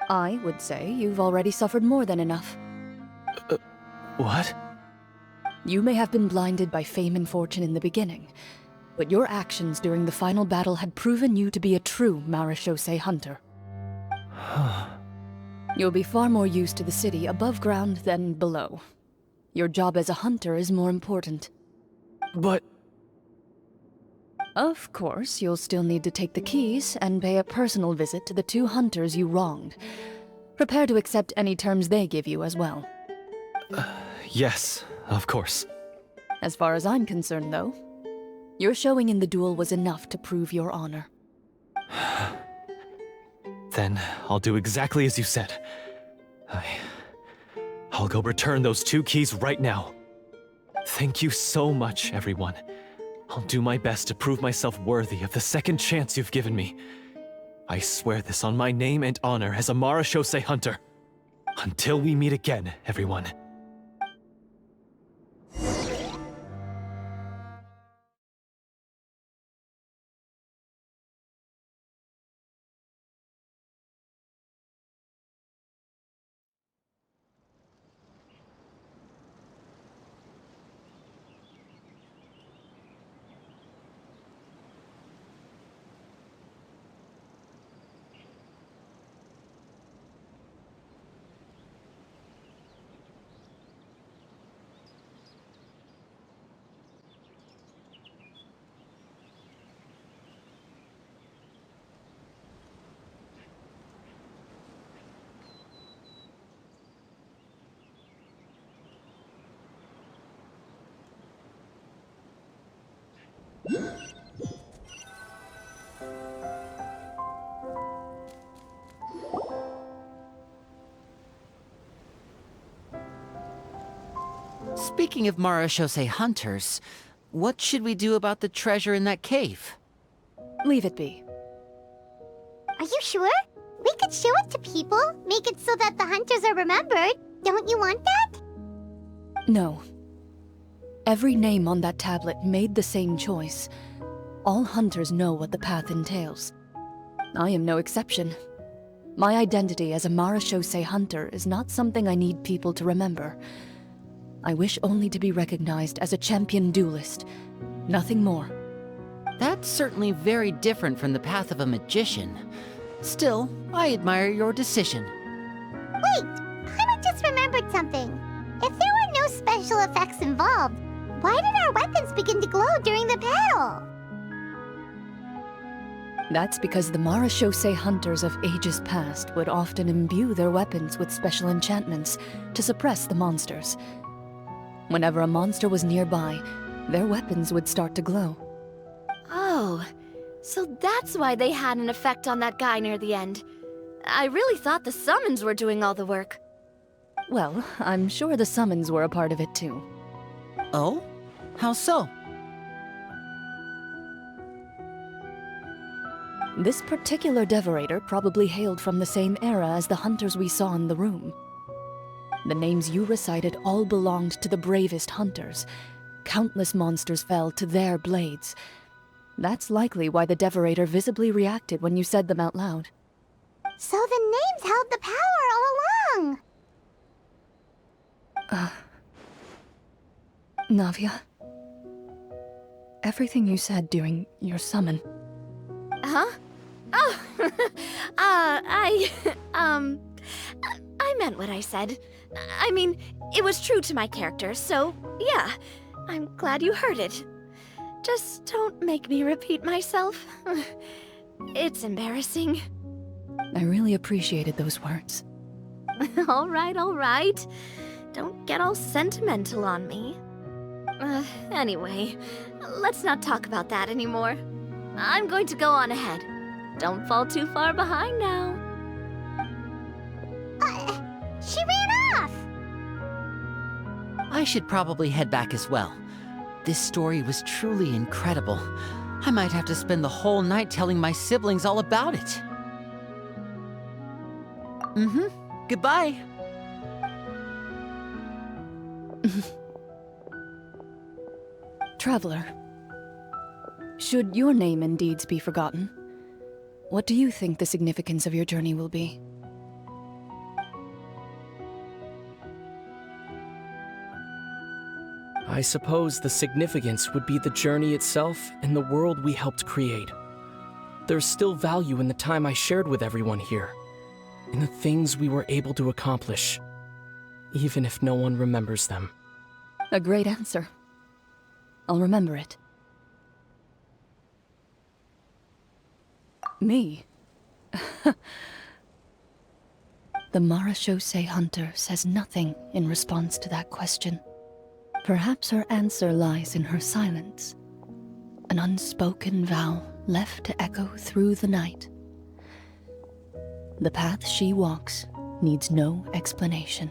I would say you've already suffered more than enough. What? You may have been blinded by fame and fortune in the beginning, but your actions during the final battle had proven you to be a true Marechaussee hunter. You'll be far more used to the city above ground than below. Your job as a hunter is more important. But... Of course, you'll still need to take the keys and pay a personal visit to the 2 hunters you wronged. Prepare to accept any terms they give you as well. Yes, of course. As far as I'm concerned, though, your showing in the duel was enough to prove your honor. Then I'll do exactly as you said. I'll go return those 2 keys right now. Thank you so much, everyone. I'll do my best to prove myself worthy of the second chance you've given me. I swear this on my name and honor as a Marechaussee hunter. Until we meet again, everyone. Speaking of Marashose hunters, what should we do about the treasure in that cave? Leave it be. Are you sure? We could show it to people, make it so that the hunters are remembered. Don't you want that? No. Every name on that tablet made the same choice. All hunters know what the path entails. I am no exception. My identity as a Marashose hunter is not something I need people to remember. I wish only to be recognized as a champion duelist. Nothing more. That's certainly very different from the path of a magician. Still, I admire your decision. Wait! I just remembered something. If there were no special effects involved, why did our weapons begin to glow during the battle? That's because the Marashose hunters of ages past would often imbue their weapons with special enchantments to suppress the monsters. Whenever a monster was nearby, their weapons would start to glow. Oh, so that's why they had an effect on that guy near the end. I really thought the summons were doing all the work. Well, I'm sure the summons were a part of it too. Oh? How so? This particular devorator probably hailed from the same era as the hunters we saw in the room. The names you recited all belonged to the bravest hunters. Countless monsters fell to their blades. That's likely why the devorator visibly reacted when you said them out loud. So the names held the power all along! Navia, everything you said during your summon. Huh? Oh, I meant what I said. I mean, it was true to my character, so yeah, I'm glad you heard it. Just don't make me repeat myself. It's embarrassing. I really appreciated those words. All right. Don't get all sentimental on me. Anyway, let's not talk about that anymore. I'm going to go on ahead. Don't fall too far behind now. She ran off! I should probably head back as well. This story was truly incredible. I might have to spend the whole night telling my siblings all about it. Goodbye. Traveler, should your name and deeds be forgotten, what do you think the significance of your journey will be? I suppose the significance would be the journey itself and the world we helped create. There's still value in the time I shared with everyone here, in the things we were able to accomplish, even if no one remembers them. A great answer. I'll remember it. Me? The Marashose hunter says nothing in response to that question. Perhaps her answer lies in her silence. An unspoken vow left to echo through the night. The path she walks needs no explanation.